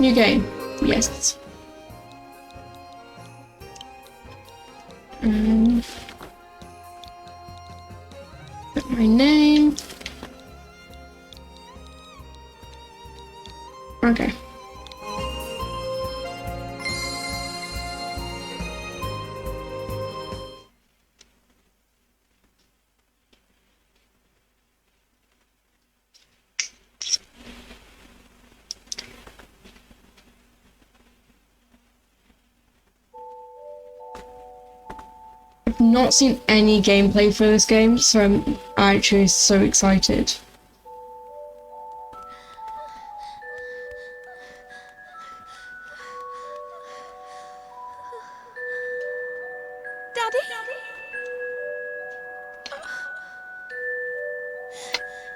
New game. Yes. Put my name. Okay. I've not seen any gameplay for this game, so I'm actually so excited. Daddy?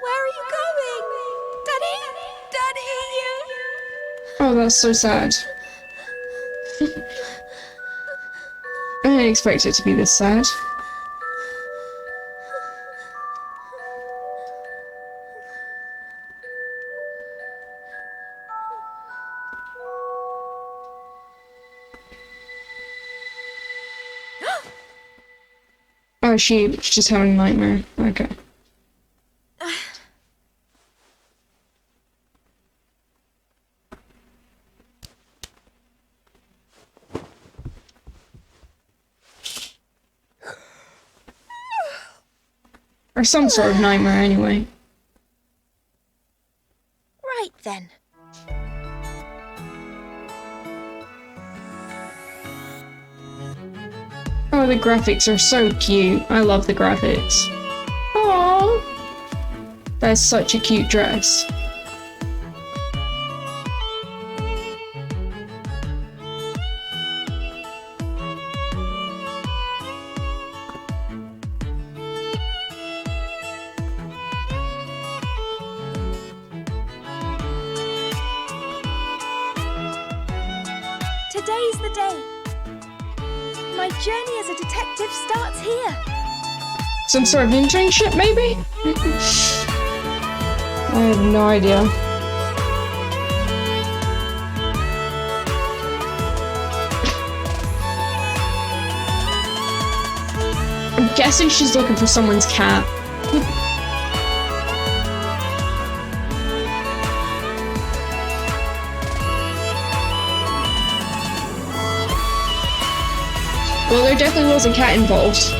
Where are you going? Daddy? Daddy, you... Oh, that's so sad. I didn't expect it to be this sad. Oh, she's just having a nightmare. Okay. Or some sort of nightmare, anyway. Right then. Oh, the graphics are so cute. I love the graphics. Aww. That's such a cute dress. Today's the day. My journey as a detective starts here. Some sort of internship, maybe? I have no idea. I'm guessing she's looking for someone's cat. Well, there definitely was a cat involved.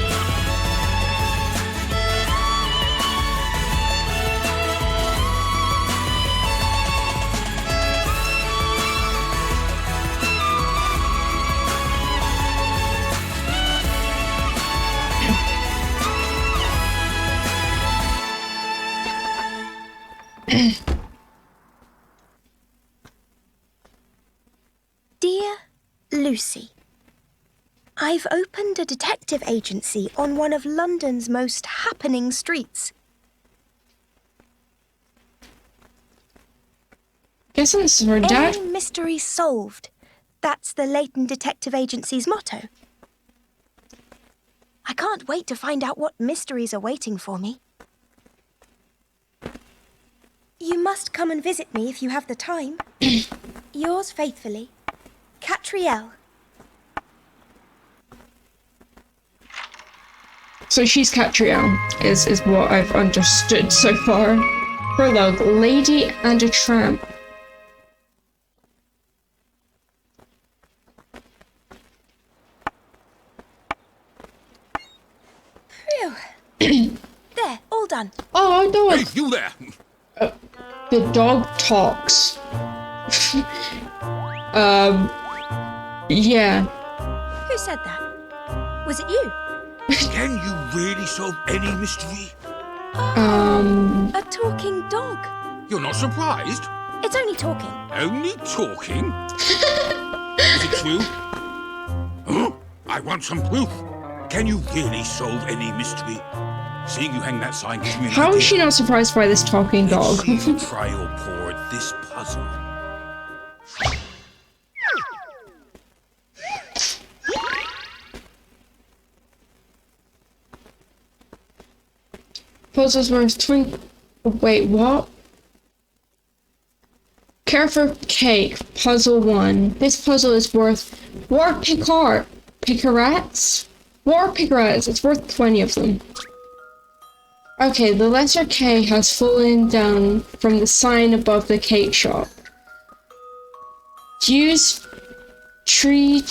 Dear Lucy, I've opened a detective agency on one of London's most happening streets. Guessing this is her dad. Any mystery solved. That's the Layton Detective Agency's motto. I can't wait to find out what mysteries are waiting for me. You must come and visit me if you have the time. Yours faithfully, Katrielle. So she's Katrielle, is what I've understood so far. Prologue, Lady and a Tramp. Phew. There, all done. Oh, I know. Hey, you there! The dog talks. Yeah. Who said that? Was it you? Can you really solve any mystery? A talking dog. You're not surprised? It's only talking. Only talking? Is it true? Huh? I want some proof. Can you really solve any mystery? Seeing you hang that sign gives me an How idea. is she not surprised by this talking dog? Let's see you try your paw at this puzzle. Puzzles were twin. Wait, what? Care for cake, puzzle 1. This puzzle is worth picarettes? War picarettes. It's worth 20 of them. Okay, the letter K has fallen down from the sign above the cake shop. Use 3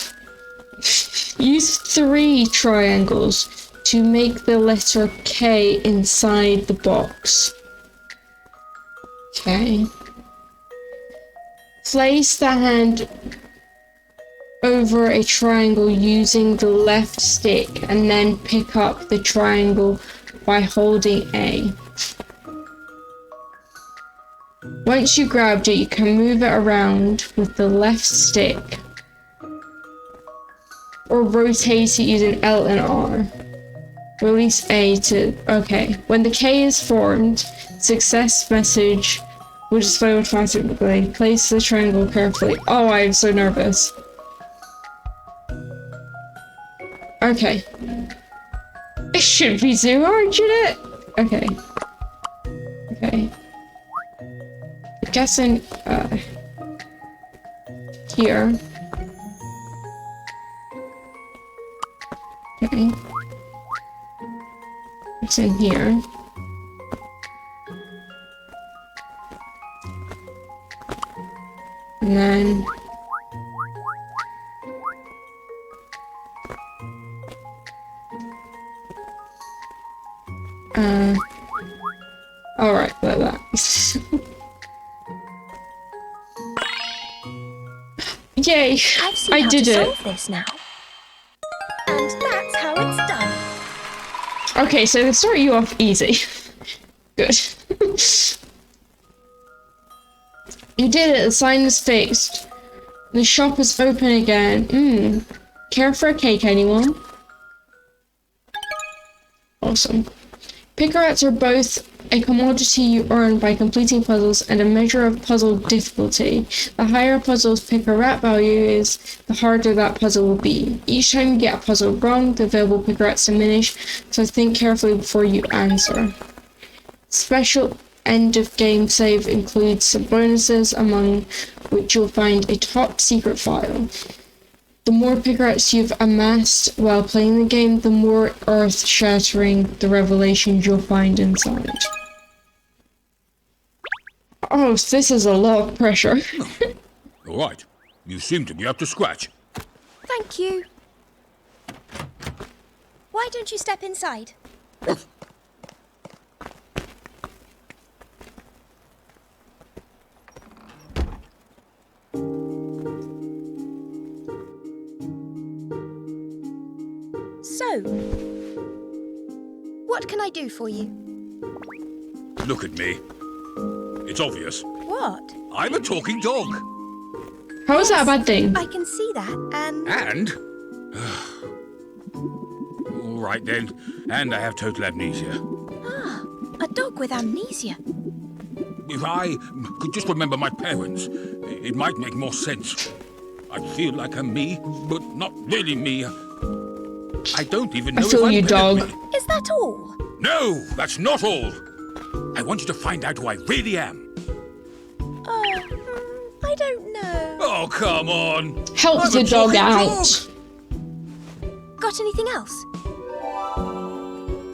triangles to make the letter K inside the box. Okay. Place the hand over a triangle using the left stick and then pick up the triangle by holding A. Once you grabbed it, you can move it around with the left stick or rotate it using L and R. Release A to... Okay. When the K is formed, success message will display automatically. Place the triangle carefully. Oh, I'm so nervous. Okay. It should be too hard, shouldn't it? Okay. Okay. I'm guessing, here. Okay. It's in here. And then... Alright, like that. Yay! I've seen I how did to it. solve this now. And that's how it's done. Okay, so they start you off easy. Good. You did it, the sign is fixed. The shop is open again. Care for a cake, anyone? Awesome. Picarettes are both a commodity you earn by completing puzzles and a measure of puzzle difficulty. The higher a puzzle's picarette value is, the harder that puzzle will be. Each time you get a puzzle wrong, the available picarettes diminish, so think carefully before you answer. Special end of game save includes some bonuses, among which you'll find a top secret file. The more picarettes you've amassed while playing the game, the more earth-shattering the revelations you'll find inside. Oh, this is a lot of pressure. All right. You seem to be up to scratch. Thank you. Why don't you step inside? So, what can I do for you? Look at me. It's obvious. What? I'm a talking dog. How is that a bad thing? I can see that, and... And? All right then. And I have total amnesia. Ah, a dog with amnesia. If I could just remember my parents, it might make more sense. I feel like I'm me, but not really me. I don't even know I feel if you, I'm dog. me. Is that all? No, that's not all. I want you to find out who I really am. I don't know. Oh, come on. Help I'm the a dog talking out. Got anything else?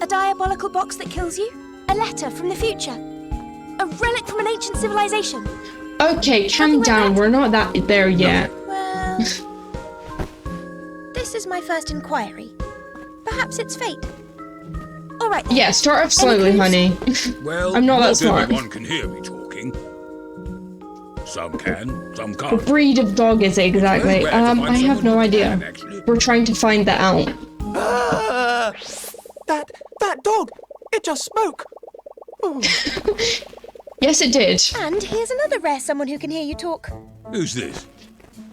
A diabolical box that kills you? A letter from the future? A relic from an ancient civilization? Okay, calm down. We're not there yet. Well... This is my first inquiry. Perhaps it's fate. All right then. Yeah, start off slowly, Any honey. Well, I'm not that not smart. everyone can hear me talking. Some can, some can't. What breed of dog is it exactly? Well, where to find I have someone no who idea. can, actually. We're trying to find that out. That dog! It just spoke! Ooh. Yes, it did. And here's another rare someone who can hear you talk. Who's this?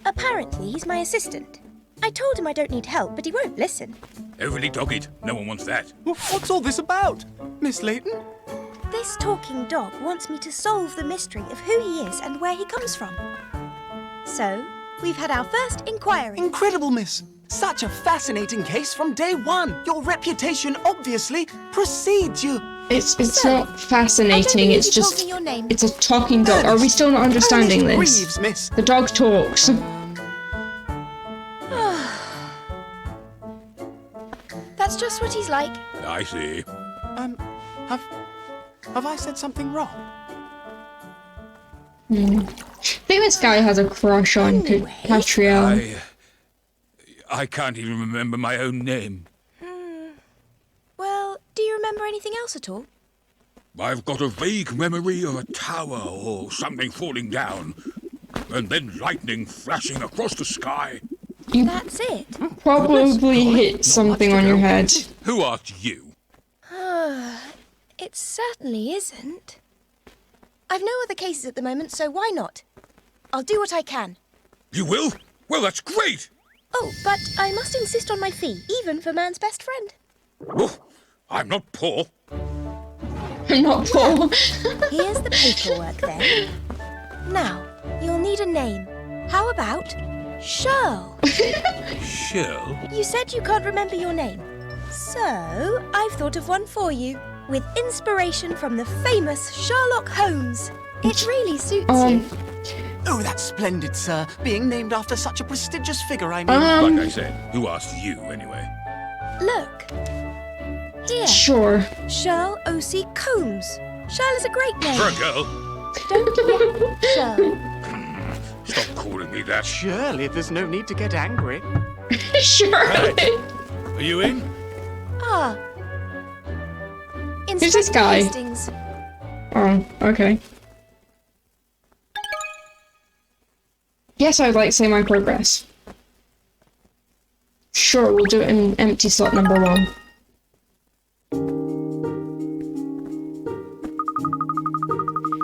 Apparently, he's my assistant. I told him I don't need help, but he won't listen. Overly dogged. No one wants that. What's all this about, Miss Layton? This talking dog wants me to solve the mystery of who he is and where he comes from. So, we've had our first inquiry. Incredible, miss. Such a fascinating case from day one. Your reputation obviously precedes you. It's So, not I don't fascinating, believe it's you told just... me your name. It's a talking dog. Are we still not understanding Ernest this? Reeves, miss. The dog talks. That's just what he's like. I see. Have I said something wrong? I think this guy has a crush on Anyway. Katrielle. I can't even remember my own name. Well, do you remember anything else at all? I've got a vague memory of a tower or something falling down, and then lightning flashing across the sky. You That's it. probably hit something on your head. Who asked you? It certainly isn't. I've no other cases at the moment, so why not? I'll do what I can. You will? Well, that's great! Oh, but I must insist on my fee, even for man's best friend. Oh, I'm not poor. I'm not poor. Here's the paperwork then. Now, you'll need a name. How about Shirl? Shirl? You said you can't remember your name. So, I've thought of one for you, with inspiration from the famous Sherlock Holmes. It really suits you. Oh, that's splendid, sir. Being named after such a prestigious figure, I mean. Like I said, who asked you anyway? Look. Here, Sure. Shirl O.C. Combs. Shirl is a great name. For a girl. Don't Shirl. Stop calling me that. Surely there's no need to get angry. Sure. Are you in? Ah. Who's this guy? Hastings. Oh, okay. Yes, I'd like to say my progress. Sure, we'll do it in empty slot number 1.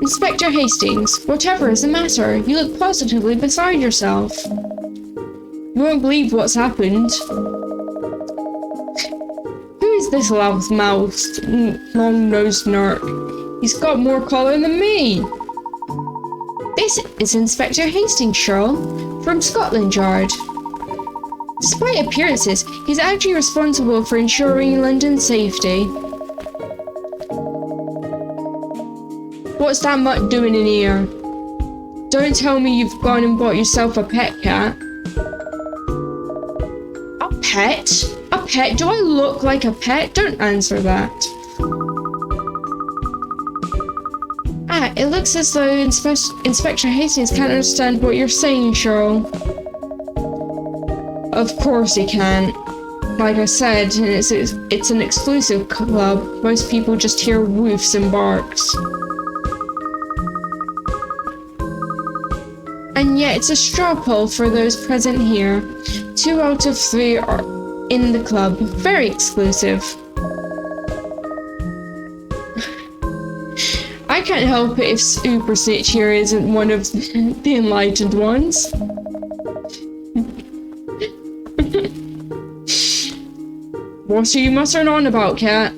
Inspector Hastings, whatever is the matter? You look positively beside yourself. You won't believe what's happened. Who is this loud-mouthed, long-nosed narc? He's got more collar than me. This is Inspector Hastings, Shirl, from Scotland Yard. Despite appearances, he's actually responsible for ensuring London's safety. What's that mutt doing in here? Don't tell me you've gone and bought yourself a pet cat. A pet? A pet? Do I look like a pet? Don't answer that. Ah, it looks as though Inspector Hastings can't understand what you're saying, Shirl. Of course he can't. Like I said, it's an exclusive club. Most people just hear woofs and barks. And yet it's a straw poll for those present here. 2 out of 3 are in the club. Very exclusive. I can't help it if Super Snitch here isn't one of the enlightened ones. What are you muttering on about, Cat?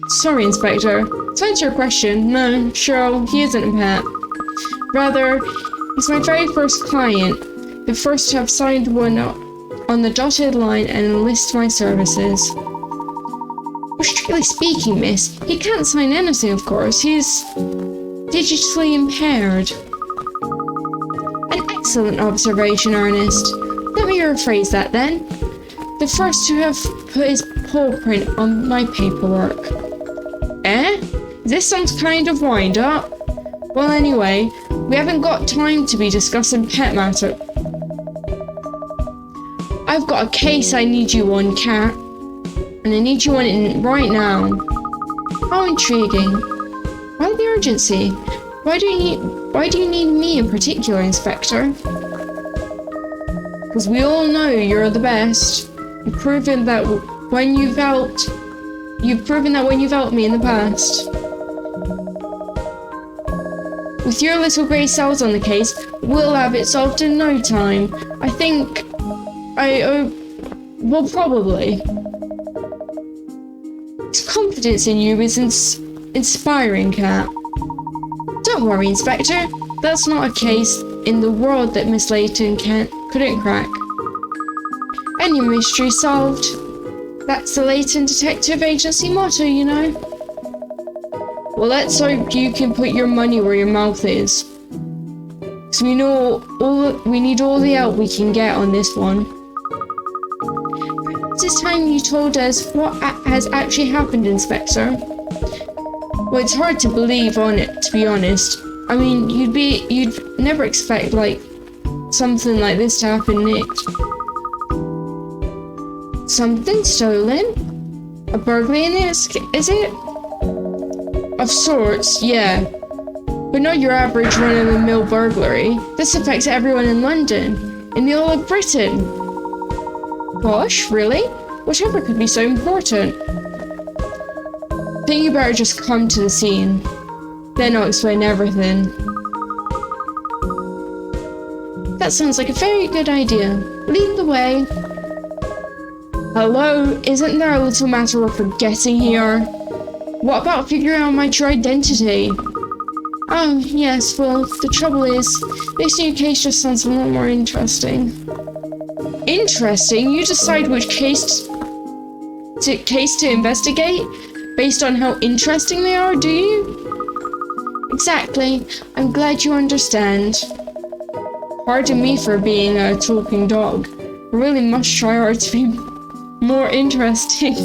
Sorry, Inspector. To answer your question, no, Shirl, he isn't a pet. Rather, he's my very first client, the first to have signed one on the dotted line and enlist my services. Well, strictly speaking, miss, he can't sign anything, of course. He's digitally impaired. An excellent observation, Ernest. Let me rephrase that then. The first to have put his paw print on my paperwork. Eh? This sounds kind of wind up. Well, anyway, we haven't got time to be discussing pet matter. I've got a case I need you on, Cat. And I need you on it right now. How intriguing. Why the urgency? Why do you need me in particular, Inspector? Because we all know you're the best. You've proven that when you've helped me in the past. With your little grey cells on the case, we'll have it solved in no time. I think well, probably. His confidence in you is inspiring, Cat. Don't worry, Inspector. That's not a case in the world that Miss Layton couldn't crack. Any mystery solved. That's the Layton Detective Agency motto, you know. Well, let's hope you can put your money where your mouth is. Because we need all the help we can get on this one. This time you told us what has actually happened, Inspector. Well, it's hard to believe on it, to be honest. I mean, you'd never expect, like, something like this to happen next. Something stolen? A burglary in this, is it? Of sorts, yeah. But not your average run-of-the-mill burglary. This affects everyone in London, in the whole of Britain. Gosh, really? Whatever could be so important? I think you better just come to the scene. Then I'll explain everything. That sounds like a very good idea. Lead the way. Hello, isn't there a little matter we're forgetting here? What about figuring out my true identity? Oh, yes, well, the trouble is, this new case just sounds a lot more interesting. Interesting? You decide which case to investigate? Based on how interesting they are, do you? Exactly. I'm glad you understand. Pardon me for being a talking dog. I really must try hard to be more interesting.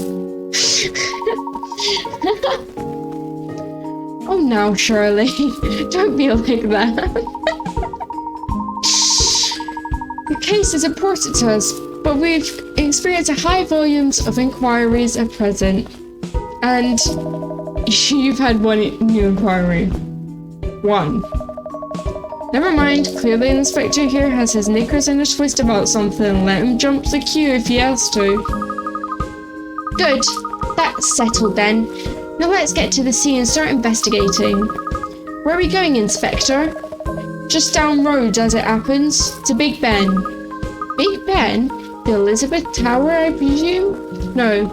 Oh, now, Shirley. Don't be like that. The case is important to us, but we've experienced high volumes of inquiries at present. And you've had one new inquiry. One. Never mind, clearly the inspector here has his knickers in a twist about something. Let him jump the queue if he has to. Good. That's settled then. Now let's get to the scene and start investigating. Where are we going, Inspector? Just down road, as it happens, to Big Ben. Big Ben? The Elizabeth Tower, I presume? No.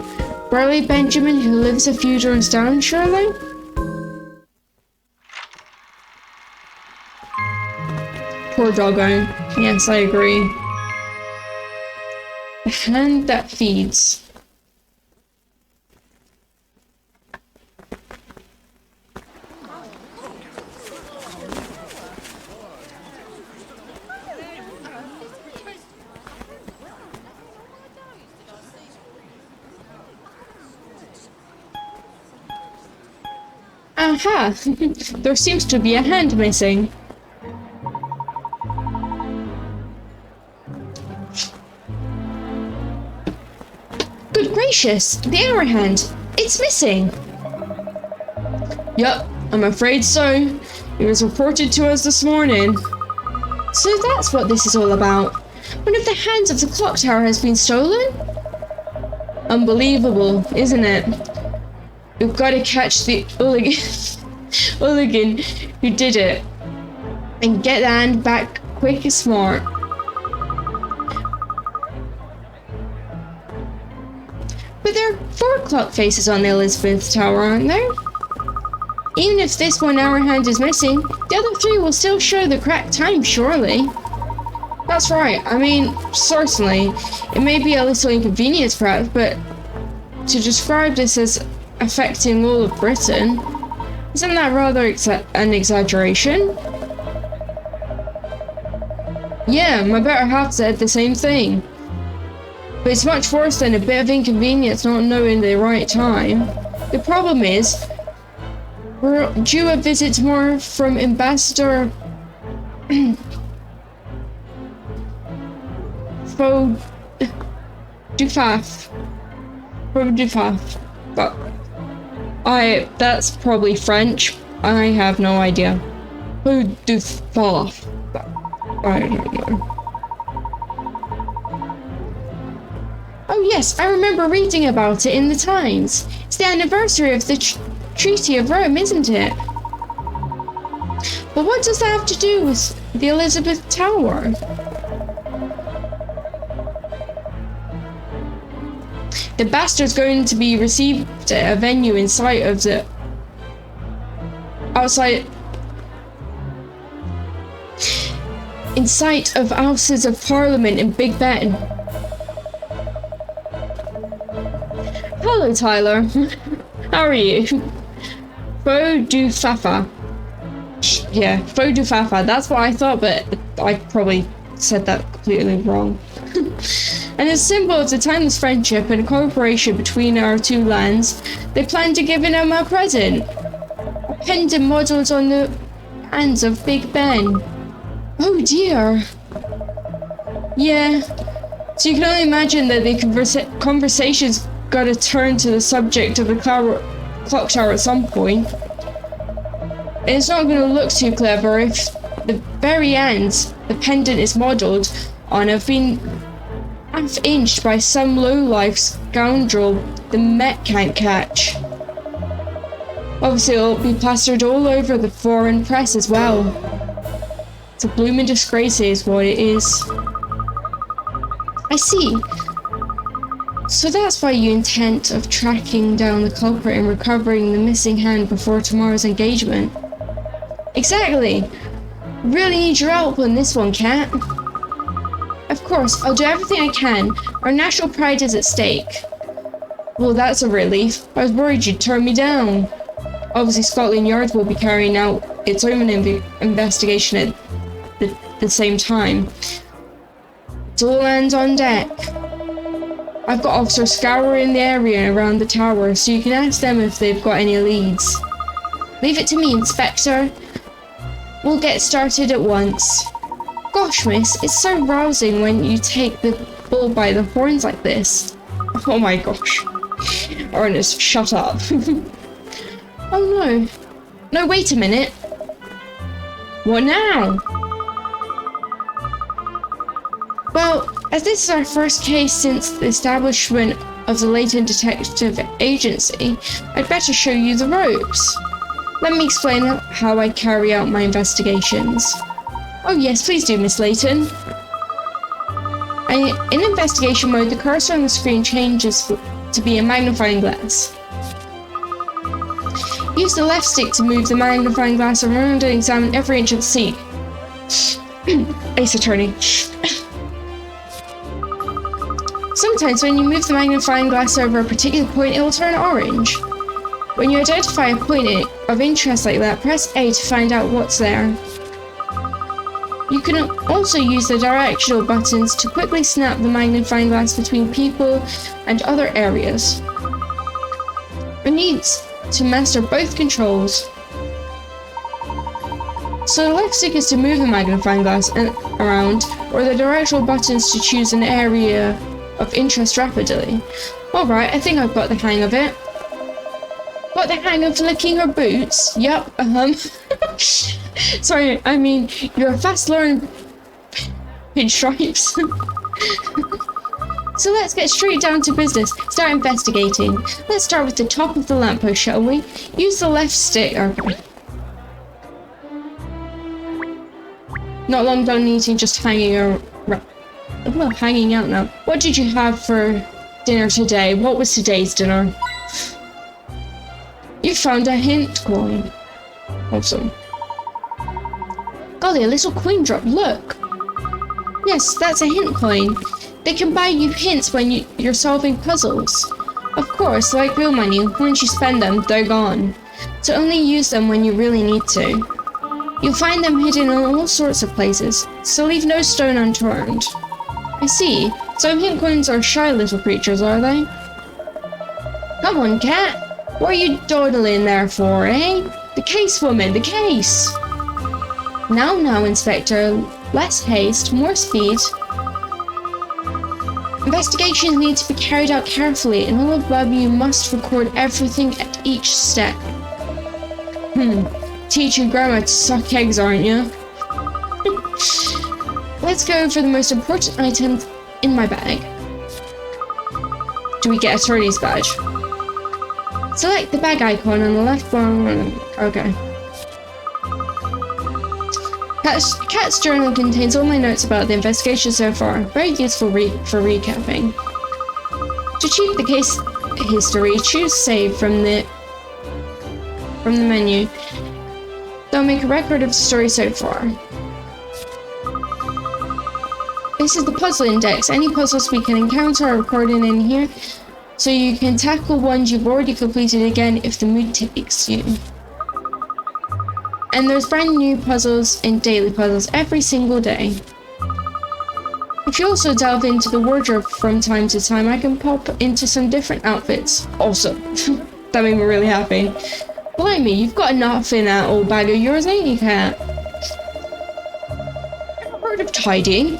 Burley Benjamin, who lives a few doors down, surely? Poor doggo. Yes, I agree. The hand that feeds. Aha! There seems to be a hand missing. Good gracious! The hour hand! It's missing! Yup, I'm afraid so. It was reported to us this morning. So that's what this is all about. One of the hands of the clock tower has been stolen? Unbelievable, isn't it? We've got to catch the hooligan who did it and get the hand back quick and smart. But there are 4 clock faces on the Elizabeth Tower, aren't there? Even if this 1 hour hand is missing, the other 3 will still show the correct time, surely. That's right, I mean, certainly. It may be a little inconvenient perhaps, but to describe this as affecting all of Britain, isn't that rather an exaggeration? Yeah, my better half said the same thing. But it's much worse than a bit of inconvenience not knowing the right time. The problem is, we're due a visit tomorrow from Ambassador Dufaf. But that's probably French. I have no idea. Who Dufaf? I don't know. Oh yes, I remember reading about it in the Times. It's the anniversary of the Treaty of Rome, isn't it? But what does that have to do with the Elizabeth Tower? The bastard's going to be received at a venue in sight of the Houses of Parliament in Big Ben. Hello, Tyler. How are you? Faux du Fafa. Yeah, faux du Fafa. That's what I thought, but I probably said that completely wrong. And as a symbol of the timeless friendship and cooperation between our two lands, they plan to give him a present. A pendant modelled on the hands of Big Ben. Oh dear. Yeah. So you can only imagine that the conversation's gotta turn to the subject of the clock tower at some point. And it's not gonna look too clever if the very ends the pendant is modelled on have been half-inched by some low-life scoundrel the Met can't catch. Obviously it'll be plastered all over the foreign press as well. It's a blooming disgrace is what it is. I see. So that's why you intend of tracking down the culprit and recovering the missing hand before tomorrow's engagement. Exactly. Really need your help on this one, Cat. Of course, I'll do everything I can. Our national pride is at stake. Well, that's a relief. I was worried you'd turn me down. Obviously, Scotland Yard will be carrying out its own investigation at the same time. It's all hands on deck. I've got officers scouring the area around the tower, so you can ask them if they've got any leads. Leave it to me, Inspector. We'll get started at once. Gosh, miss, it's so rousing when you take the bull by the horns like this. Oh my gosh. Ernest, shut up. Oh no. No, wait a minute. What now? Well, as this is our first case since the establishment of the Layton Detective Agency, I'd better show you the ropes. Let me explain how I carry out my investigations. Oh yes, please do, Miss Layton. In investigation mode, the cursor on the screen changes to be a magnifying glass. Use the left stick to move the magnifying glass around and examine every inch of the seat. Ace Attorney. Sometimes when you move the magnifying glass over a particular point, it will turn orange. When you identify a point of interest like that, press A to find out what's there. You can also use the directional buttons to quickly snap the magnifying glass between people and other areas. You need to master both controls. So the left stick is to move the magnifying glass around, or the directional buttons to choose an area of interest rapidly. Alright, I think I've got the hang of it. Got the hang of licking her boots? Yup, Sorry, I mean, you're a fast learner, pinstripes. So let's get straight down to business. Start investigating. Let's start with the top of the lamppost, shall we? Use the left stick. Okay. Not long done eating, just hanging out now. What did you have for dinner today? What was today's dinner? You found a hint coin. Awesome. Golly, a little coin drop, look! Yes, that's a hint coin. They can buy you hints when you're solving puzzles. Of course, like real money, once you spend them, they're gone. So only use them when you really need to. You'll find them hidden in all sorts of places, so leave no stone unturned. I see. So hint coins are shy little creatures, are they? Come on, cat! What are you dawdling there for, eh? The case, woman, the case! Now, Inspector. Less haste, more speed. Investigations need to be carried out carefully, and all above you must record everything at each step. Teaching Grandma to suck eggs, aren't you? Let's go over the most important items in my bag. Do we get attorney's badge? Select the bag icon on the left bottom. Okay. Cat's journal contains all my notes about the investigation so far. Very useful for recapping. To check the case history, choose Save from the menu. They'll make a record of the story so far. This is the puzzle index. Any puzzles we can encounter are recorded in here, so you can tackle ones you've already completed again if the mood takes you. And there's brand new puzzles and daily puzzles every single day. If you also delve into the wardrobe from time to time, I can pop into some different outfits. Awesome. That made me really happy. Blimey, you've got enough in that old bag of yours, ain't you, cat? Ever heard of tidying?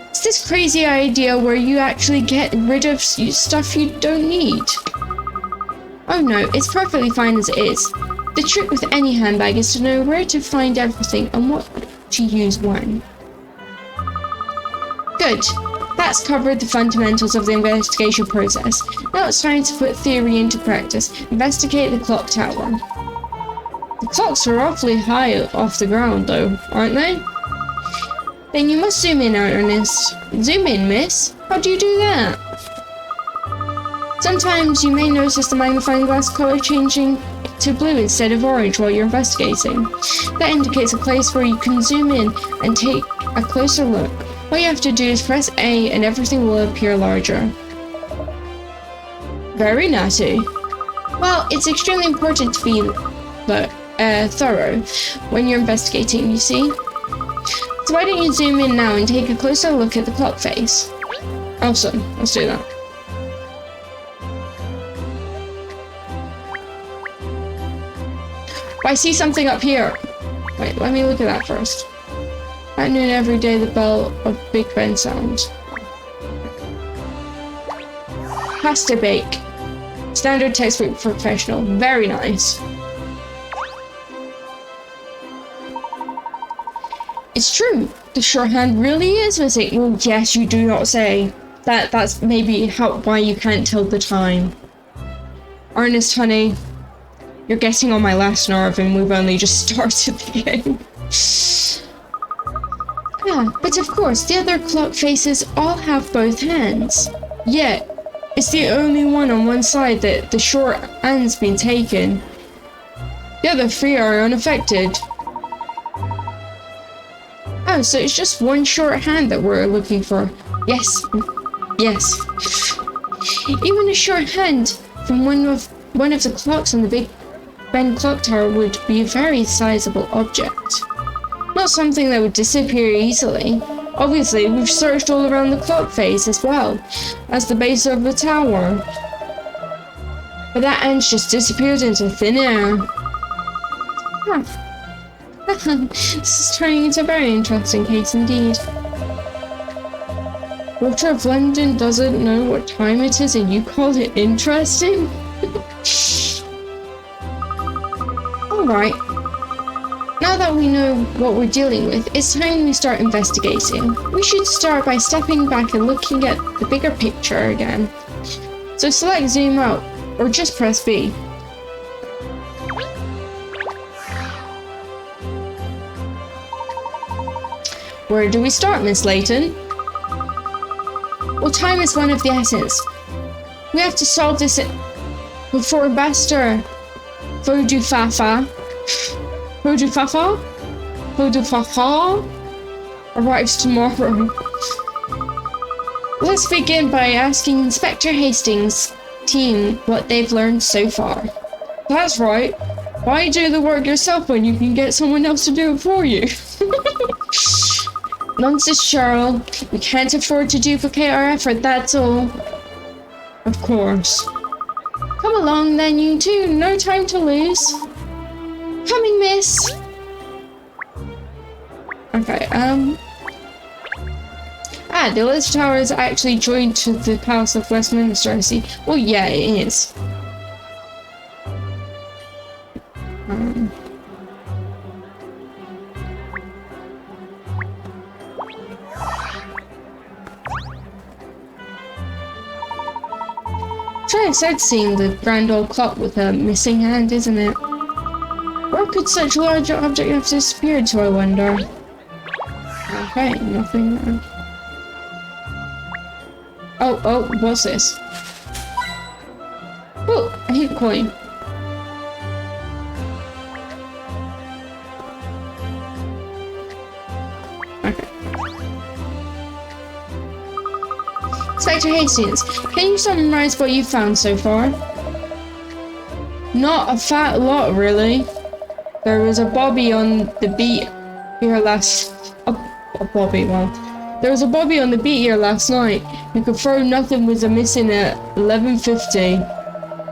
It's this crazy idea where you actually get rid of stuff you don't need. Oh no, it's perfectly fine as it is. The trick with any handbag is to know where to find everything and what to use when. Good. That's covered the fundamentals of the investigation process. Now it's time to put theory into practice. Investigate the clock tower. The clocks are awfully high off the ground though, aren't they? Then you must zoom in, Ernest. Zoom in, miss? How do you do that? Sometimes you may notice the magnifying glass color changing to blue instead of orange while you're investigating. That indicates a place where you can zoom in and take a closer look. All you have to do is press A and everything will appear larger. Very nutty. Well, it's extremely important to be thorough when you're investigating, you see. So why don't you zoom in now and take a closer look at the clock face? Awesome, let's do that. I see something up here. Wait, let me look at that first. At noon every day, the bell of Big Ben sounds. Pasta bake. Standard textbook professional. Very nice. It's true. The shorthand really is missing. Well, yes, you do not say. That's maybe why you can't tell the time. Ernest, honey, you're getting on my last nerve and we've only just started the game. Yeah, but of course, the other clock faces all have both hands. Yet, it's the only one on one side that the short hand's been taken. The other three are unaffected. Oh, so it's just one short hand that we're looking for. Yes. Yes. Even a short hand from one of the clocks on the Big Ben clock tower would be a very sizable object. Not something that would disappear easily. Obviously, we've searched all around the clock face as well as the base of the tower. But that end's just disappeared into thin air. Huh. This is turning into a very interesting case indeed. Portia of London doesn't know what time it is and you call it interesting? Alright. Now that we know what we're dealing with, it's time we start investigating. We should start by stepping back and looking at the bigger picture again. So select zoom out, or just press B. Where do we start, Miss Layton? Well, time is one of the essence. We have to solve this before Master Vodufafa arrives tomorrow. Let's begin by asking Inspector Hastings' team what they've learned so far. That's right. Why do the work yourself when you can get someone else to do it for you? Nonsense, Cheryl. We can't afford to duplicate our effort, that's all. Of course. Come along then, you two. No time to lose. Coming, miss. Okay, the Liz Tower is actually joined to the Palace of Westminster, I see. Well, yeah, it is. It's very sad seeing the grand old clock with a missing hand, isn't it? Where could such a large object have disappeared to, I wonder? Okay, nothing there. Oh, what's this? Oh, a hit coin. Okay. Inspector Hastings, can you summarize what you've found so far? Not a fat lot, really. There was a Bobby on the beat here last... There was a Bobby on the beat here last night who confirmed nothing was missing at 11:50.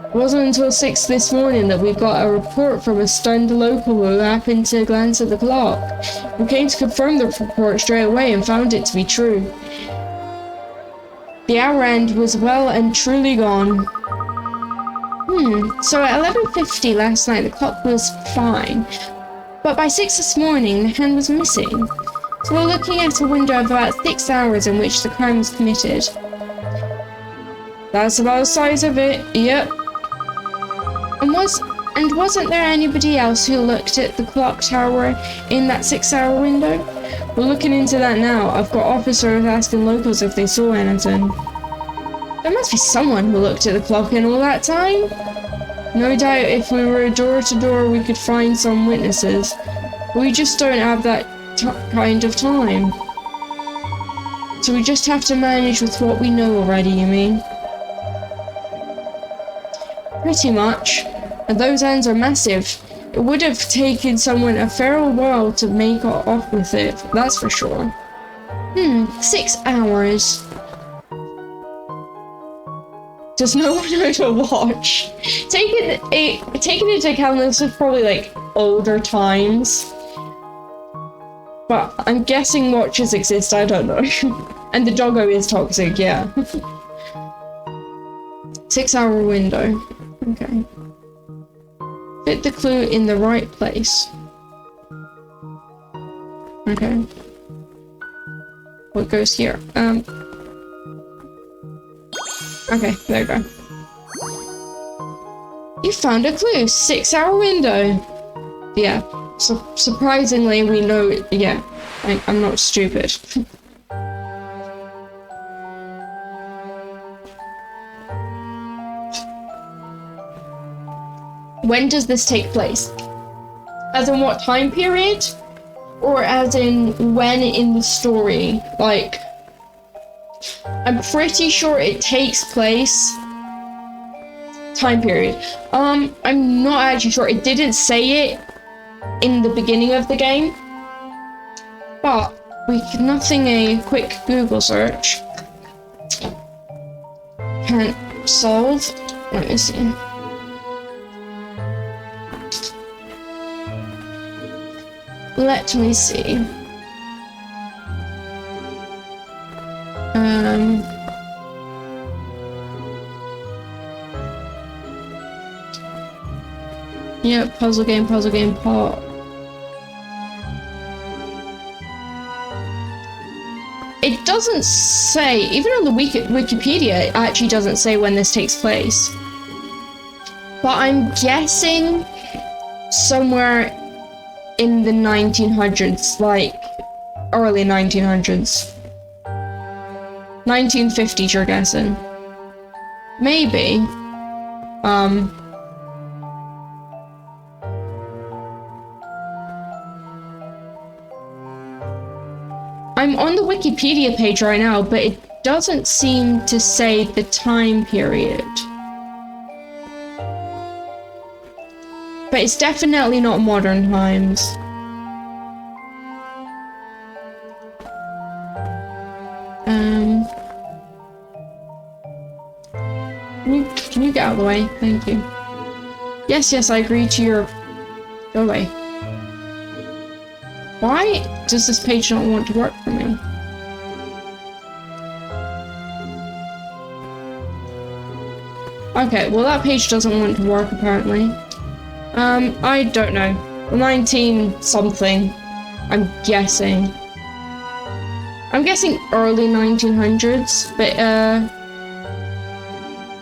It wasn't until 6 this morning that we got a report from a stunned local who happened to glance at the clock. We came to confirm the report straight away and found it to be true. The hour end was well and truly gone. So at 11:50 last night the clock was fine, but by 6 this morning the hand was missing. So we're looking at a window of about 6 hours in which the crime was committed. That's about the size of it, yep. And wasn't there anybody else who looked at the clock tower in that 6-hour window? We're looking into that now. I've got officers asking locals if they saw anything. There must be someone who looked at the clock in all that time. No doubt if we were door to door we could find some witnesses. We just don't have that kind of time. So we just have to manage with what we know already, you mean? Pretty much. And those ends are massive. It would have taken someone a fair while to make off with it, that's for sure. 6 hours. Does no one know to watch? Taking into account this is probably like older times. But I'm guessing watches exist, I don't know. And the doggo is toxic, yeah. 6-hour window. Okay. Fit the clue in the right place. Okay. What goes here? Okay, there we go. You found a clue! 6-hour window! Yeah. So surprisingly, we know it. Yeah, I'm not stupid. When does this take place? As in what time period? Or as in when in the story? Like, I'm pretty sure it takes place... Time period. I'm not actually sure. It didn't say it in the beginning of the game, but we can nothing a quick Google search can't solve. Let me see. Let me see. Yeah, puzzle game, part. It doesn't say, even on the Wikipedia, it actually doesn't say when this takes place. But I'm guessing somewhere in the 1900s, like early 1900s. 1950s, you're guessing. Maybe. I'm on the Wikipedia page right now, but it doesn't seem to say the time period. But it's definitely not modern times. Can you get out of the way? Thank you. Yes, I agree to your... Go away. Why does this page not want to work for me? Okay, well that page doesn't want to work apparently. I don't know. 19 something, I'm guessing. I'm guessing early 1900s, but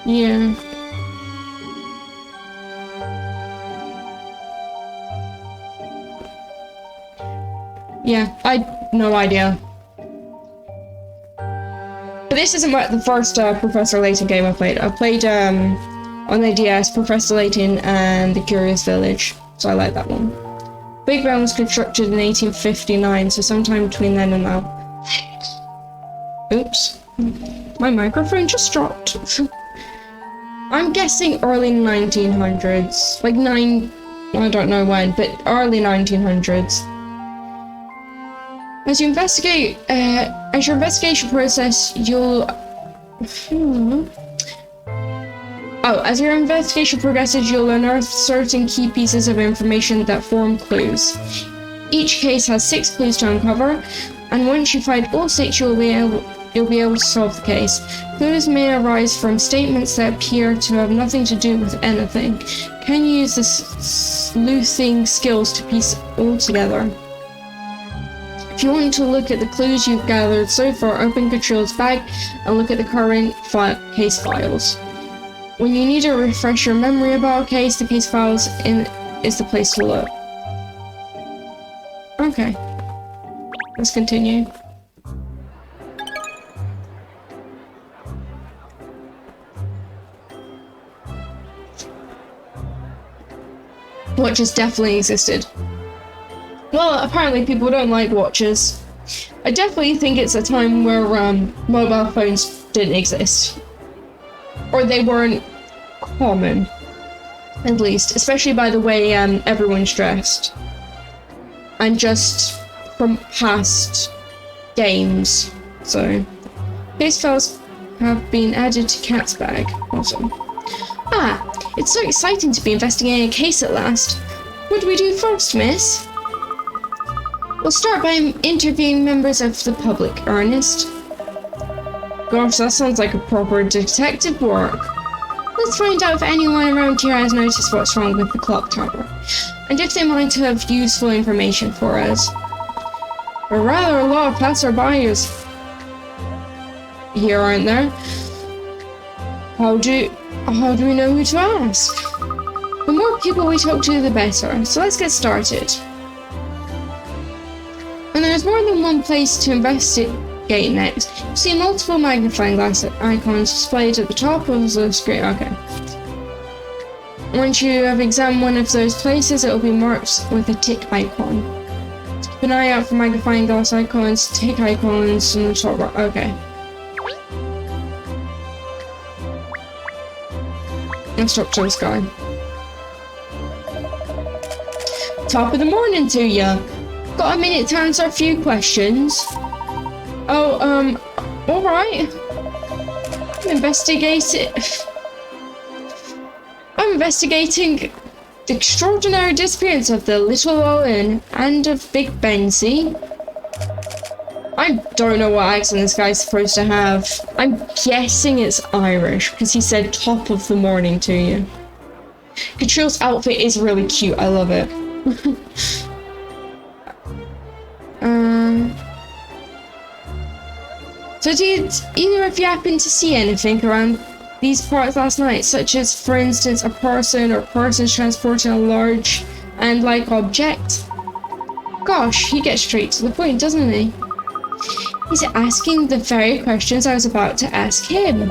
yeah. Yeah, no idea. But this isn't the first Profesor Layton game I've played. I've played on the DS, Profesor Layton and The Curious Village, so I like that one. Big Ben was constructed in 1859, so sometime between then and now. Oops. My microphone just dropped. I'm guessing early 1900s, like I don't know when, but early 1900s. As your investigation process, as your investigation progresses, you'll unearth certain key pieces of information that form clues. Each case has 6 clues to uncover, and once you find all 6, you'll be able to solve the case. Clues may arise from statements that appear to have nothing to do with anything. Can you use the sleuthing skills to piece all together? If you want to look at the clues you've gathered so far, open Katrielle's bag and look at the current case files. When you need to refresh your memory about a case, the case files is the place to look. Okay. Let's continue. Watches definitely existed. Well, apparently people don't like watches. I definitely think it's a time where mobile phones didn't exist. Or they weren't common, at least. Especially by the way everyone's dressed. And just from past games. So, case files have been added to Cat's bag. Awesome. Ah, it's so exciting to be investigating a case at last. What do we do first, miss? We'll start by interviewing members of the public, Ernest. Gosh, that sounds like a proper detective work. Let's find out if anyone around here has noticed what's wrong with the clock tower, and if they might have useful information for us. There are rather a lot of passerbyers here, aren't there? How do we know who to ask? The more people we talk to, the better, so let's get started. And there's more than one place to investigate next. You see multiple magnifying glass icons displayed at the top of the screen. Okay. Once you have examined one of those places, it will be marked with a tick icon. Keep an eye out for magnifying glass icons, tick icons on the top right. Okay. Let's talk to this guy. Top of the morning to ya. Got a minute to answer a few questions? Oh, alright. I'm investigating the extraordinary disappearance of the Little Owen and of Big Benzie. I don't know what accent this guy's supposed to have. I'm guessing it's Irish, because he said top of the morning to you. Katrielle's outfit is really cute, I love it. So did either of you happen to see anything around these parts last night, such as, for instance, a person or persons transporting a large and like object? Gosh, he gets straight to the point, doesn't he? He's asking the very questions I was about to ask him.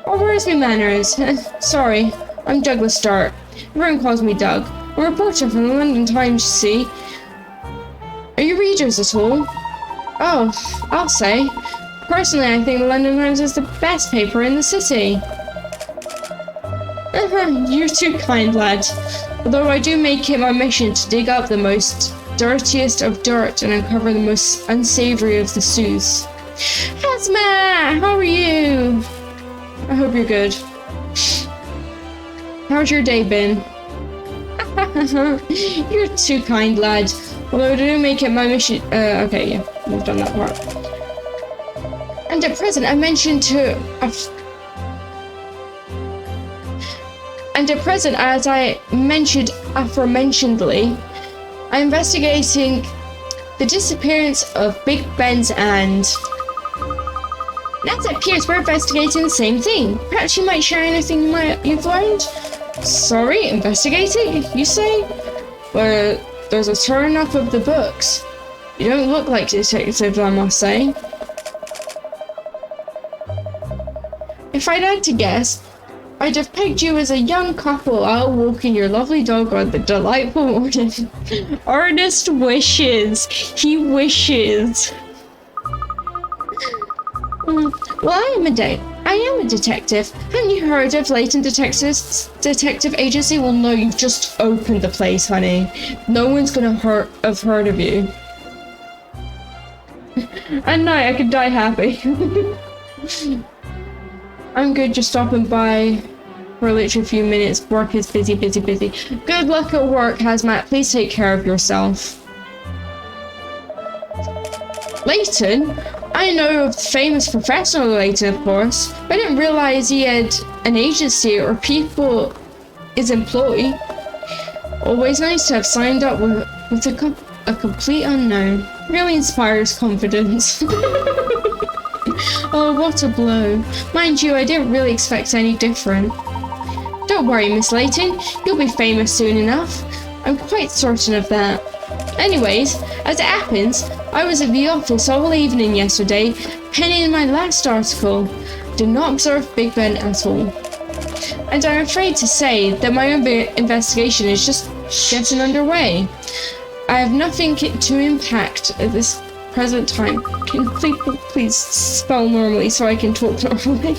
Oh, where's my manners? Sorry, I'm Douglas Dart. Everyone calls me Doug. I'm a reporter from the London Times, you see. Are you readers at all? Oh, I'll say. Personally, I think the London Times is the best paper in the city. You're too kind, lad. Although I do make it my mission to dig up the most dirtiest of dirt and uncover the most unsavory of the sooths. Hazma! How are you? I hope you're good. How's your day been? You're too kind, lad. Although I do make it my mission. Okay, yeah, we've done that part. And at present, as I mentioned aforementionedly, I'm investigating the disappearance of Big Ben's and... Now it appears we're investigating the same thing. Perhaps you might share anything you've learned? Sorry, investigating, you say? Well, there's a turn up of the books. You don't look like detectives, I must say. If I'd had to guess, I'd have pegged you as a young couple out walking your lovely dog on the delightful morning. Ernest wishes. He wishes. Well, I I am a detective. Haven't you heard of Layton Detective Agency? Well, no, you've just opened the place, honey. No one's gonna have heard of you. At night, I could die happy. I'm good, just stopping by for literally a few minutes. Work is busy. Good luck at work, Hazmat. Please take care of yourself. Layton? I know of famous Profesor Layton, of course, but I didn't realize he had an agency or people his employee. Always nice to have signed up with a complete unknown. Really inspires confidence. Oh, what a blow. Mind you, I didn't really expect any different. Don't worry, Miss Layton. You'll be famous soon enough. I'm quite certain of that. Anyways, as it happens, I was at the office all evening yesterday, penning my last article. Did not observe Big Ben at all. And I'm afraid to say that my own investigation is just getting underway. I have nothing to impact at this present time. Can you please spell normally so I can talk normally?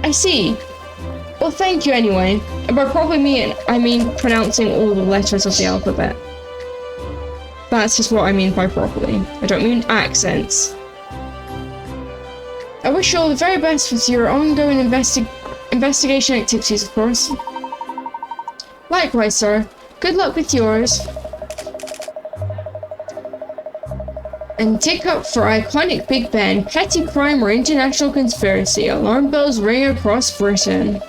I see. Well, thank you anyway. And by probably I mean pronouncing all the letters of the alphabet. That's just what I mean by properly. I don't mean accents. I wish you all the very best with your ongoing investigation activities, of course. Likewise, sir. Good luck with yours. And tick up for iconic Big Ben, petty crime or international conspiracy. Alarm bells ring across Britain.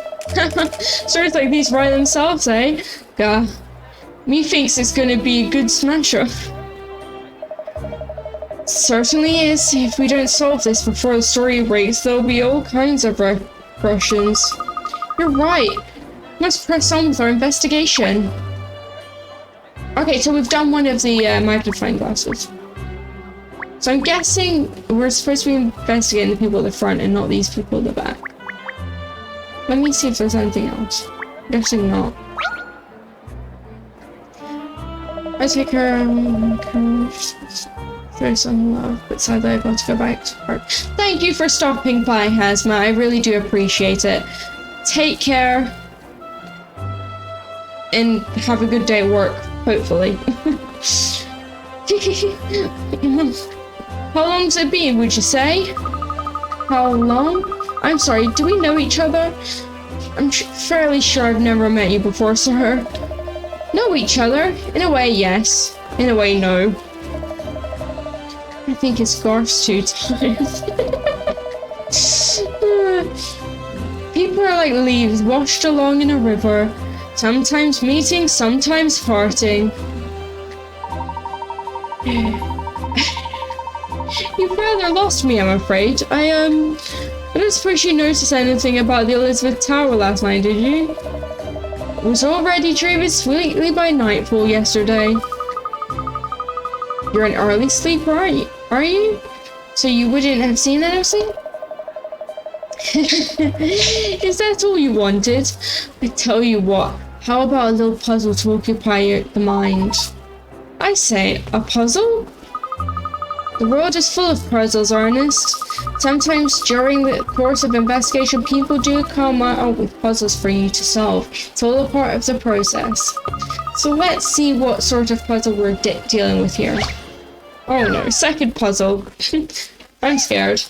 Stories like these write themselves, eh? Gah. Methinks it's gonna be a good smasher. Certainly is. If we don't solve this before the story breaks, there'll be all kinds of repercussions. You're right. Must press on with our investigation. Okay, so we've done one of the magnifying glasses. So I'm guessing we're supposed to be investigating the people at the front and not these people at the back. Let me see if there's anything else. I'm guessing not. I take her, throw some love, but sadly I've got to go back to work. Thank you for stopping by, Hazmat. I really do appreciate it. Take care. And have a good day at work, hopefully. How long's it been, would you say? How long? I'm sorry, do we know each other? I'm fairly sure I've never met you before, sir. Know each other? In a way, yes. In a way, no. I think it's Garth's too tired. People are like leaves washed along in a river. Sometimes meeting, sometimes parting. You've rather lost me, I'm afraid. I don't suppose you noticed anything about the Elizabeth Tower last night, did you? It was already dreaming sweetly by nightfall yesterday. You're an early sleeper, are you? So you wouldn't have seen anything? Is that all you wanted? I tell you what, how about a little puzzle to occupy the mind? I say, a puzzle? The world is full of puzzles, Ernest. Sometimes during the course of investigation, people do come out with puzzles for you to solve. It's all a part of the process. So let's see what sort of puzzle we're dealing with here. Oh no, second puzzle. I'm scared.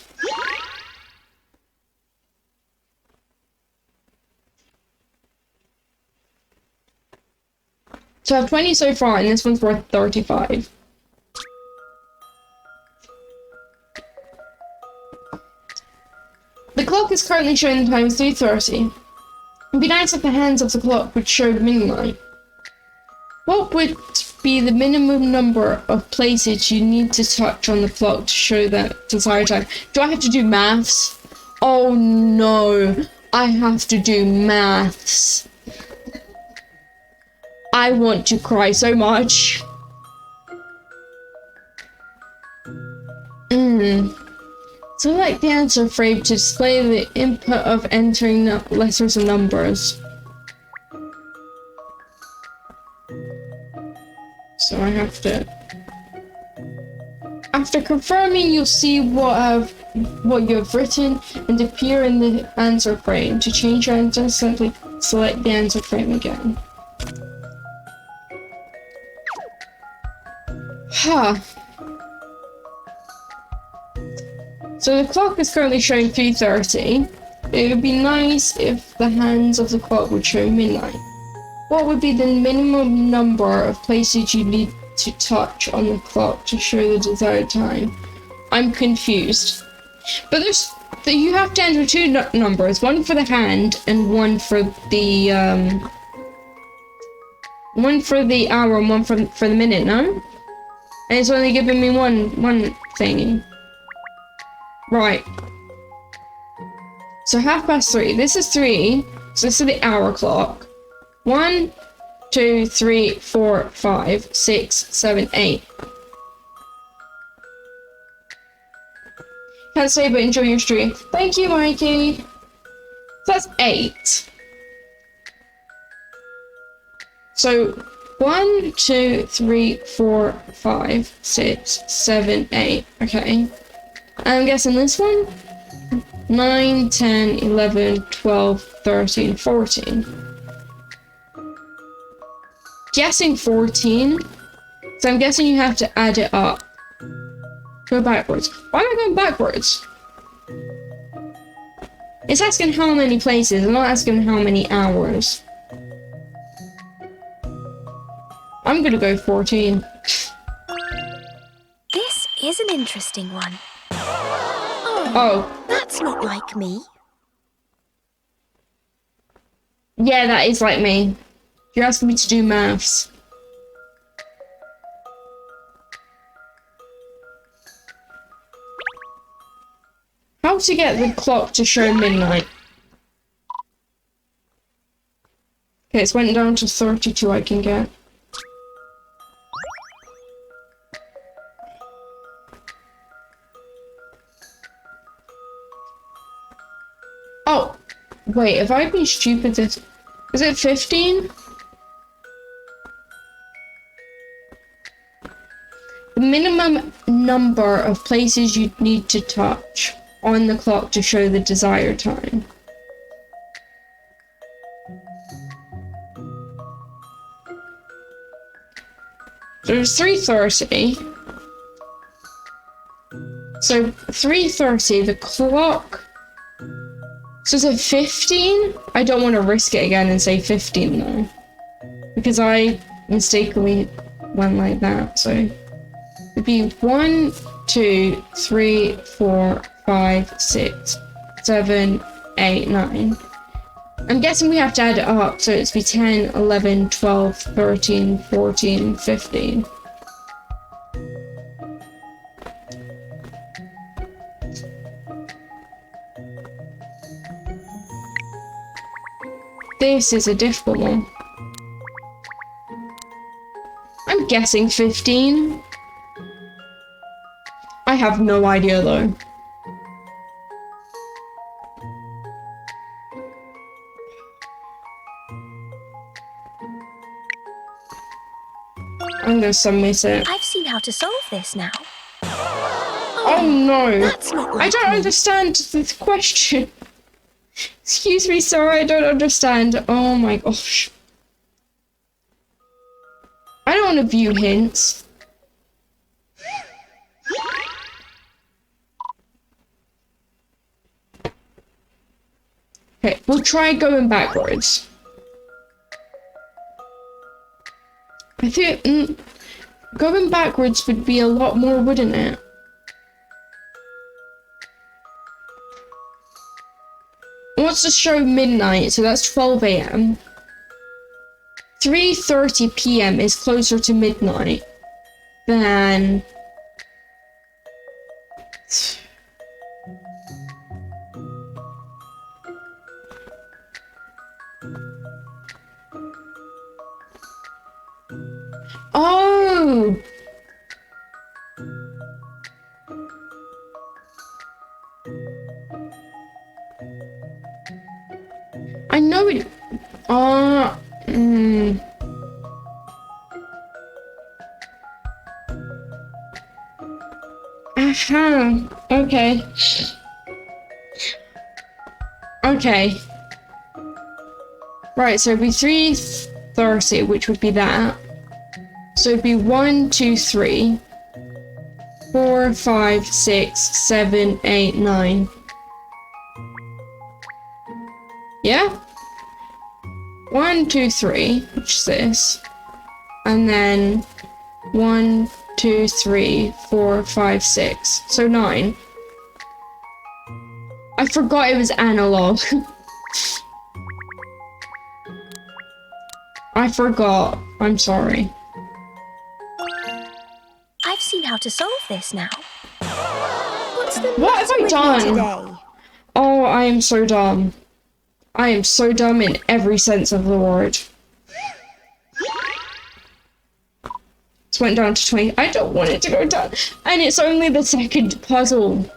So I have 20 so far, and this one's worth 35. The clock is currently showing the time 3:30. It'd be nice if the hands of the clock would show midnight. What would be the minimum number of places you need to touch on the clock to show that desired time? Do I have to do maths? Oh no, I have to do maths. I want to cry so much. Select the answer frame to display the input of entering letters and numbers. So I have to... After confirming, you'll see what you have written and appear in the answer frame. To change your answer, simply select the answer frame again. Huh. So the clock is currently showing 3:30. It would be nice if the hands of the clock would show midnight. What would be the minimum number of places you need to touch on the clock to show the desired time? I'm confused. But you have to enter two numbers, one for the hand and one for the hour and one for the minute, no? And it's only giving me one thing. Right. So 3:30. This is 3. So this is the hour clock. 1, 2, 3, 4, 5, 6, 7, 8. Can't say but enjoy your stream. Thank you, Mikey. So that's 8. So 1, 2, 3, 4, 5, 6, 7, 8. Okay. I'm guessing this one? 9, 10, 11, 12, 13, 14. Guessing 14. So I'm guessing you have to add it up. Go backwards. Why am I going backwards? It's asking how many places, I'm not asking how many hours. I'm gonna go 14. This is an interesting one. Oh. That's not like me. Yeah, that is like me. You're asking me to do maths. How to get the clock to show midnight? Okay, it's went down to 32 I can get. Oh, wait, have I been stupid this? Is it 15? The minimum number of places you'd need to touch on the clock to show the desired time. So it's 3:30. So 3:30, the clock. So is it 15? I don't want to risk it again and say 15 though. Because I mistakenly went like that, so it'd be 1, 2, 3, 4, 5, 6, 7, 8, 9. I'm guessing we have to add it up, so it's be 10, 11, 12, 13, 14, 15. This is a difficult one. I'm guessing 15. I have no idea though. I'm gonna submit it. I've seen how to solve this now. Oh no! That's not like I don't me. understand this question. Excuse me, sir, I don't understand. Oh my gosh. I don't want to view hints. Okay, we'll try going backwards. I think going backwards would be a lot more, wouldn't it? What's to show midnight? So that's 12 a.m. 3:30 p.m. is closer to midnight than... Oh! I know it... Aha. Okay. Okay. Right, so it'd be 3:30, which would be that. So it'd be 1, 2, 3, 4, 5, 6, 7, 8, 9. Yeah? 1, 2, 3, which is this. And then 1, 2, 3, 4, 5, 6. So 9. I forgot it was analog. I forgot. I'm sorry. I've seen how to solve this now. What's the What have I matter with done? you today? Oh, I am so dumb. I am so dumb in every sense of the word. It went down to 20. I don't want it to go down. And it's only the second puzzle.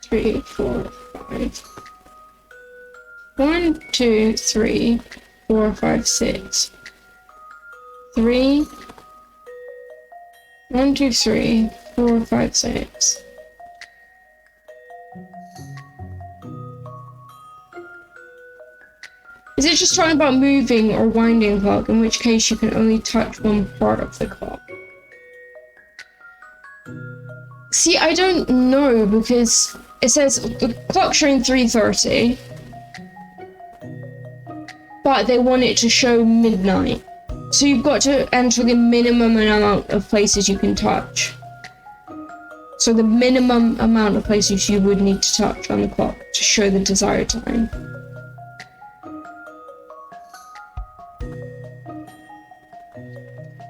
Three, 4, 5. 1, 2, 3, 4, 5, 6. 3. 1, 2, 3, 4, 5, 6. Is it just talking about moving or winding a clock, in which case you can only touch one part of the clock? See, I don't know, because it says the clock's showing 3:30, but they want it to show midnight. So you've got to enter the minimum amount of places you can touch. So the minimum amount of places you would need to touch on the clock to show the desired time.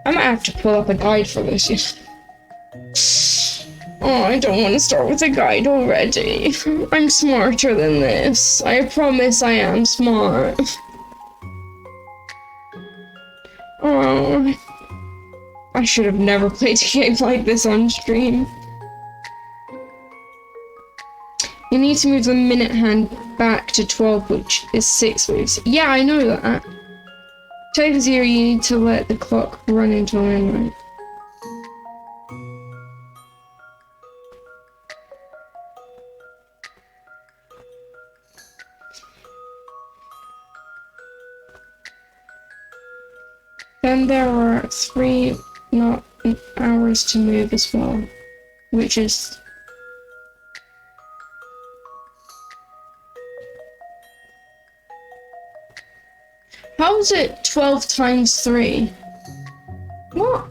I might have to pull up a guide for this. Oh, I don't want to start with a guide already. I'm smarter than this. I promise I am smart. Oh, I should have never played a game like this on stream. You need to move the minute hand back to 12, which is 6 moves. Yeah, I know that. Take 0, you need to let the clock run until midnight. Then there are 3 not hours to move as well, which is... How is it 12 times 3? What?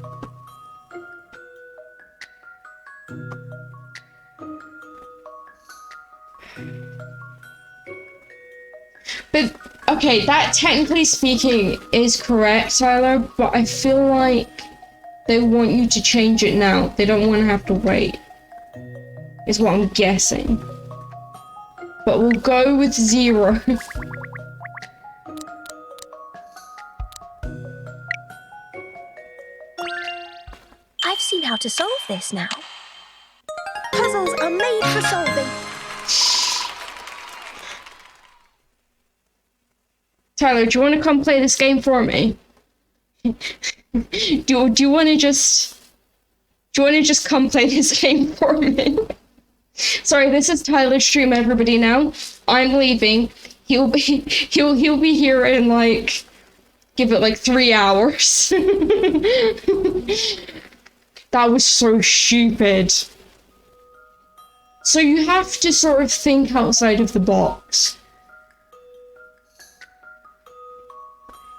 But, okay, that technically speaking is correct, Tyler, but I feel like they want you to change it now. They don't want to have to wait, is what I'm guessing. But we'll go with 0. I've seen how to solve this now. Puzzles are made for solving. Tyler, do you want to come play this game for me? do you want to just come play this game for me? Sorry, this is Tyler's stream, everybody. Now I'm leaving. He'll be here in like, give it like 3 hours. That was so stupid. So you have to sort of think outside of the box.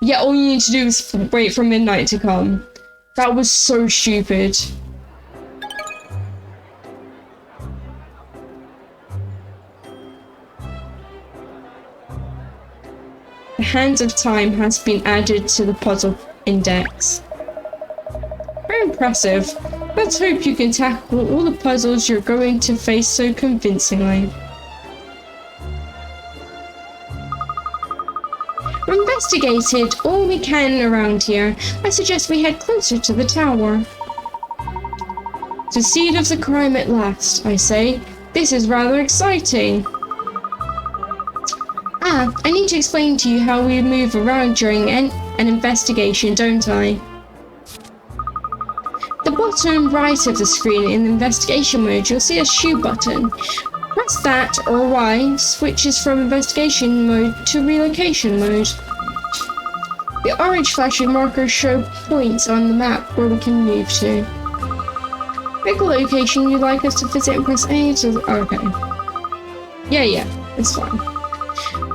Yeah, all you need to do is wait for midnight to come. That was so stupid. The Hands of Time has been added to the puzzle index. Very impressive. Let's hope you can tackle all the puzzles you're going to face so convincingly. We investigated all we can around here. I suggest we head closer to the tower. The seed of the crime at last, I say. This is rather exciting. I need to explain to you how we move around during an investigation, don't I? The bottom right of the screen in investigation mode, you'll see a shoe button. Press that, or Y, switches from investigation mode to relocation mode. The orange flashing markers show points on the map where we can move to. Pick a location you'd like us to visit and press A to... okay. Yeah, it's fine.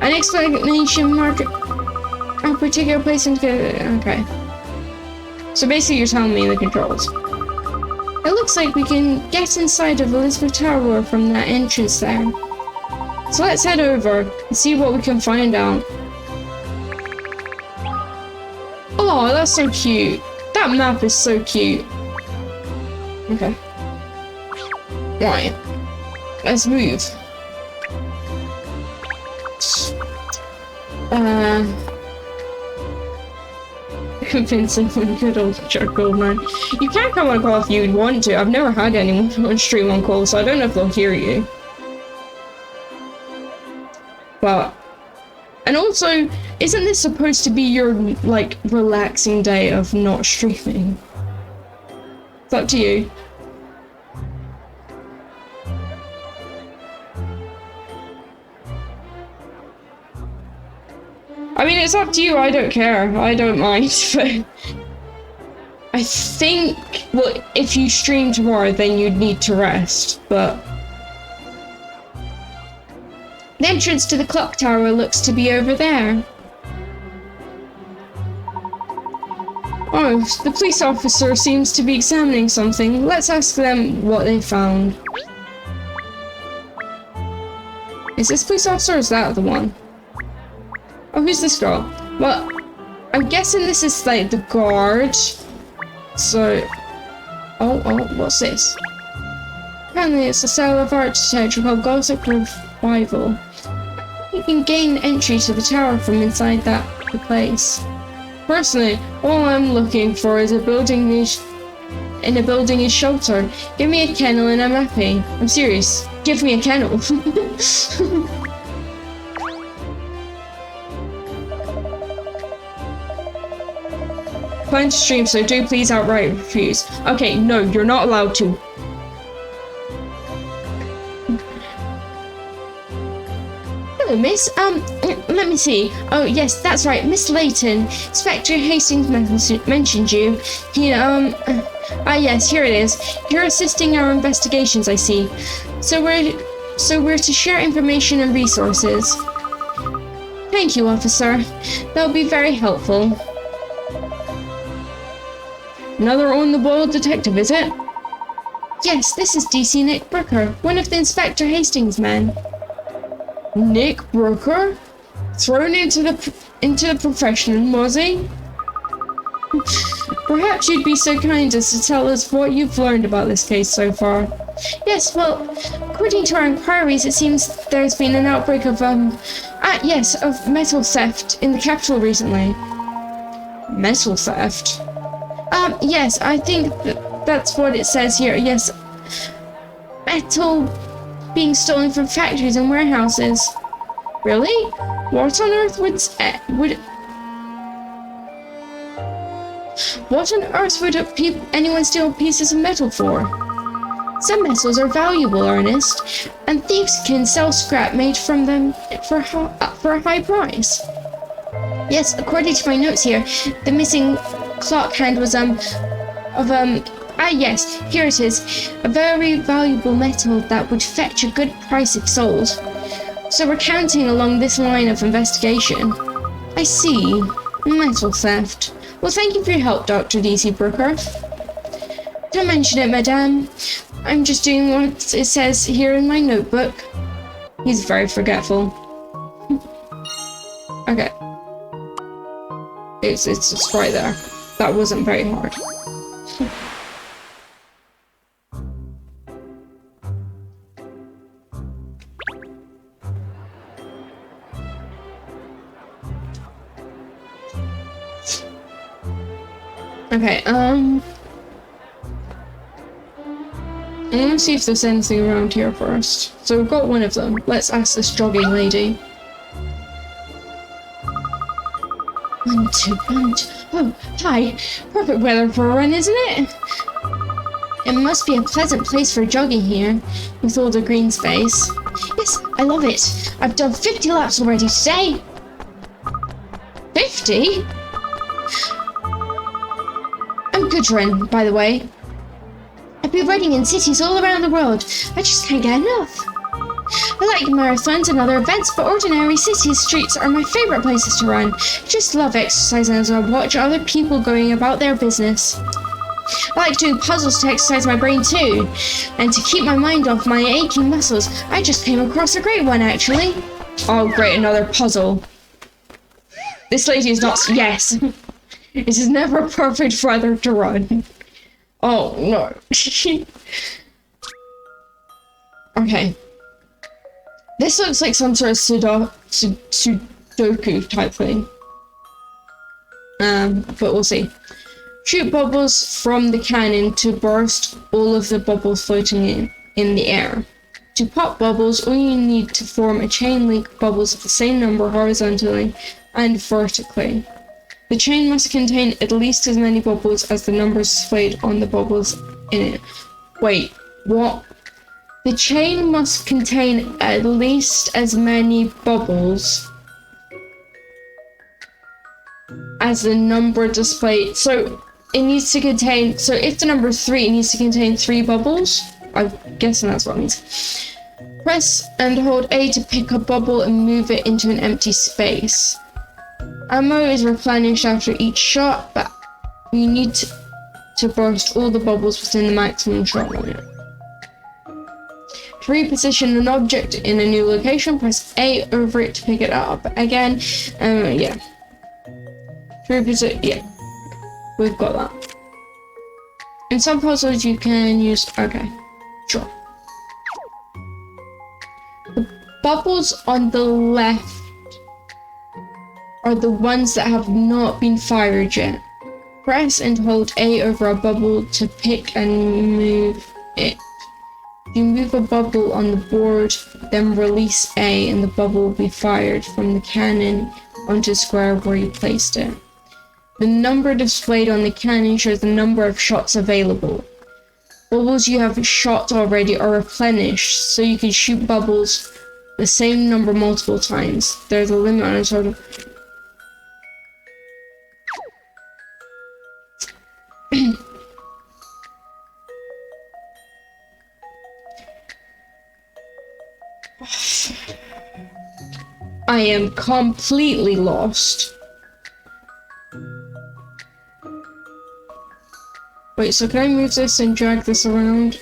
An explanation mark a particular place in... okay. So basically you're telling me the controls. It looks like we can get inside of Elizabeth Tower from that entrance there. So let's head over and see what we can find out. Oh, that's so cute. That map is so cute. Okay. Right. Let's move. Convincing one good old charcoal man. You can't come on a call if you'd want to. I've never had anyone on stream on call, so I don't know if they'll hear you. But, and also, isn't this supposed to be your, like, relaxing day of not streaming? It's up to you. I mean, it's up to you, I don't care. I don't mind, but... I think, well, if you stream tomorrow, then you'd need to rest, but... The entrance to the clock tower looks to be over there. Oh, the police officer seems to be examining something. Let's ask them what they found. Is this police officer or is that the one? Oh, who's this girl? Well, I'm guessing this is like the guard. So, oh, what's this? Apparently it's a cell of architecture called Gothic Revival. You can gain entry to the tower from inside that place. Personally, all I'm looking for is a building is shelter. Give me a kennel and I'm happy. I'm serious. Give me a kennel. Plan to stream, so do please outright refuse. Okay, no, you're not allowed to. Hello, miss. Let me see. Oh, yes, that's right. Miss Layton. Inspector Hastings mentioned you. He, yes, here it is. You're assisting our investigations, I see. So we're to share information and resources. Thank you, officer. That'll be very helpful. Another on-the-ball detective, is it? Yes, this is DC Nick Brooker, one of the Inspector Hastings men. Nick Brooker? Thrown into the profession, was he? Perhaps you'd be so kind as to tell us what you've learned about this case so far. Yes, well, according to our inquiries, it seems there's been an outbreak of, of metal theft in the capital recently. Metal theft? Yes, I think that's what it says here. Yes, metal being stolen from factories and warehouses. Really? What on earth would anyone steal pieces of metal for? Some metals are valuable, Ernest, and thieves can sell scrap made from them for a high price. Yes, according to my notes here, the missing clock hand was yes, here it is. A very valuable metal that would fetch a good price if sold. So we're counting along this line of investigation. I see. Metal theft. Well, thank you for your help, Dr. DC Brooker. Don't mention it, madame. I'm just doing what it says here in my notebook. He's very forgetful. Okay. It's just right there. That wasn't very hard. Okay, I'm gonna see if there's anything around here first. So we've got one of them. Let's ask this jogging lady. Oh, hi. Perfect weather for a run, isn't it? It must be a pleasant place for jogging here, with all the green space. Yes, I love it. I've done 50 laps already today. 50? I'm good run, by the way. I've been running in cities all around the world. I just can't get enough. I like marathons and other events, but ordinary city streets are my favorite places to run. I just love exercising as I watch other people going about their business. I like doing puzzles to exercise my brain too, and to keep my mind off my aching muscles. I just came across a great one, actually. Oh, great, another puzzle. This lady is not... Yes. It is never perfect weather to run. Oh, no. Okay. This looks like some sort of Sudoku type thing. But we'll see. Shoot bubbles from the cannon to burst all of the bubbles floating in the air. To pop bubbles, all you need to form a chain link of bubbles of the same number horizontally and vertically. The chain must contain at least as many bubbles as the numbers displayed on the bubbles in it. Wait, what? The chain must contain at least as many bubbles as the number displayed. So it needs to contain, so if the number is 3, it needs to contain 3 bubbles. I'm guessing that's what it means. Press and hold A to pick a bubble and move it into an empty space. Ammo is replenished after each shot, but you need to burst all the bubbles within the maximum shot limit. To reposition an object in a new location, press A over it to pick it up again. Yeah. To reposition, yeah. We've got that. In some puzzles you can use, okay, sure. The bubbles on the left are the ones that have not been fired yet. Press and hold A over a bubble to pick and move it. If you move a bubble on the board, then release A and the bubble will be fired from the cannon onto the square where you placed it. The number displayed on the cannon shows the number of shots available. Bubbles you have shot already are replenished, so you can shoot bubbles the same number multiple times. There's a limit on a total. I am completely lost. Wait, so can I move this and drag this around?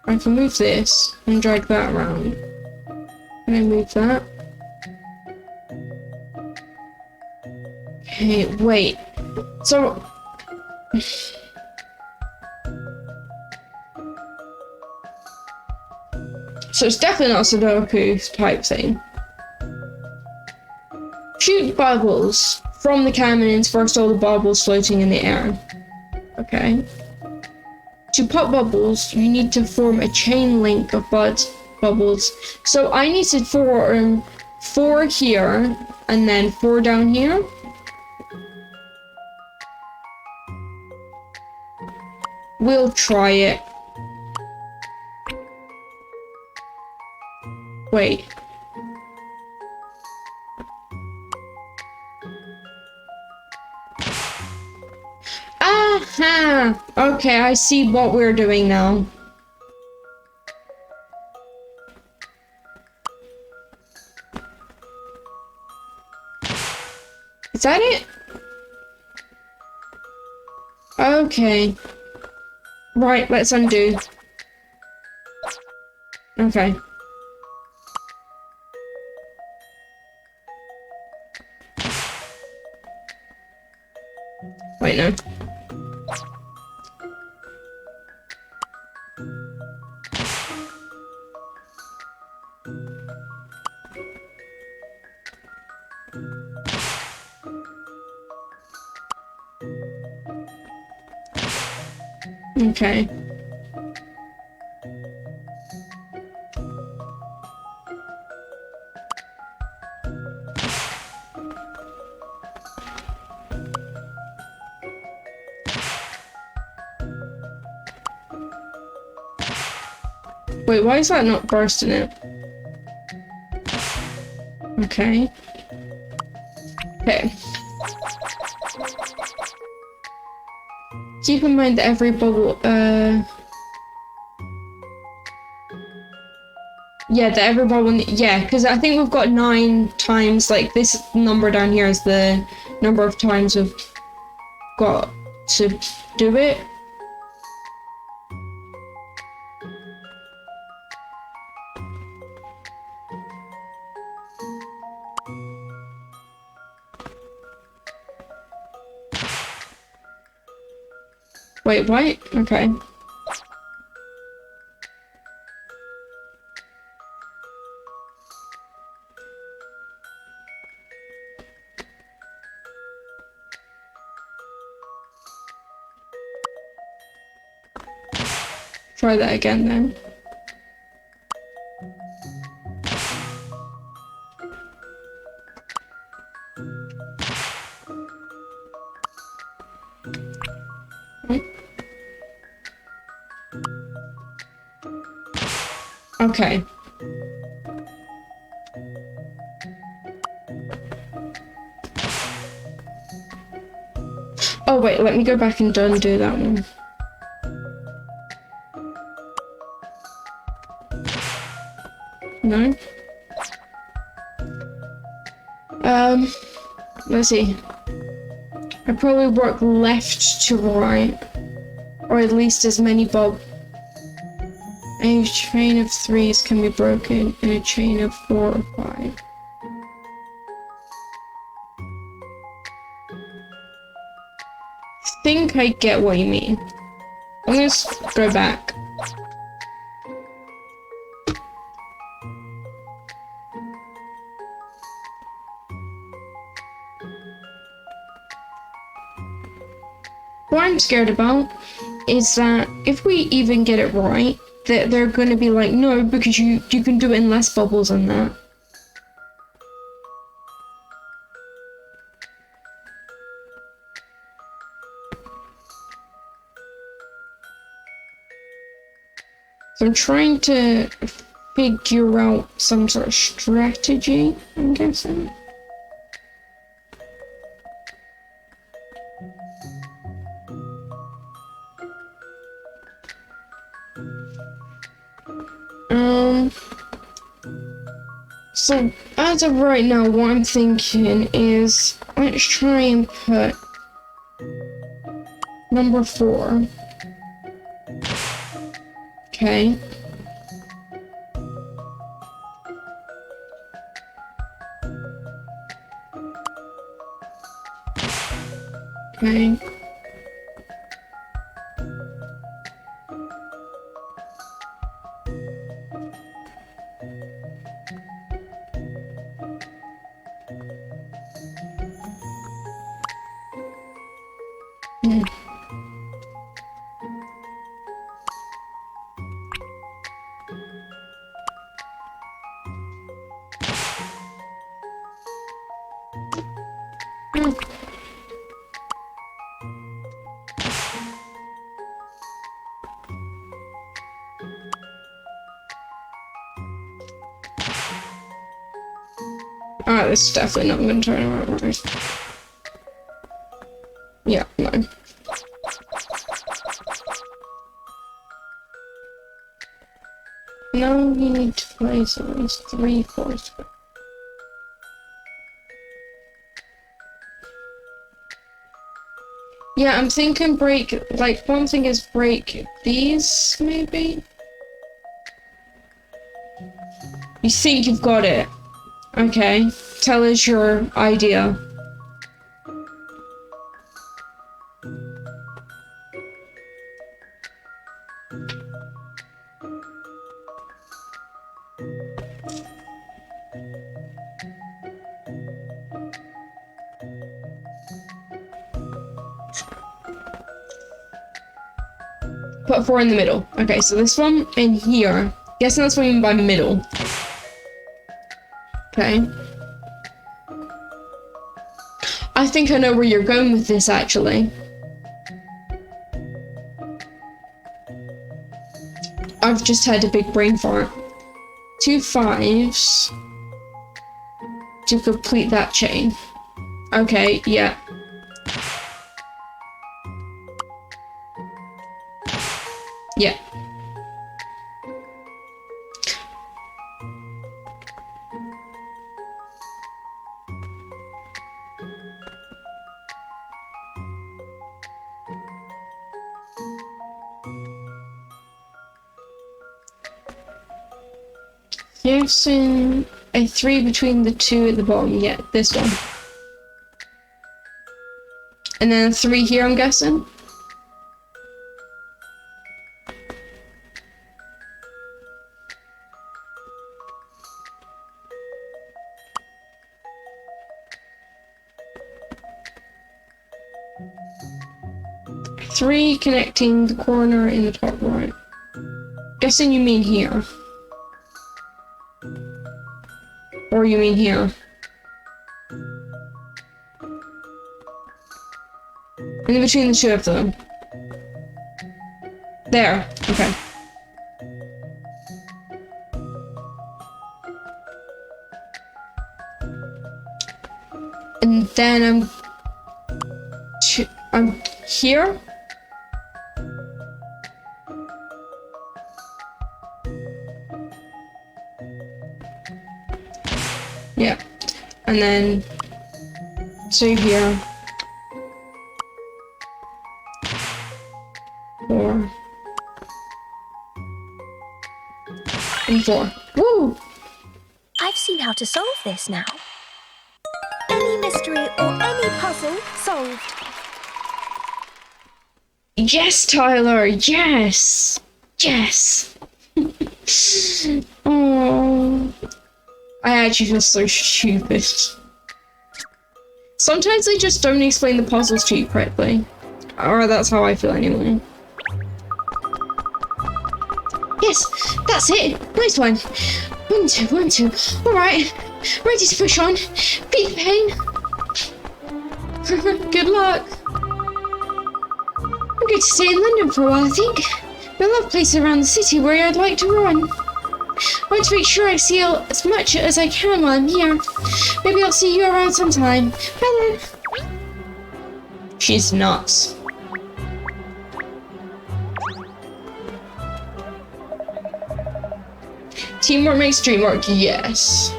I can move this and drag that around. Can I move that? Okay, wait. So... So it's definitely not a Sudoku type thing. Shoot bubbles from the cannons, first all the bubbles floating in the air. Okay. To pop bubbles, you need to form a chain link of bubbles. So I need to form 4 here, and then 4 down here. We'll try it. Wait. Aha! Okay, I see what we're doing now. Is that it? Okay. Right, let's undo. Okay. Wait, no. Okay. Wait, why is that not bursting it? Okay. Okay. Keep in mind that every bubble, yeah, that every bubble, yeah, because I think we've got 9 times, like, this number down here is the number of times we've got to do it. Wait, what? Okay. Try that again then. Okay. Oh wait, let me go back and undo that one. No? Let's see. I probably work left to right, or at least as many A chain of 3s can be broken in a chain of 4 or 5. I think I get what you mean. I'm gonna go back. What I'm scared about is that if we even get it right, that they're gonna be like, no, because you can do it in less bubbles than that. So I'm trying to figure out some sort of strategy, I'm guessing. So as of right now, what I'm thinking is, let's try and put number 4. Okay. Okay. Alright, this is definitely not going to turn out right. Yeah, no. Now you need to place at least 3 fourths. Yeah, I'm thinking break, like, one thing is break these, maybe? You think you've got it. Okay, tell us your idea. Put 4 in the middle. Okay, so this one in here. Guessing that's what you mean by middle. Okay. I think I know where you're going with this, actually. I've just had a big brain fart. 2 5s to complete that chain. Okay, yeah. Yeah. Using a 3 between the 2 at the bottom. Yeah, this one. And then a 3 here, I'm guessing. Three connecting the corner in the top right. Guessing you mean here. Or you mean here. And in between the 2 of them. There. Okay. And then I'm here. Yeah. And then 2 here. 4. And 4. Woo! I've seen how to solve this now. Any mystery or any puzzle solved. Yes, Tyler! Yes! Yes! Oh, I actually feel so stupid. Sometimes they just don't explain the puzzles to you correctly. Or that's how I feel anyway. Yes, that's it. Nice one. 1, 2, 1, 2. Alright. Ready to push on. Beat the pain. Good luck. I'm going to stay in London for a while, I think. There are a lot of places around the city where I'd like to run. I want to make sure I see as much as I can while I'm here. Maybe I'll see you around sometime. Bye then. She's nuts. Teamwork makes dream work, yes.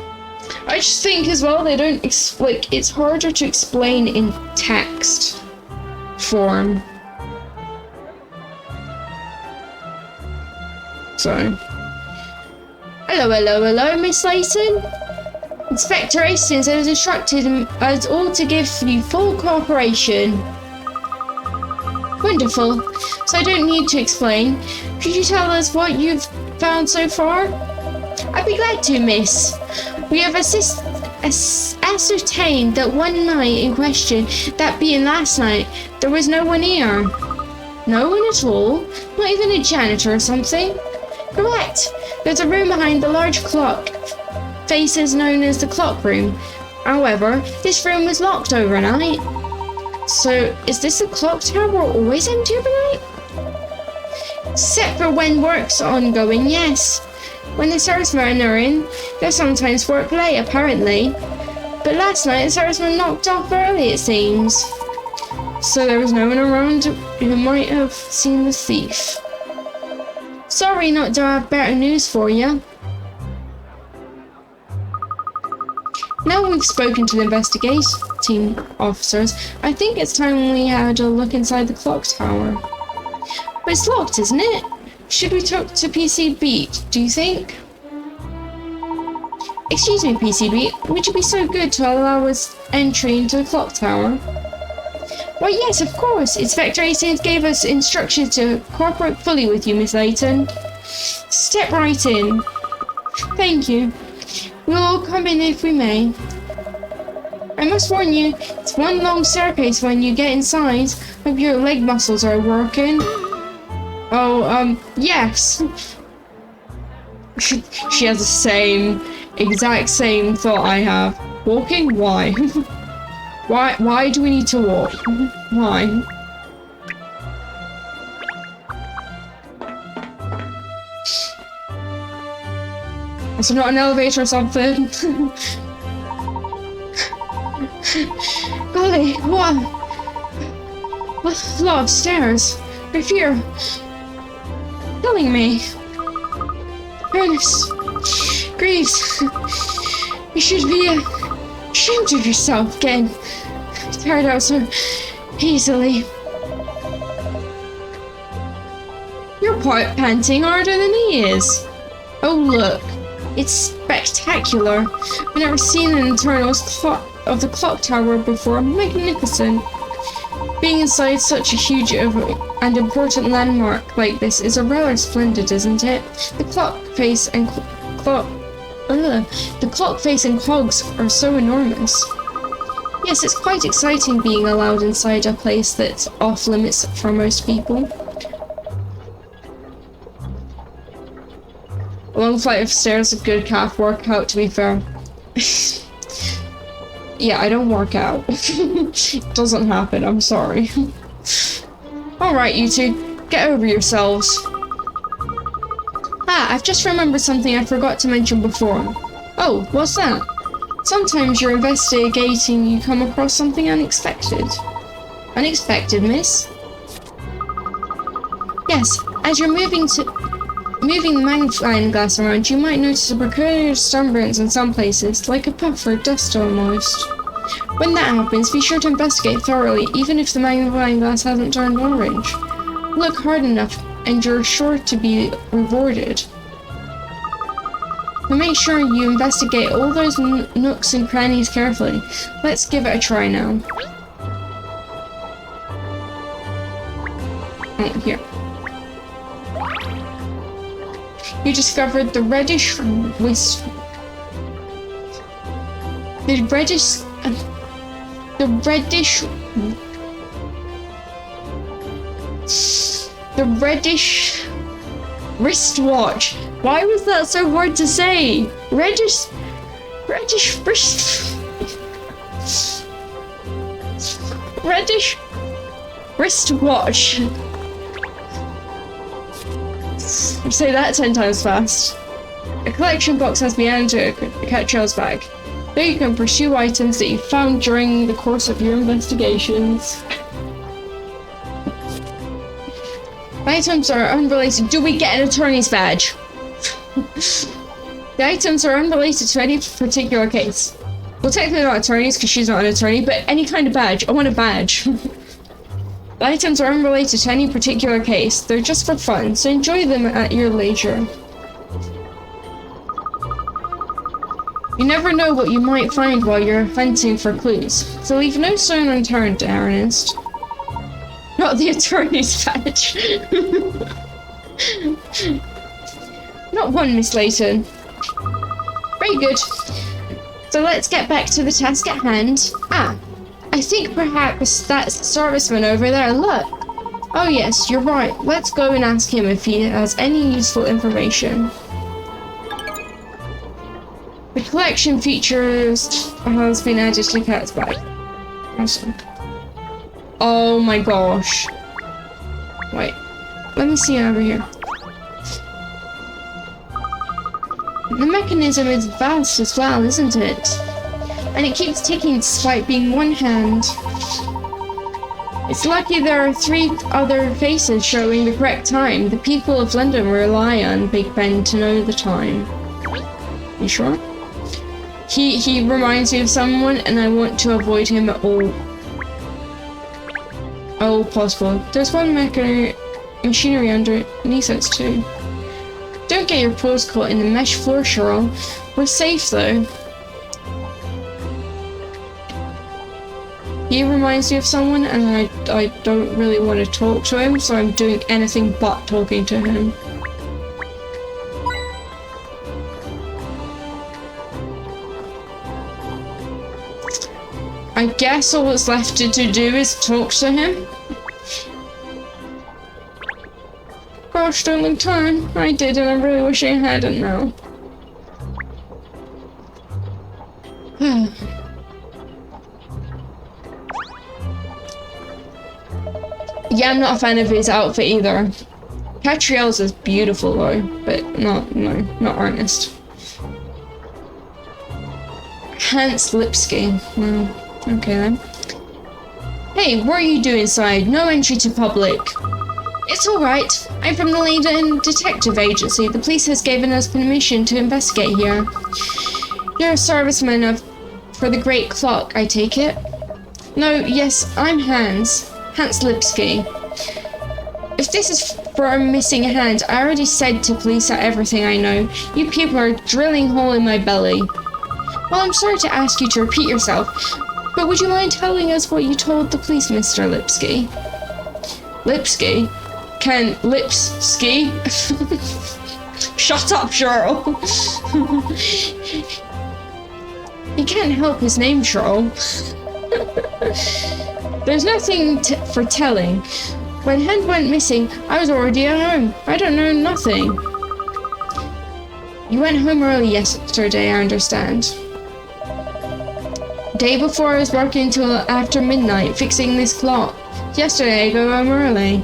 I just think as well they don't like it's harder to explain in text form. So hello, Miss Layton. Inspector Hastings has instructed us all to give you full cooperation. Wonderful. So I don't need to explain. Could you tell us what you've found so far? I'd be glad to, miss. We have ascertained that one night in question, that being last night, there was no one here. No one at all? Not even a janitor or something? Correct. There's a room behind the large clock faces known as the clock room. However, this room was locked overnight. So, is this the clock tower always empty overnight? Except for when work's ongoing, yes. When the servicemen are in, they sometimes work late, apparently. But last night, the servicemen knocked off early, it seems. So there was no one around who might have seen the thief. Sorry not to have better news for you. Now we've spoken to the investigation officers, I think it's time we had a look inside the clock tower. But it's locked, isn't it? Should we talk to PCB, do you think? Excuse me, PCB, would you be so good to allow us entry into the clock tower? Why, yes, of course. Inspector Hastings gave us instructions to cooperate fully with you, Miss Layton. Step right in. Thank you. We'll all come in if we may. I must warn you, it's one long staircase when you get inside. Hope your leg muscles are working. Oh, yes. She has the exact same thought I have. Walking? Why? Why do we need to walk? Why? Is there not an elevator or something? Golly, what? A lot of stairs. I fear. Killing me. Ernest. Greaves. You should be ashamed of yourself getting tired out so easily. You're panting harder than he is. Oh look, it's spectacular. I've never seen an internals of the clock tower before. Magnificent. Being inside such a huge and important landmark like this is a rather splendid, isn't it? The clock face and cogs are so enormous. Yes, it's quite exciting being allowed inside a place that's off limits for most people. A long flight of stairs, a good calf workout, to be fair. Yeah, I don't work out. It doesn't happen, I'm sorry. Alright, you two, get over yourselves. Ah, I've just remembered something I forgot to mention before. Oh, what's that? Sometimes you're investigating, you come across something unexpected. Unexpected, miss? Yes, as you're moving the magnifying glass around, you might notice a peculiar sunburns in some places, like a puff or dust almost. When that happens, be sure to investigate thoroughly, even if the magnifying glass hasn't turned orange. Look hard enough, and you're sure to be rewarded. But make sure you investigate all those nooks and crannies carefully. Let's give it a try now. Oh, here. You discovered the reddish wristwatch. Why was that so hard to say? Reddish wristwatch. Say that 10 times fast. A collection box has been added to Katrielle's bag. There you can pursue items that you found during the course of your investigations. Items are unrelated. Do we get an attorney's badge? The items are unrelated to any particular case. Well, technically not attorneys because she's not an attorney, but any kind of badge. I want a badge. The items are unrelated to any particular case. They're just for fun, so enjoy them at your leisure. You never know what you might find while you're hunting for clues, so leave no stone unturned, Ernest. Not the attorney's badge. Not one, Miss Layton. Very good. So let's get back to the task at hand. Ah, I think perhaps that's the serviceman over there. Look. Oh yes, you're right. Let's go and ask him if he has any useful information. The collection features has been added to Cat's bag. Awesome. Oh my gosh. Wait. Let me see over here. The mechanism is vast as well, isn't it? And it keeps ticking despite being one hand. It's lucky there are 3 other faces showing the correct time. The people of London rely on Big Ben to know the time. You sure? He reminds me of someone and I want to avoid him at all possible. There's one machinery underneath us too. Don't get your paws caught in the mesh floor, Cheryl. We're safe though. He reminds me of someone and I don't really want to talk to him, so I'm doing anything but talking to him. I guess all that's left to do is talk to him. Gosh, don't look time. I did, and I'm really wishing I hadn't now. Yeah, I'm not a fan of his outfit either. Katrielle's is beautiful though, but not Ernest. Hans Lipsky. Okay then. Hey, what are you doing inside? No entry to public. It's alright. I'm from the Layton Detective Agency. The police has given us permission to investigate here. You're a serviceman for the Great Clock, I take it? No, yes, I'm Hans Lipsky. If this is for a missing hand, I already said to police everything I know. You people are drilling a hole in my belly. Well, I'm sorry to ask you to repeat yourself, but would you mind telling us what you told the police, Mr. Lipsky? Lipsky? Can lips ski? Shut up, Cheryl. He can't help his name, Cheryl. There's nothing for telling. When Hand went missing, I was already at home. I don't know nothing. You went home early yesterday, I understand. Day before I was working until after midnight fixing this clock. Yesterday I go home early.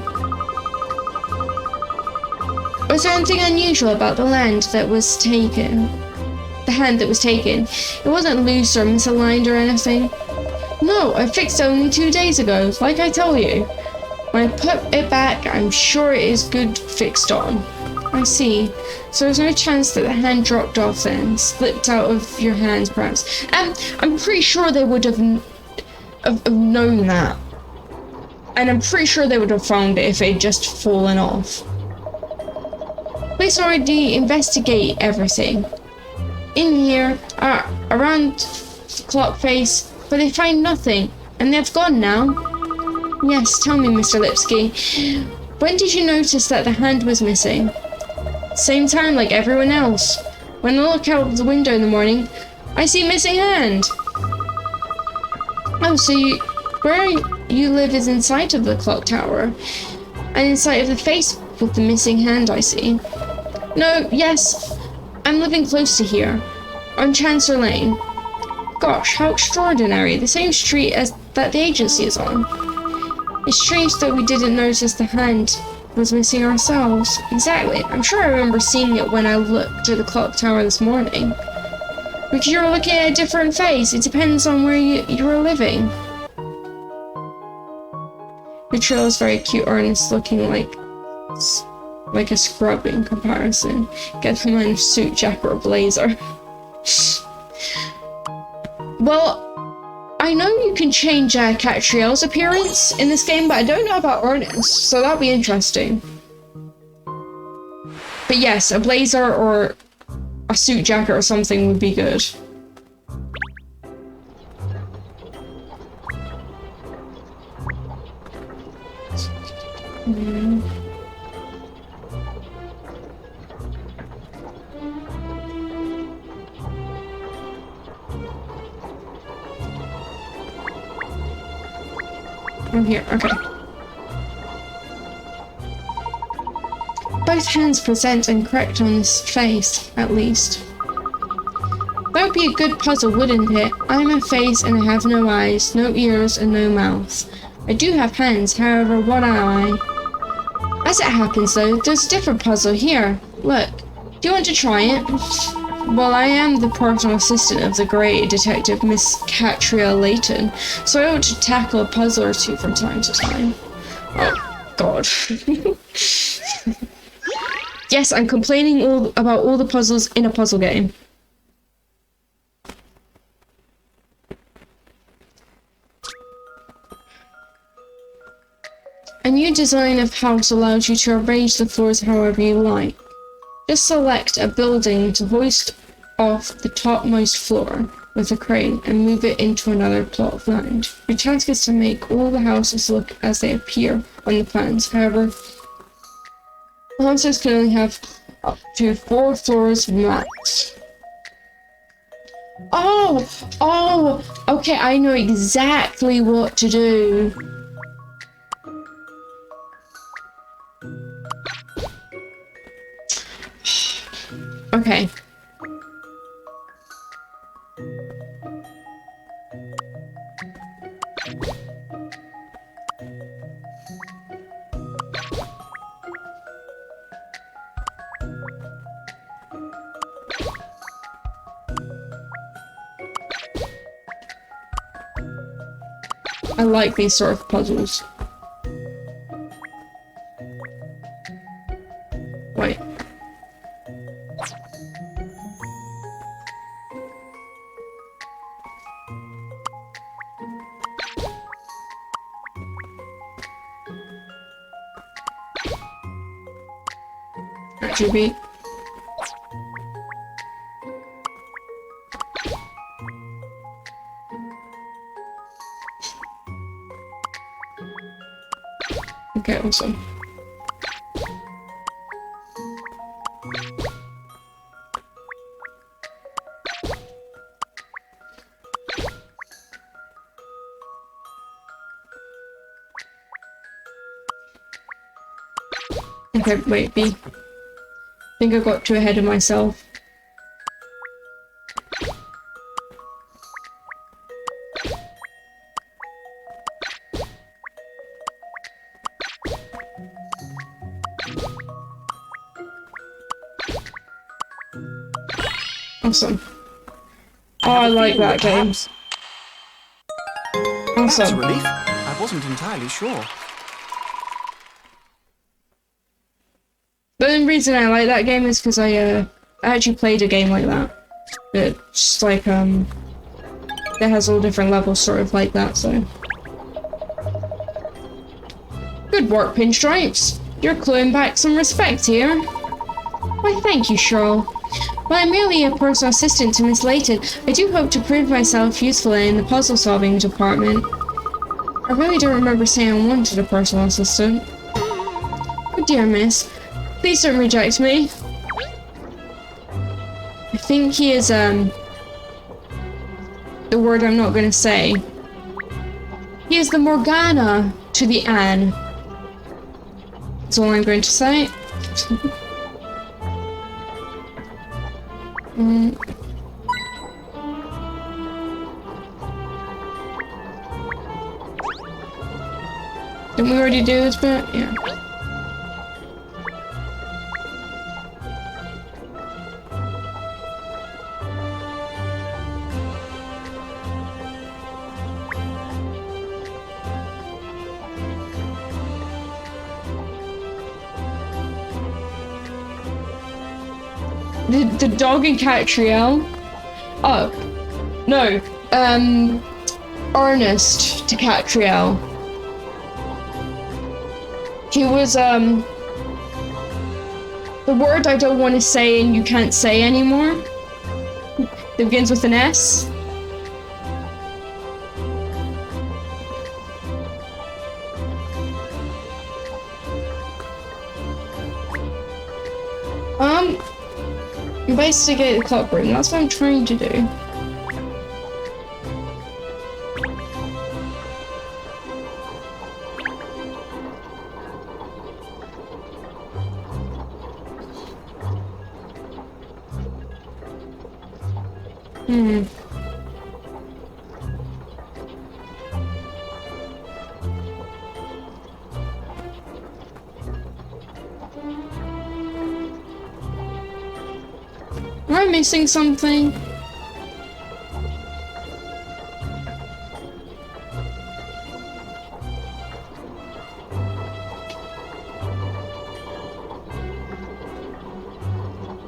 Was there anything unusual about the land that was taken? The hand that was taken? It wasn't loose or misaligned or anything. No, I fixed it only 2 days ago, like I told you. When I put it back, I'm sure it is good fixed on. I see. So there's no chance that the hand dropped off then, slipped out of your hands perhaps. I'm pretty sure they would have known that. And I'm pretty sure they would have found it if it had just fallen off. Police already investigate everything. In here, around the clock face, but they find nothing, and they've gone now. Yes, tell me, Mr. Lipsky, when did you notice that the hand was missing? Same time like everyone else. When I look out of the window in the morning, I see missing hand. Oh, so where you live is in sight of the clock tower, and in sight of the face with the missing hand, I see. No, yes, I'm living close to here, on Chancellor Lane. Gosh, how extraordinary, the same street as that the agency is on. It's strange that we didn't notice the hand was missing ourselves. Exactly, I'm sure I remember seeing it when I looked at the clock tower this morning. Because you were looking at a different face, it depends on where you were living. Katrielle is very cute, earnest looking like a scrub in comparison. Get him in a suit, jacket, or blazer. Well, I know you can change Katrielle's appearance in this game, but I don't know about Ernest, so that'll be interesting. But yes, a blazer or a suit jacket or something would be good. I'm here, okay. Both hands present and correct on this face, at least. That would be a good puzzle, wouldn't it? I'm a face and I have no eyes, no ears, and no mouth. I do have hands, however, what am I? As it happens though, there's a different puzzle here. Look, do you want to try it? Well, I am the personal assistant of the great detective Miss Katrielle Layton, so I ought to tackle a puzzle or two from time to time. Oh, God. Yes, I'm complaining about all the puzzles in a puzzle game. A new design of house allows you to arrange the floors however you like. Just select a building to hoist off the topmost floor with a crane and move it into another plot of land. Your task is to make all the houses look as they appear on the plans. However, the houses can only have up to 4 floors max. Oh, okay, I know exactly what to do. Okay. I like these sort of puzzles. Wait. Actually, okay, awesome. Okay, wait, B. I think I got too ahead of myself. Awesome. Oh, I like that game. That's a Awesome. relief. I wasn't entirely sure. The only reason I like that game is because I actually played a game like that. It's just like, that has all different levels sort of like that, so. Good work, Pinstripes. You're clawing back some respect here. Why, thank you, Cheryl. While I'm merely a personal assistant to Miss Layton, I do hope to prove myself useful in the puzzle-solving department. I really don't remember saying I wanted a personal assistant. Oh dear, miss. Please don't reject me. I think he is, the word I'm not gonna say. He is the Morgana to the Anne. That's all I'm going to say. Didn't we already do this bit? Yeah. The dog in Katrielle? Oh. No. Ernest to Katrielle. He was, the word I don't want to say and you can't say anymore. That begins with an S. Investigate the clock room. That's what I'm trying to do. Am I missing something?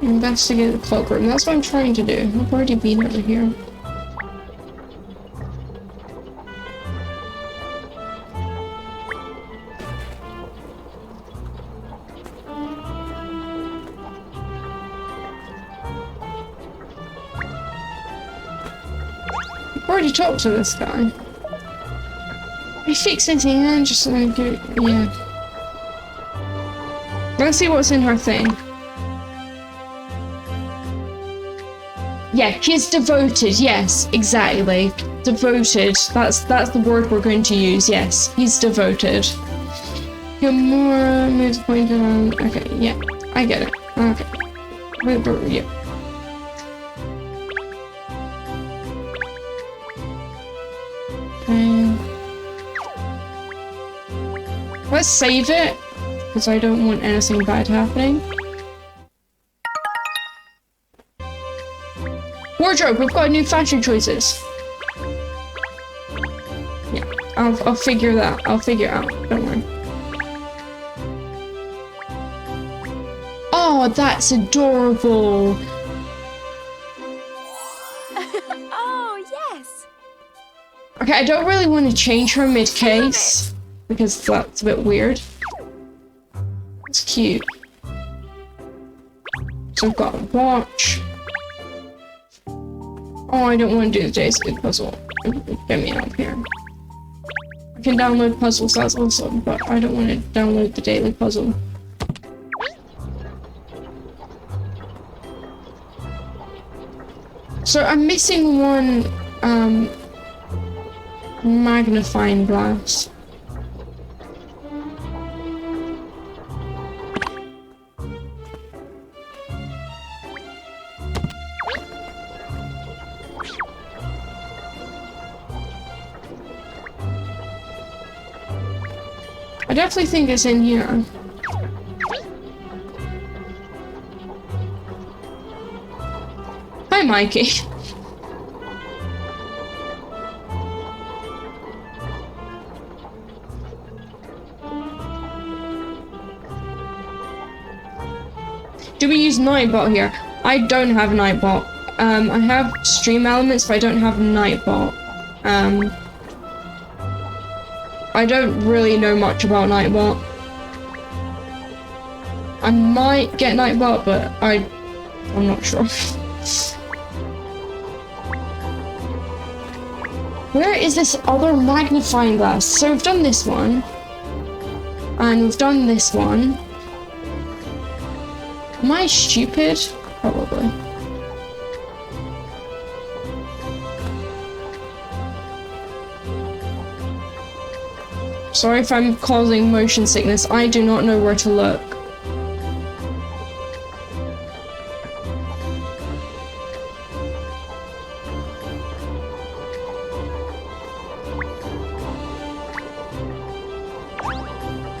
Investigate the cloakroom. That's what I'm trying to do. I've already been over here. I've already talked to this guy. I fix anything and just yeah. Let's see what's in her thing. Yeah, he's devoted. Yes, exactly. Devoted. That's the word we're going to use. Yes, he's devoted. Gamora moves pointed on. Okay, yeah, I get it. Okay. Yeah. Let's save it, because I don't want anything bad happening. Wardrobe, we've got new fashion choices. Yeah, I'll figure that. I'll figure it out. Don't worry. Oh, that's adorable. Oh, yes. Okay, I don't really want to change her mid-case because that's a bit weird. It's cute. So I've got a watch. Oh, I don't want to do the daily puzzle. Get me out here. I can download puzzles, that's awesome, but I don't want to download the daily puzzle. So I'm missing one magnifying glass. I definitely think it's in here. Hi, Mikey. Do we use Nightbot here? I don't have Nightbot. I have stream elements, but I don't have Nightbot. I don't really know much about Nightbot. I might get Nightbot, but I'm not sure. Where is this other magnifying glass? So we've done this one. And we've done this one. Am I stupid? Probably. Sorry if I'm causing motion sickness. I do not know where to look.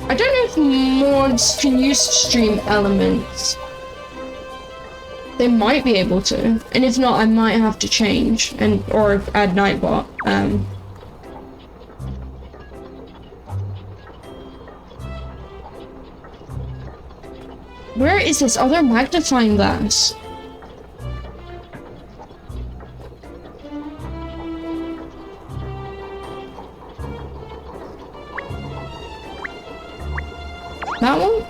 I don't know if mods can use stream elements. They might be able to, and if not, I might have to change or add Nightbot. Where is this other magnifying glass? That one?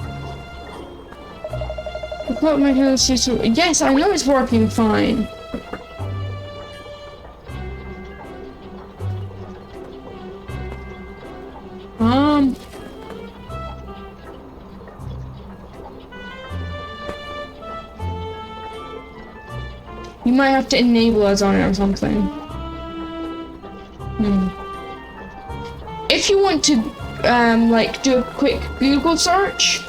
Yes, I know it's working fine. You might have to enable us on it or something. If you want to, like, do a quick Google search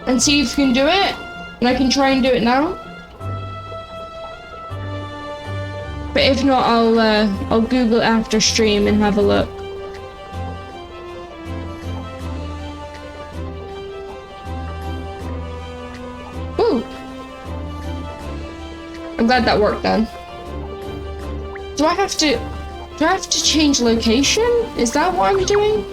and see if you can do it, and I can try and do it now. But if not, I'll Google after stream and have a look. Ooh. I'm glad that worked then. Do I have to change location? Is that what I'm doing?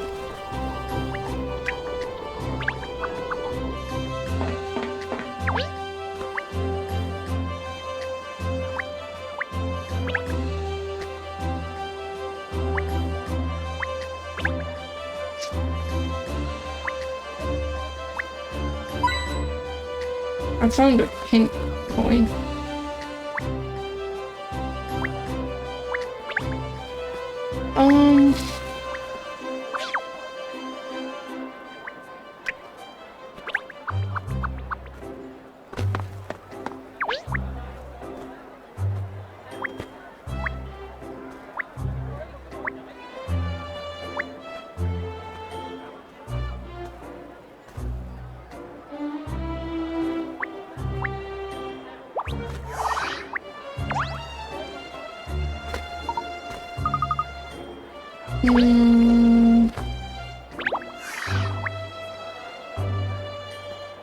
I found a pink coin.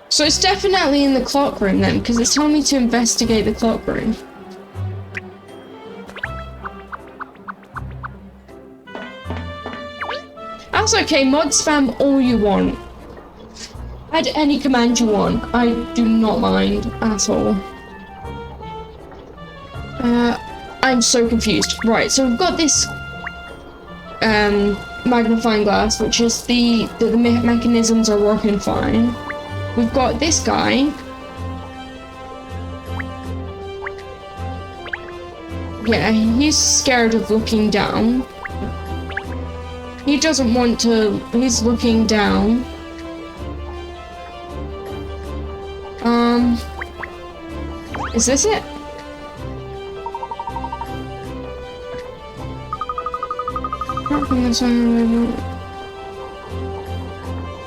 So it's definitely in the clock room then, because it's telling me to investigate the clock room. That's okay, mod spam all you want. Add any command you want. I do not mind at all. I'm so confused. Right, so we've got this magnifying glass, which is the mechanisms are working fine. We've got this guy. Yeah, he's scared of looking down. He doesn't want to, he's looking down. Is this it?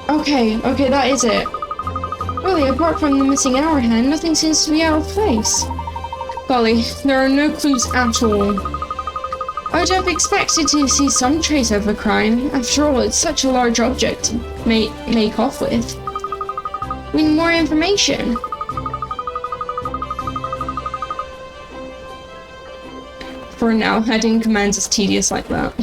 Okay, that is it. Really, apart from the missing hour hand, nothing seems to be out of place. Golly, there are no clues at all. I would have expected to see some trace of a crime. After all, it's such a large object to make off with. We need more information. For now, adding commands is tedious like that.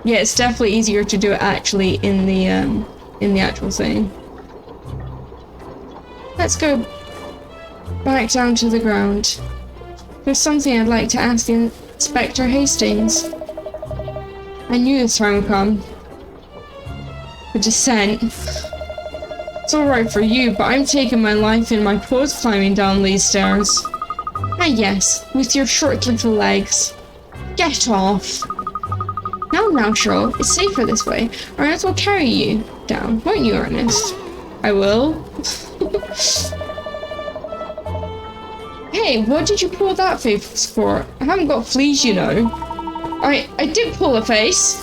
Yeah, it's definitely easier to do it actually in the actual thing. Let's go back down to the ground. There's something I'd like to ask Inspector Hastings. I knew this time would come. The descent. It's alright for you, but I'm taking my life in my paws climbing down these stairs. Ah yes, with your short little legs. Get off! Now, Cheryl, it's safer this way. Ernest will carry you down, won't you, Ernest? I will. Hey, what did you pull that face for? I haven't got fleas, you know. I did pull a face.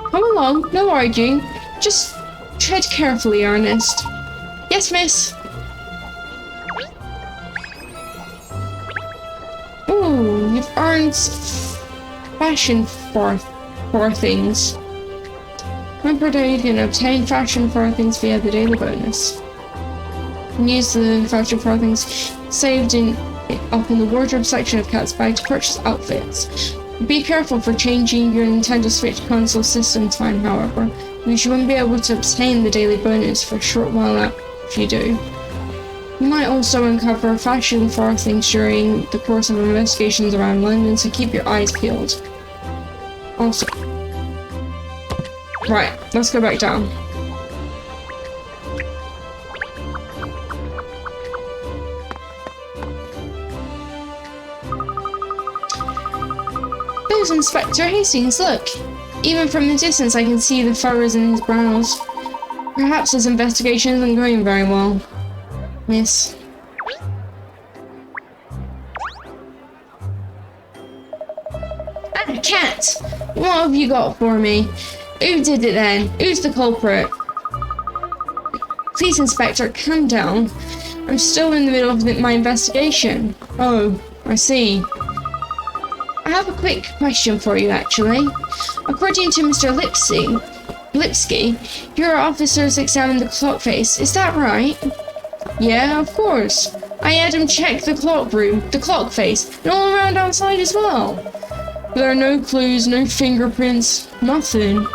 Come along, no arguing. Just tread carefully, Ernest. Yes, miss. Ooh, you've earned fashion for things. Remember that you can obtain fashion for things via the daily bonus. And use the fashion for things saved up in the wardrobe section of Cat's bag to purchase outfits. Be careful for changing your Nintendo Switch console system time, however, because you won't be able to obtain the daily bonus for a short while if you do. You might also uncover fashion for things during the course of investigations around London, so keep your eyes peeled. Also, right, let's go back down. There's Inspector Hastings, look! Even from the distance I can see the furrows in his brows. Perhaps his investigation isn't going very well, miss. Ah, Cat! What have you got for me? Who did it then? Who's the culprit? Please, Inspector, calm down. I'm still in the middle of my investigation. Oh, I see. I have a quick question for you, actually. According to Mr. Lipsky, your officers examined the clock face. Is that right? Yeah, of course. I had him check the clock room, the clock face, and all around outside as well. There are no clues, no fingerprints, nothing.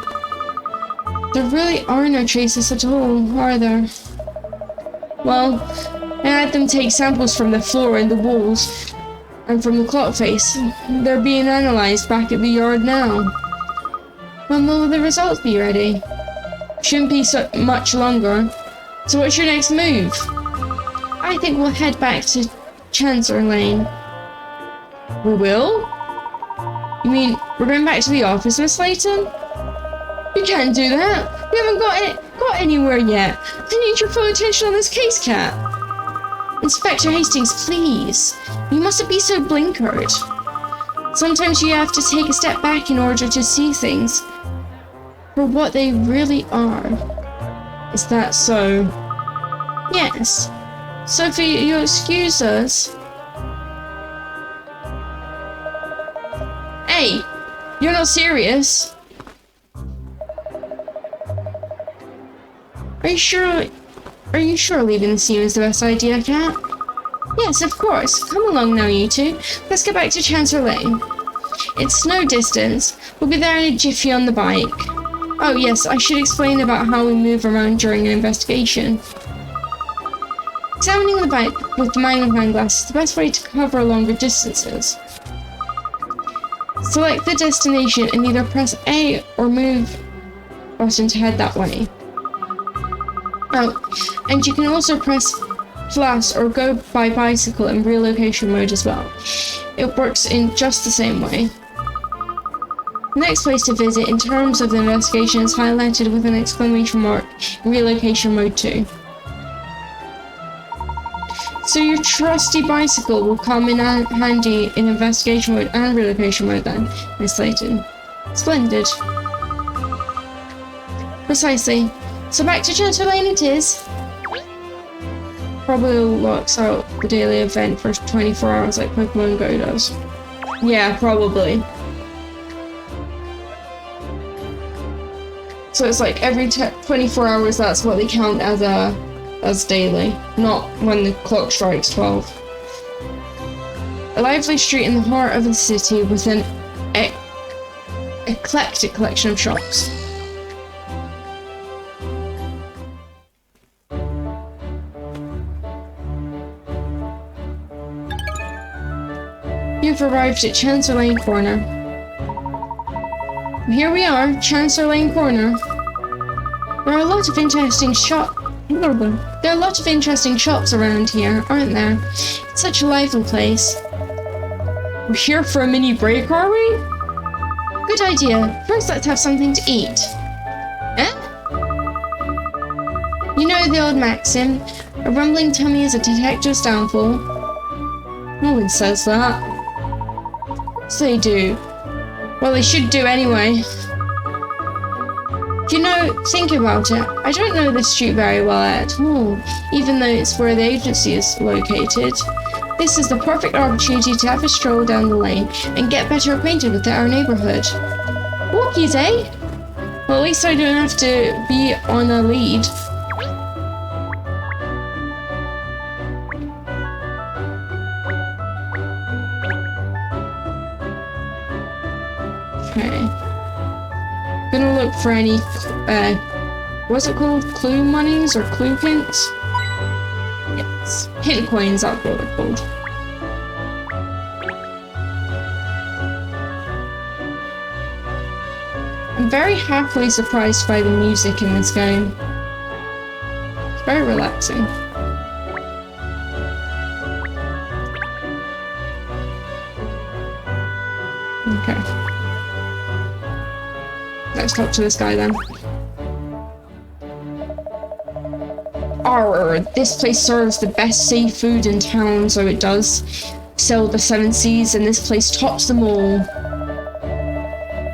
There really are no traces at all, are there? Well, I had them take samples from the floor and the walls, and from the clock face. They're being analysed back at the yard now. When will the results be ready? Shouldn't be so much longer. So what's your next move? I think we'll head back to Chancellor Lane. We will? You mean we're going back to the office, Miss Layton? You can't do that. We haven't got anywhere yet. I need your full attention on this case, Cat. Inspector Hastings, please. You mustn't be so blinkered. Sometimes you have to take a step back in order to see things for what they really are. Is that so? Yes. Sophie, you'll excuse us. Hey, you're not serious. Are you sure leaving the scene is the best idea, Cat? Yes, of course. Come along now, you two. Let's get back to Chancellor Lane. It's no distance. We'll be there in a jiffy on the bike. Oh yes, I should explain about how we move around during an investigation. Examining the bike with the magnifying glass is the best way to cover longer distances. Select the destination and either press A or move button to head that way. Oh, and you can also press plus or go by bicycle in relocation mode as well. It works in just the same way. The next place to visit in terms of the investigation is highlighted with an exclamation mark in relocation mode 2. So your trusty bicycle will come in handy in investigation mode and relocation mode then, Miss Layton. Splendid. Precisely. So back to Chancellor Lane it is. Probably locks out the daily event for 24 hours like Pokemon Go does. Yeah, probably. So it's like every 24 hours that's what they count as daily, not when the clock strikes 12. A lively street in the heart of the city with an eclectic collection of shops. You've arrived at Chancellor Lane Corner. Here we are, Chancellor Lane Corner. There are a lot of interesting shops around here, aren't there? It's such a lively place. We're here for a mini break, are we? Good idea. First, let's have something to eat. Eh? You know the old maxim, a rumbling tummy is a detective's downfall. No one says that. Yes, they do. Well, they should do anyway. You know, think about it. I don't know this street very well at all, even though it's where the agency is located. This is the perfect opportunity to have a stroll down the lane and get better acquainted with our neighborhood. Walkies, eh? Well, at least I don't have to be on a lead. Okay. Gonna look for any, what's it called? Clue monies or clue hints? Yes. Hint coins, that's what they're called. I'm very happily surprised by the music in this game. It's very relaxing. Okay. Let's talk to this guy then. Arr, this place serves the best seafood in town, so it does. Sell the 7 seas, and this place tops them all.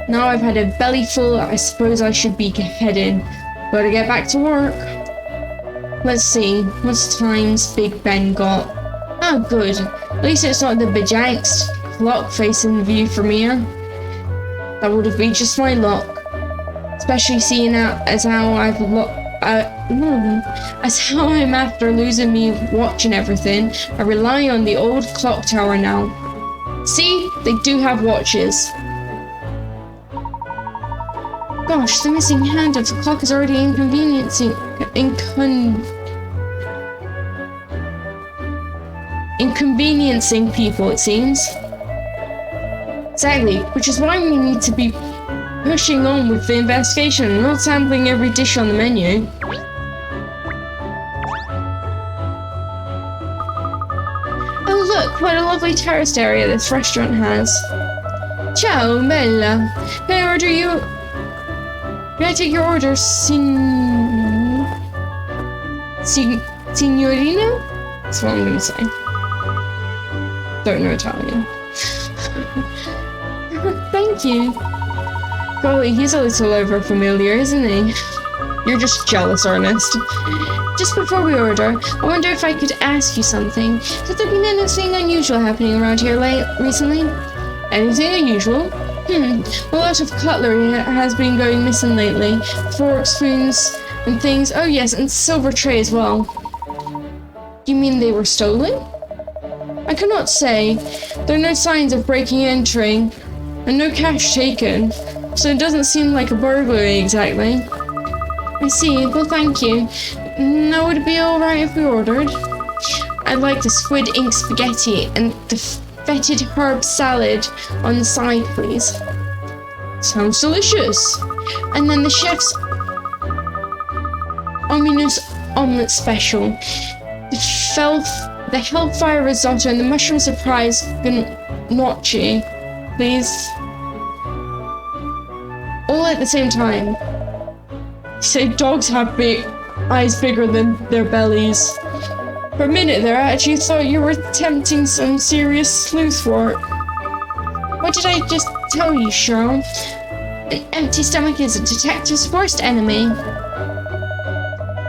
Now I've had a belly full, I suppose I should be heading. Gotta get back to work. Let's see, what's time's Big Ben got? Oh, good. At least it's not the bejanxed clock facing view from here. That would have been just my luck. Especially seeing as how I'm after losing me watch and everything. I rely on the old clock tower now. See, they do have watches. Gosh, the missing hand of the clock is already inconveniencing people, it seems. Exactly, which is why we need to be pushing on with the investigation, not sampling every dish on the menu. Oh look, what a lovely terraced area this restaurant has. Ciao, Bella. Can I order you? Can I take your order, signorina? That's what I'm gonna say. Don't know Italian. Thank you. Golly, he's a little over familiar, isn't he? You're just jealous, Ernest. Just before we order, I wonder if I could ask you something. Has there been anything unusual happening around here recently? Anything unusual? A lot of cutlery has been going missing lately. Forks, spoons, and things. Oh yes, and silver tray as well. You mean they were stolen? I cannot say. There are no signs of breaking and entering, and no cash taken. So it doesn't seem like a burglary exactly. I see. Well, thank you. Now, would it be alright if we ordered? I'd like the squid ink spaghetti and the fetid herb salad on the side, please. Sounds delicious. And then the chef's ominous omelette special. The hellfire risotto and the mushroom surprise gnocchi, please. All at the same time. You say dogs have big eyes bigger than their bellies. For a minute there, I actually thought you were attempting some serious sleuth work. What did I just tell you, Cheryl? An empty stomach is a detective's worst enemy.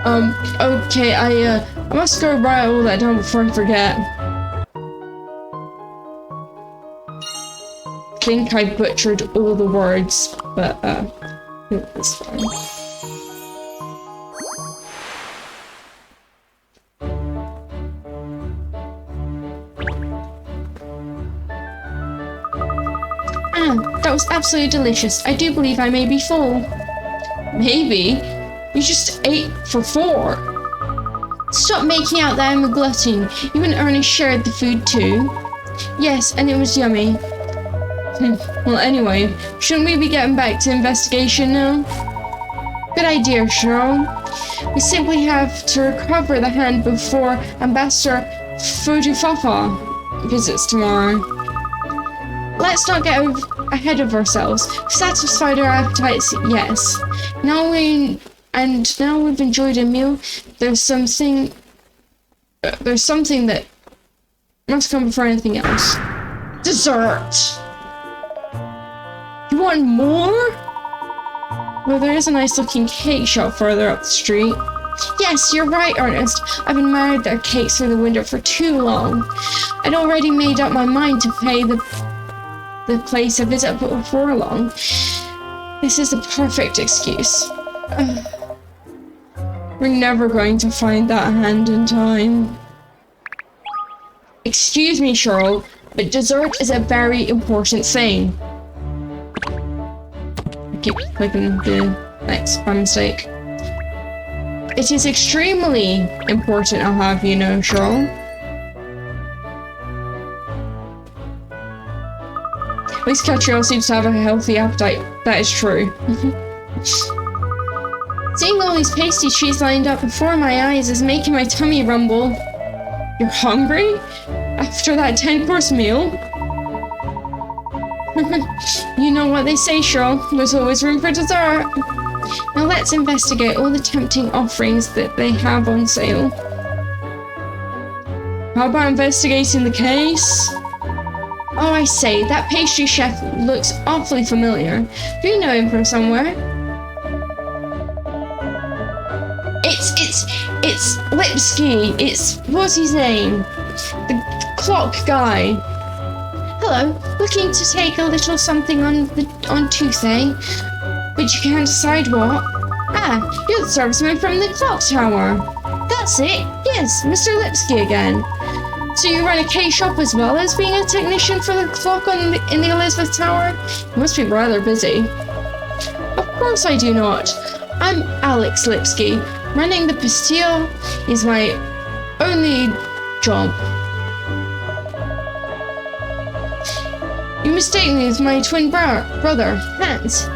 Okay, I must go write all that down before I forget. I think I butchered all the words, but, it's fine. That was absolutely delicious. I do believe I may be full. Maybe? You just ate for 4. Stop making out that I'm a glutton. You and Ernest shared the food too. Yes, and it was yummy. Well, anyway, shouldn't we be getting back to investigation now? Good idea, Cheryl. We simply have to recover the hand before Ambassador Fudufafa visits tomorrow. Let's not get ahead of ourselves. We've satisfied our appetites, yes. Now we've enjoyed a meal. There's something that must come before anything else. Dessert! You want more? Well, there is a nice looking cake shop further up the street. Yes, you're right, Ernest. I've admired their cakes through the window for too long. I'd already made up my mind to pay the place a visit before long. This is the perfect excuse. We're never going to find that hand in time. Excuse me, Cheryl, but dessert is a very important thing. I keep clicking the X by mistake. It is extremely important, I'll have you know, Cheryl. At least Katrielle seems to have a healthy appetite. That is true. Seeing all these pasty treats lined up before my eyes is making my tummy rumble. You're hungry? After that 10-course meal? You know what they say, Cheryl. There's always room for dessert. Now let's investigate all the tempting offerings that they have on sale. How about investigating the case? Oh, I say, that pastry chef looks awfully familiar. Do you know him from somewhere? It's Lipsky. What's his name? The clock guy. Hello, looking to take a little something on Tuesday, but you can't decide what? Ah, you're the serviceman from the clock tower. That's it. Yes, Mr. Lipsky again. So you run a K-shop as well as being a technician for the clock in the Elizabeth Tower? You must be rather busy. Of course I do not. I'm Alex Lipsky. Running the Bastille is my only job. You mistake me with my twin brother, Hans.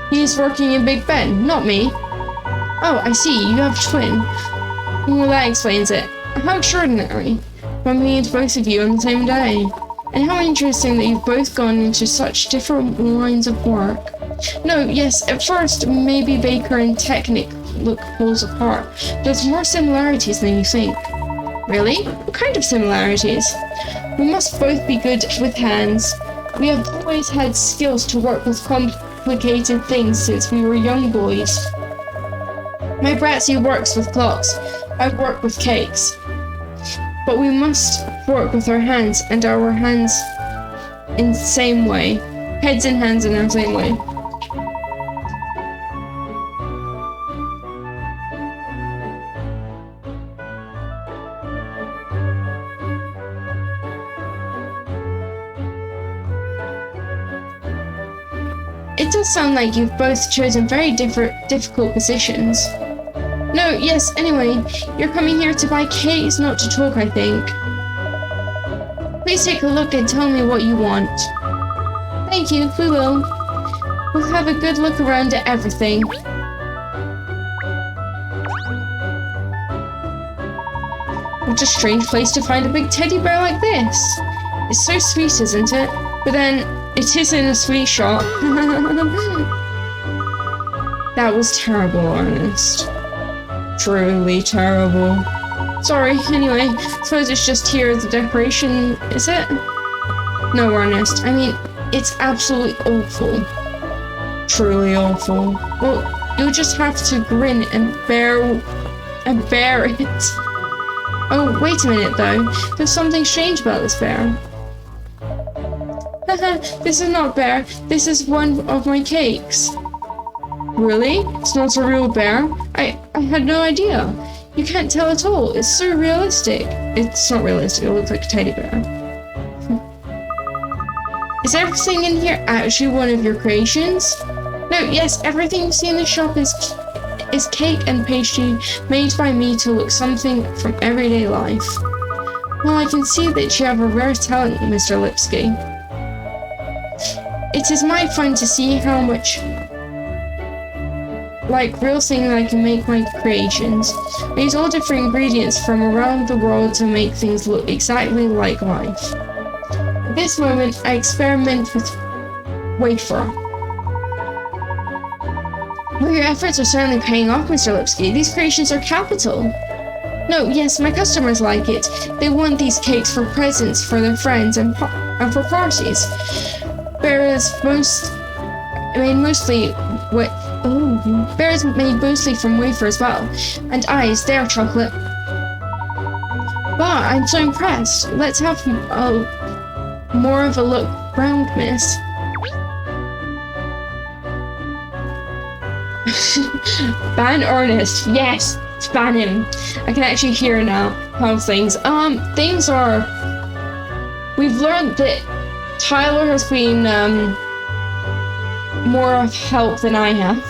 He is working in Big Ben, not me. Oh, I see, you have a twin. Well, that explains it. How extraordinary. Bumping into both of you on the same day. And how interesting that you've both gone into such different lines of work. No, yes, at first, maybe Baker and Technic look poles apart. There's more similarities than you think. Really? What kind of similarities? We must both be good with hands. We have always had skills to work with complicated things since we were young boys. My Bratsy works with clocks. I work with cakes. But we must work with our hands and our hands in the same way. Heads and hands in the same way. it does sound like you've both chosen very difficult positions. No, yes, anyway, you're coming here to buy cakes, not to talk, I think. Please take a look and tell me what you want. Thank you, we will. We'll have a good look around at everything. What a strange place to find a big teddy bear like this. It's so sweet, isn't it? But then, it is in a sweet shop. That was terrible, Ernest. Truly terrible. Sorry, anyway, suppose it's just here as a decoration, is it? No, Ernest, I mean, it's absolutely awful. Truly awful. Well, you'll just have to grin and bear it. Oh, wait a minute though. There's something strange about this bear. Haha, this is not bear. This is one of my cakes. Really? It's not a real bear? I had no idea. You can't tell at all. It's so realistic. It's not realistic. It looks like a teddy bear. Is everything in here actually one of your creations? No, yes, everything you see in the shop is cake and pastry made by me to look something from everyday life. Well, I can see that you have a rare talent, Mr. Lipsky. It is my fun to see how much like real things I can make my creations. I use all different ingredients from around the world to make things look exactly like life. At this moment, I experiment with wafer. Well, your efforts are certainly paying off, Mr. Lipsky. These creations are capital. No, yes, my customers like it. They want these cakes for presents for their friends and for parties. Bears made mostly from wafer as well. And eyes, they are chocolate. Wow, I'm so impressed. Let's have more of a look round, miss. Ban Ernest. Yes, ban him. I can actually hear now how things are. We've learned that Tyler has been more of help than I have,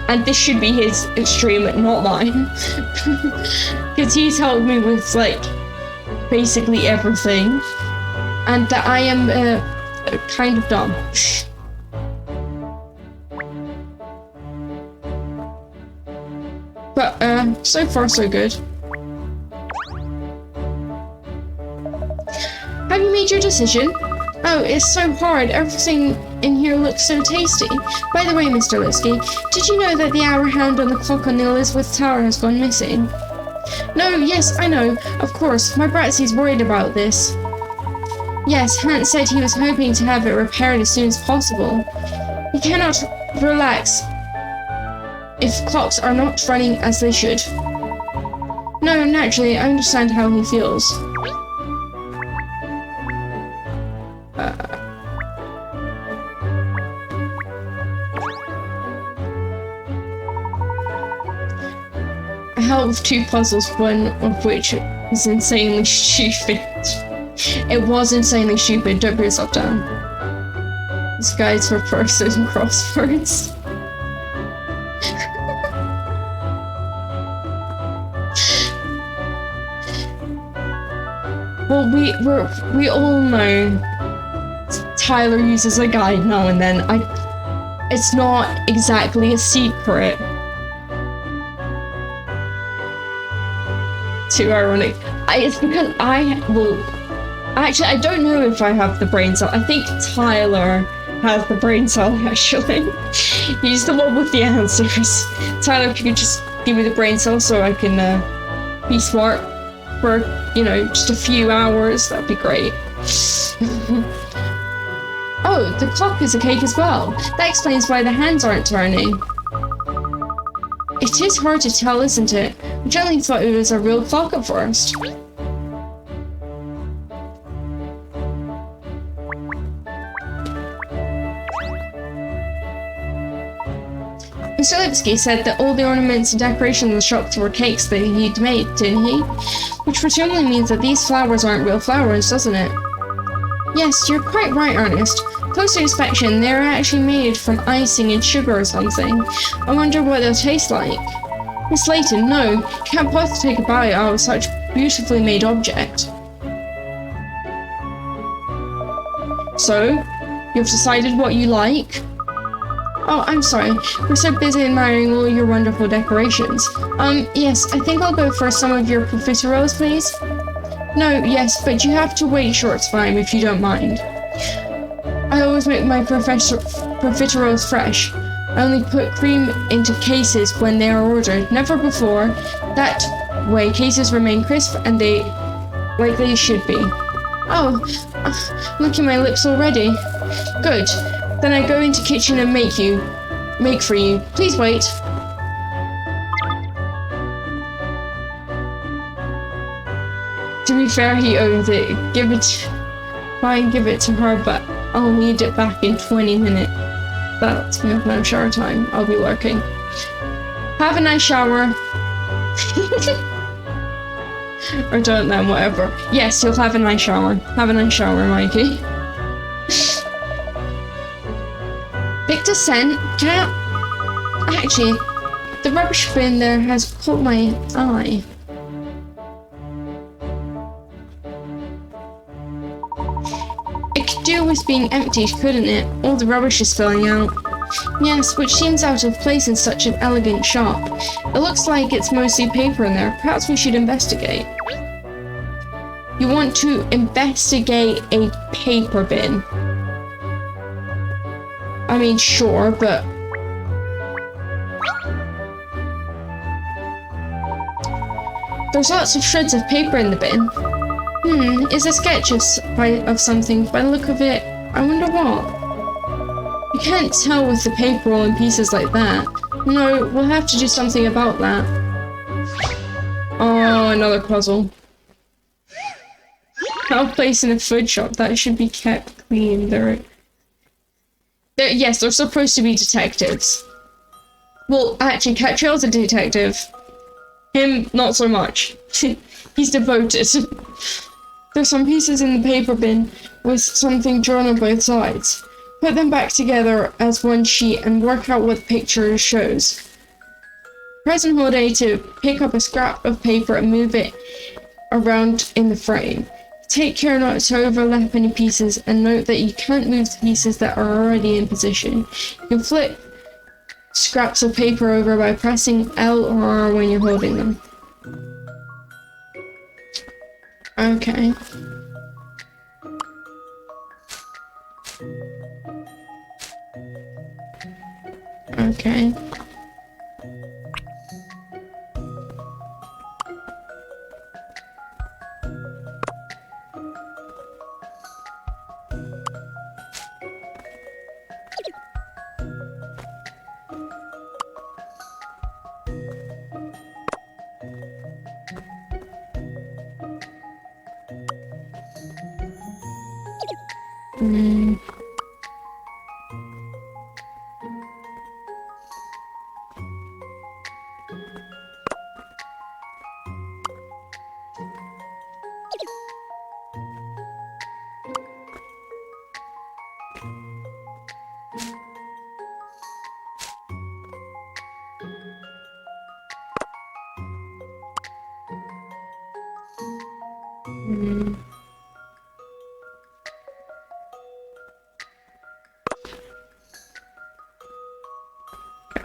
and this should be his stream, not mine, because he's helped me with like basically everything, and that I am kind of dumb. But so far so good. Have you made your decision? Oh, it's so hard. Everything in here looks so tasty. By the way, Mr. Lipsky, did you know that the hour hand on the clock on the Elizabeth Tower has gone missing? No, yes, I know. Of course, my Bratsy's worried about this. Yes, Hans said he was hoping to have it repaired as soon as possible. He cannot relax if clocks are not running as they should. No, naturally, I understand how he feels. I helped with 2 puzzles, one of which was insanely stupid. It was insanely stupid, don't put yourself down. This guide's for persons and crosswords. Well, we all know Tyler uses a guide now and then. It's not exactly a secret. Too ironic. It's because actually, I don't know if I have the brain cell. I think Tyler has the brain cell, actually. He's the one with the answers. Tyler, if you could just give me the brain cell so I can be smart for, just a few hours, that'd be great. Oh, the clock is a cake as well. That explains why the hands aren't turning. It is hard to tell, isn't it? I generally thought it was a real clock at first. Mr. Lipsky said that all the ornaments and decorations in the shop were cakes that he'd made, didn't he? Which presumably means that these flowers aren't real flowers, doesn't it? Yes, you're quite right, Ernest. closer inspection, they're actually made from icing and sugar or something. I wonder what they'll taste like. Miss Layton, no, you can't possibly take a bite out of such beautifully made object. So, you've decided what you like? Oh, I'm sorry. We're so busy admiring all your wonderful decorations. Yes, I think I'll go for some of your profiteroles, please. No, yes, but you have to wait a short time if you don't mind. I always make my profiteroles fresh. I only put cream into cases when they are ordered, never before. That way, cases remain crisp and like they should be. Oh, look at my lips already. Good. Then I go into kitchen and make for you. Please wait. To be fair, he owns it. Fine, give it to her, but I'll need it back in 20 minutes. That's no shower time. I'll be working. Have a nice shower. Or don't then, whatever. Yes, you'll have a nice shower. Have a nice shower, Mikey. Big descent. Actually, the rubbish bin there has caught my eye. It could do with being emptied, couldn't it? All the rubbish is filling out. Yes, which seems out of place in such an elegant shop. It looks like it's mostly paper in there. Perhaps we should investigate. You want to investigate a paper bin? I mean, sure, but... There's lots of shreds of paper in the bin. It's a sketch of something. By the look of it, I wonder what? You can't tell with the paper all in pieces like that. No, we'll have to do something about that. Oh, another puzzle. Our place in a food shop, that should be kept clean. Yes, they're supposed to be detectives. Well, actually, Katrielle's a detective. Him, not so much. He's devoted. There's some pieces in the paper bin with something drawn on both sides. Put them back together as one sheet and work out what the picture shows. Press and hold A to pick up a scrap of paper and move it around in the frame. Take care not to overlap any pieces and note that you can't move the pieces that are already in position. You can flip scraps of paper over by pressing L or R when you're holding them. Okay. Okay.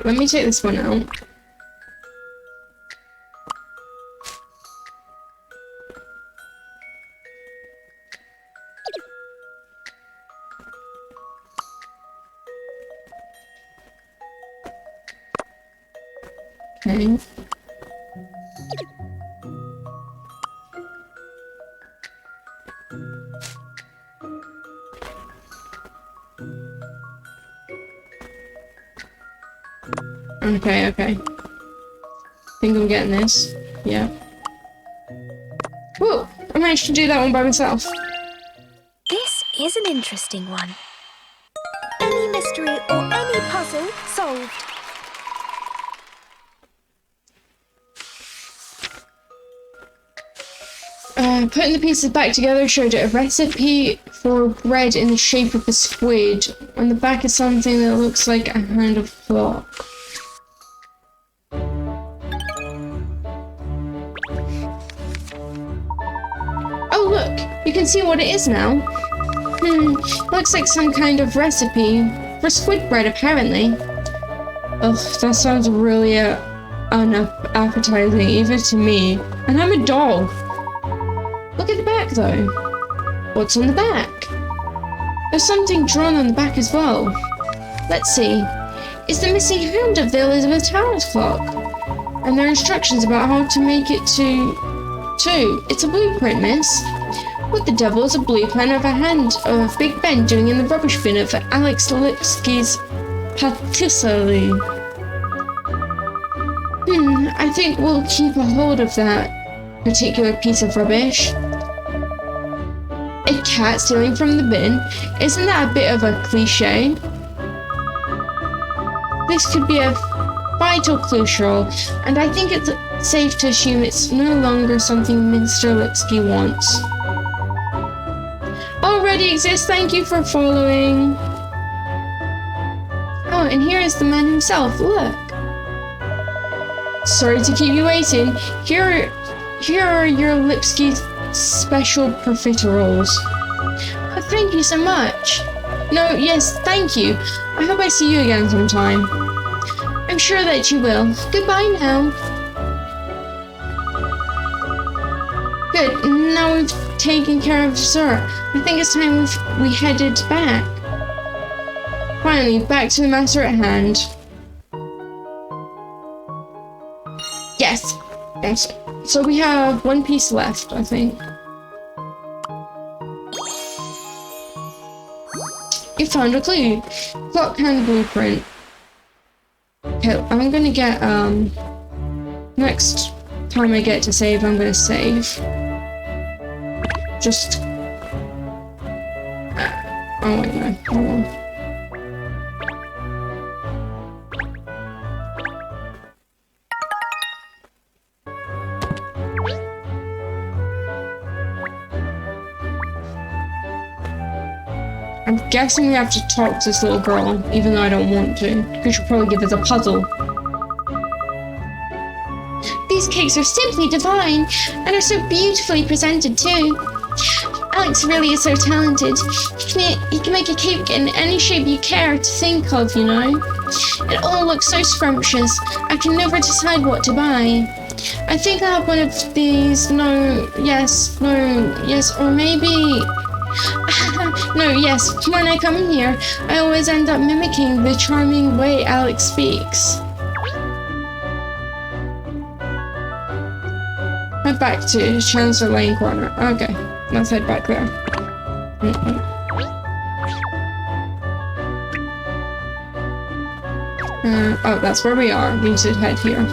Let me take this one out. Okay. Okay. Think I'm getting this. Yeah. Whoa! I managed to do that one by myself. This is an interesting one. Any mystery or any puzzle solved. Putting the pieces back together showed a recipe for bread in the shape of a squid. On the back is something that looks like a hand of clock. Oh look, you can see what it is now. Looks like some kind of recipe for squid bread apparently. Ugh, that sounds really unappetizing even to me. And I'm a dog. Look at the back though. What's on the back? There's something drawn on the back as well. Let's see. It's the missing hand of the Elizabeth Towers clock. And there are instructions about how to make it to... It's a blueprint, miss. What the devil is a blueprint of a hand of Big Ben doing in the rubbish bin of Alex Lipsky's patisserie? I think we'll keep a hold of that particular piece of rubbish. A cat stealing from the bin? Isn't that a bit of a cliche? This could be a vital clue, Cheryl, and I think it's safe to assume it's no longer something Mr. Lipsky wants. Already exists, thank you for following. Oh, and here is the man himself, look. Sorry to keep you waiting. Here are your Lipsky special profiteroles. Oh, thank you so much. No, yes, thank you. I hope I see you again sometime. I'm sure that you will. Goodbye now. Good, now we've taken care of dessert. I think it's time we headed back. Finally, back to the matter at hand. Yes. So we have one piece left, I think. You found a clue. Clock hand blueprint. Okay, I'm gonna get, next time I get to save, I'm gonna save. Just... oh wait, no, hold on. I'm guessing we have to talk to this little girl, even though I don't want to, because she'll probably give us a puzzle. These cakes are simply divine, and are so beautifully presented too. Alex really is so talented. He can make a cake in any shape you care to think of, you know. It all looks so scrumptious, I can never decide what to buy. I think I'll have one of these, no, yes, or maybe... no, yes, when I come in here, I always end up mimicking the charming way Alex speaks. Head back to Chancellor Lane Corner. Okay, let's head back there. Oh, that's where we are. We should head here.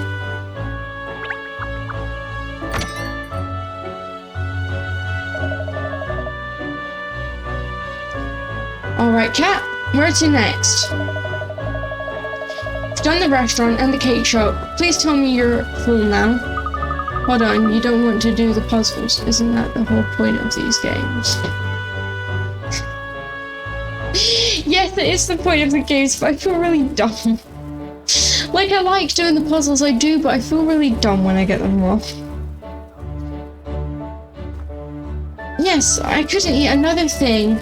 Alright, Kat, where to next? You've done the restaurant and the cake shop. Please tell me you're full now. Hold on, you don't want to do the puzzles. Isn't that the whole point of these games? Yes, it is the point of the games, but I feel really dumb. Like, I like doing the puzzles, I do, but I feel really dumb when I get them wrong. Yes, I couldn't eat another thing.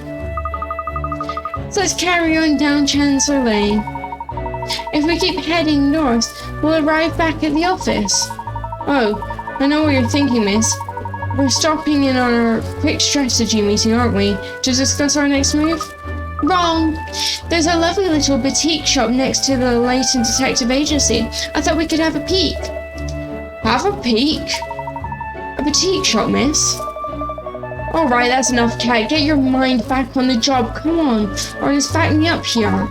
So let's carry on down Chancellor Lane. If we keep heading north, we'll arrive back at the office. Oh, I know what you're thinking, miss. We're stopping in on our quick strategy meeting, aren't we? To discuss our next move? Wrong! There's a lovely little boutique shop next to the Layton Detective Agency. I thought we could have a peek. Have a peek? A boutique shop, miss? Alright, that's enough, Kat. Get your mind back on the job. Come on, or just back me up here.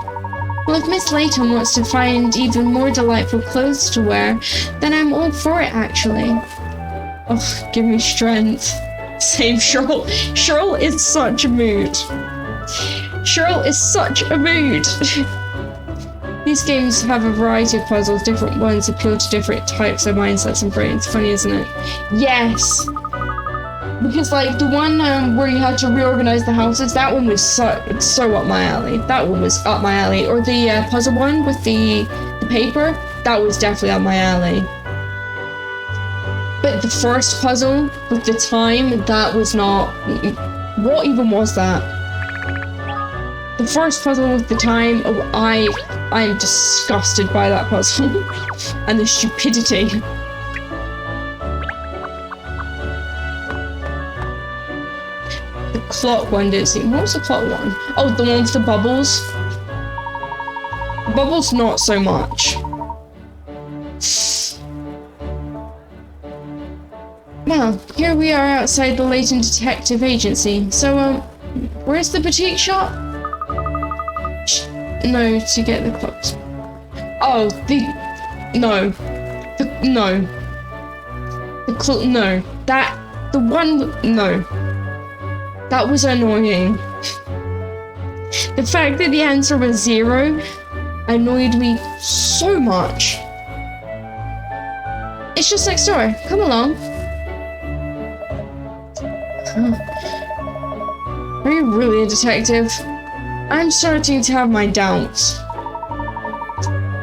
Well, if Miss Layton wants to find even more delightful clothes to wear, then I'm all for it, actually. Oh, give me strength. Same Cheryl. Cheryl is such a mood. Cheryl is such a mood. These games have a variety of puzzles. Different ones appeal to different types of mindsets and brains. Funny, isn't it? Yes! Because like the one where you had to reorganize the houses, that one was so up my alley. That one was up my alley. Or the puzzle one with the paper, that was definitely up my alley. But the first puzzle with the time, that was not. What even was that? The first puzzle with the time, oh, I am disgusted by that puzzle and the stupidity. The clock one did seem. What was the clock one? Oh, the one with the bubbles. Bubbles, not so much. Well, here we are outside the Layton Detective Agency. So, where's the boutique shop? No, to get the clothes. Oh, no. That was annoying. The fact that the answer was 0 annoyed me so much. It's just next door. Come along. Are you really a detective? I'm starting to have my doubts.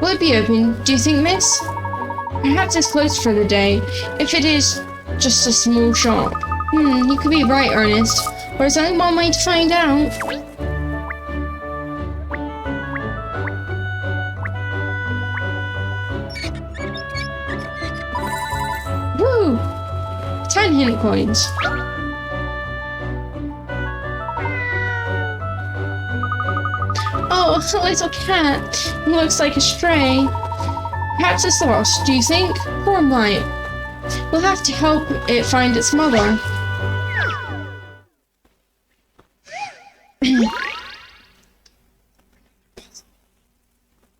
Will it be open, do you think, miss? Perhaps it's closed for the day. If it is just a small shop. You could be right, Ernest. Or is anyone might find out? Woo! 10 hint coins. Oh, a little cat. Looks like a stray. Perhaps it's lost, do you think? Poor mite. We'll have to help it find its mother.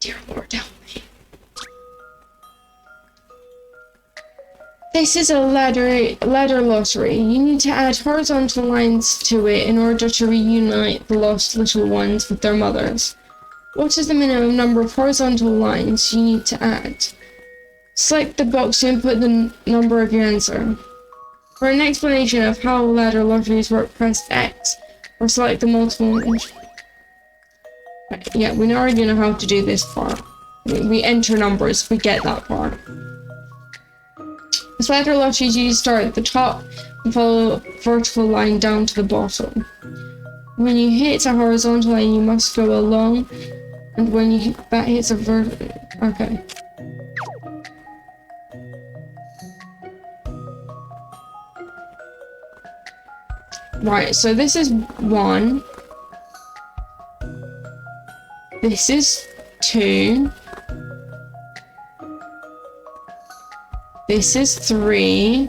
Dear Lord, help me. This is a ladder lottery. You need to add horizontal lines to it in order to reunite the lost little ones with their mothers. What is the minimum number of horizontal lines you need to add? Select the box to input the number of your answer. For an explanation of how ladder lotteries work, press X, or select the multiple. Right, yeah, we already know how to do this part. We enter numbers, we get that part. With ladder lotteries, you start at the top and follow a vertical line down to the bottom. When you hit a horizontal line, you must go along, and when that hits a okay. Right, so this is 1. This is 2. This is 3.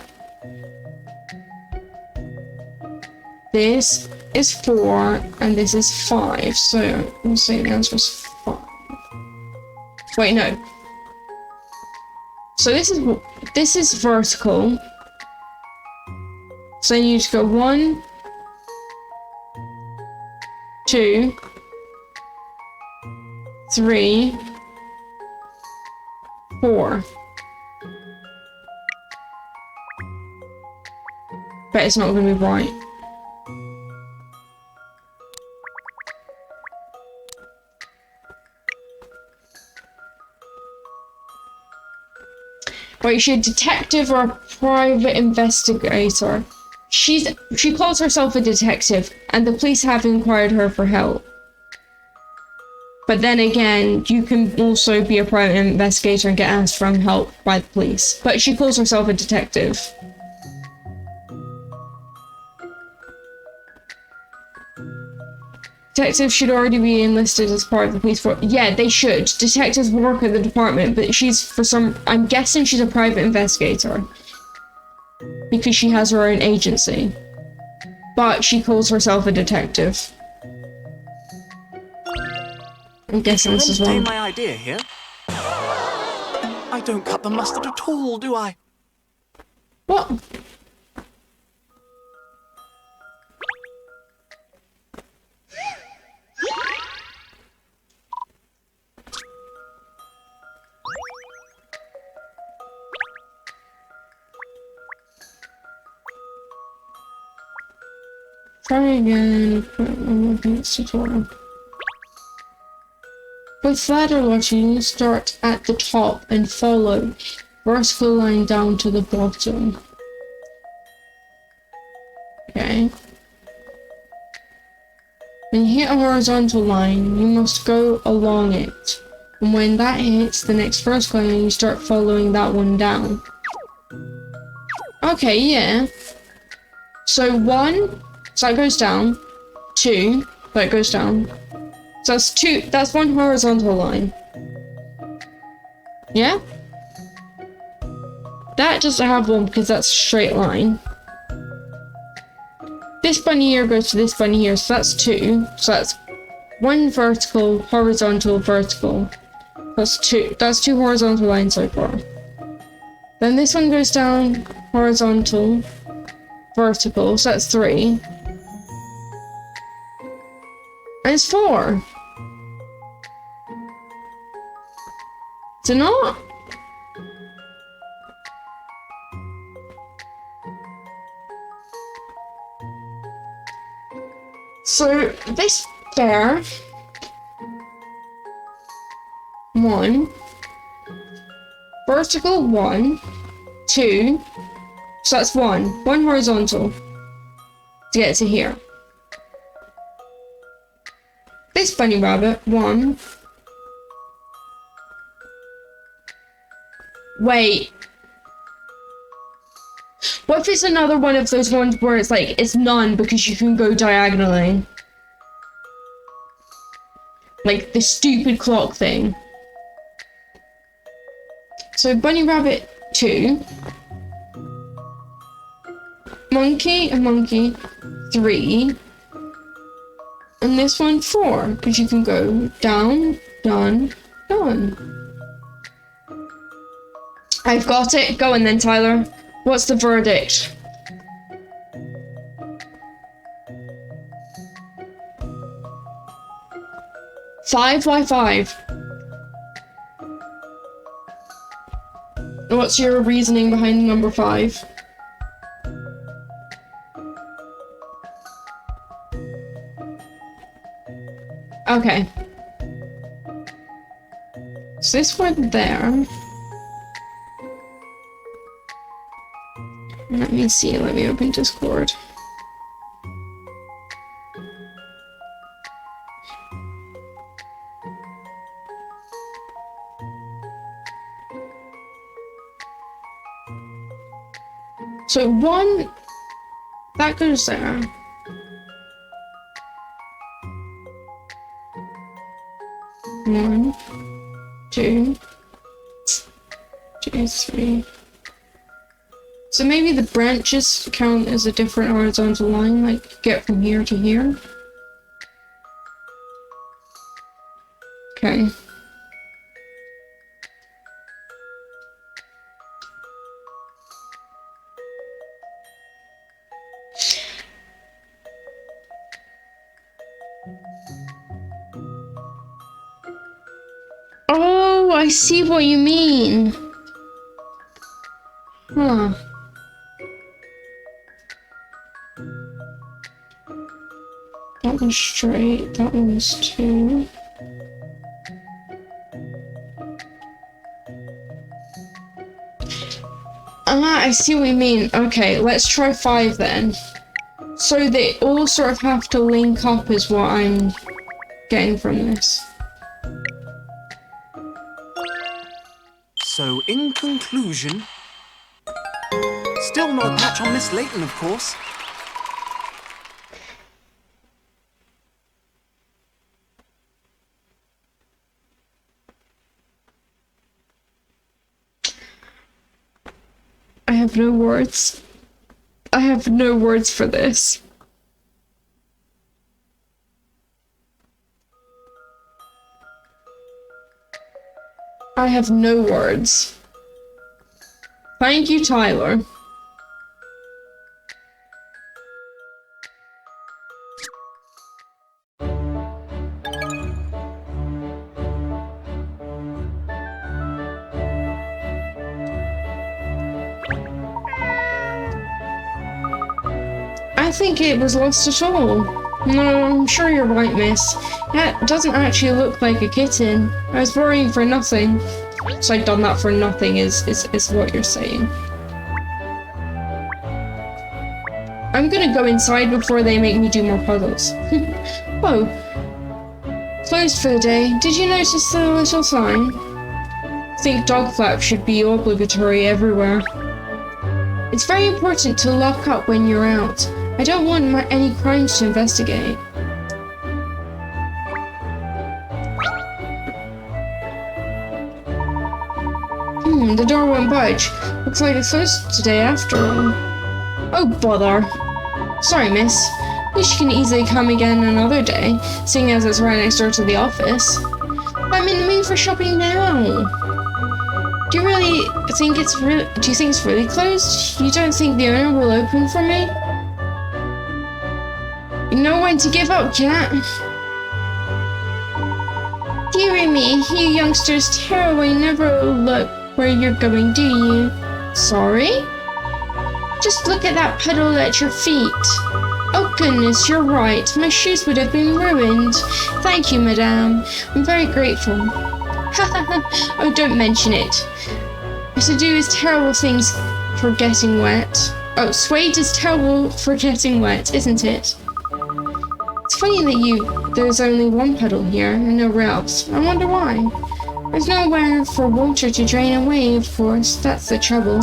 This is 4, and this is 5. So we'll say the answer is 5. Wait, no. So this is vertical. So you need to go 1, 2, 3, 4. But it's not going to be right. But is she a detective or a private investigator? She calls herself a detective, and the police have inquired her for help. But then again, you can also be a private investigator and get asked for help by the police. But she calls herself a detective. Detectives should already be enlisted as part of the police force. Yeah, they should. Detectives work at the department, but I'm guessing she's a private investigator. Because she has her own agency. But she calls herself a detective. I'm guessing this is wrong. My idea here. I don't cut the mustard at all, do I? What? Try again. Tutorial. With ladder launching, you start at the top and follow vertical line down to the bottom. Okay. When you hit a horizontal line, you must go along it. And when that hits the next vertical line, you start following that one down. Okay, yeah. So 1, so that goes down. 2, that goes down. So that's 2, that's 1 horizontal line. Yeah? That doesn't have 1 because that's a straight line. This bunny here goes to this bunny here, so that's 2. So that's 1 vertical, horizontal, vertical. That's 2 horizontal lines so far. Then this one goes down, horizontal, vertical, so that's 3. And it's 4. Is it not? So this bear 1 vertical 1 2, so that's 1 horizontal to get to here. This bunny rabbit 1. Wait. What if it's another one of those ones where it's like, it's none because you can go diagonally? Like the stupid clock thing. So bunny rabbit 2. Monkey and monkey 3. And this one 4, because you can go down, done, done. I've got it. Go on then, Tyler. What's the verdict? Five? Why 5? What's your reasoning behind number 5? Okay. So this one there. Let me see, let me open Discord. So 1, that goes there. One, 2, 3. So maybe the branches count as a different horizontal line, like get from here to here. Okay. Oh, I see what you mean. Huh. That one's straight, that one's 2. Ah, I see what you mean. Okay, let's try 5 then. So they all sort of have to link up is what I'm getting from this. So, in conclusion, still not a patch on Miss Layton, of course. I have no words. I have no words for this. I have no words. Thank you, Tyler. I I think it was lost at all. No, I'm sure you're right, miss. That doesn't actually look like a kitten. I was worrying for nothing. So I've done that for nothing is what you're saying. I'm gonna go inside before they make me do more puzzles. Whoa. Closed for the day. Did you notice the little sign? I think dog flap should be obligatory everywhere. It's very important to lock up when you're out. I don't want any crimes to investigate. The door won't budge. Looks like it's closed today after all. Oh, bother. Sorry, miss. At least you can easily come again another day, seeing as it's right next door to the office. I'm in the mood for shopping now. Do you think it's really closed? You don't think the owner will open for me? You know when to give up, cat. Dearie me, you youngsters terribly never look where you're going, do you? Sorry? Just look at that puddle at your feet. Oh goodness, you're right. My shoes would have been ruined. Thank you, madame. I'm very grateful. Ha ha ha. Oh, don't mention it. Suede is terrible things for getting wet. Oh, suede is terrible for getting wet, isn't it? It's funny that there's only one puddle here and nowhere else. I wonder why. There's nowhere for water to drain away, of course. That's the trouble.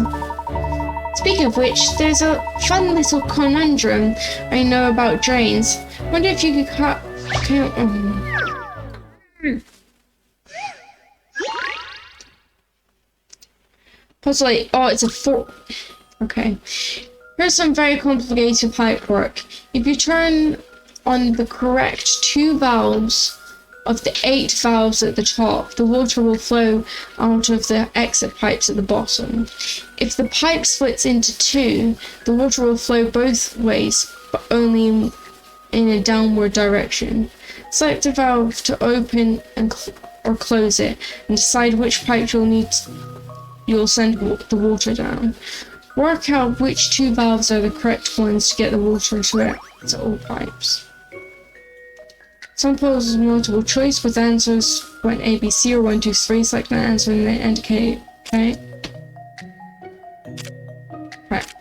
Speaking of which, there's a fun little conundrum I know about drains. Wonder if you could Puzzle 8. Oh, it's a 4. Okay. Here's some very complicated pipe work. If you turn on the correct 2 valves of the 8 valves at the top, the water will flow out of the exit pipes at the bottom. If the pipe splits into 2, the water will flow both ways, but only in a downward direction. Select a valve to open or close it, and decide which pipe you'll send the water down. Work out which 2 valves are the correct ones to get the water to all pipes. Some puzzles multiple choice with answers when A, B, C, or 1, 2, 3. Select an answer and then indicate. Okay. Right.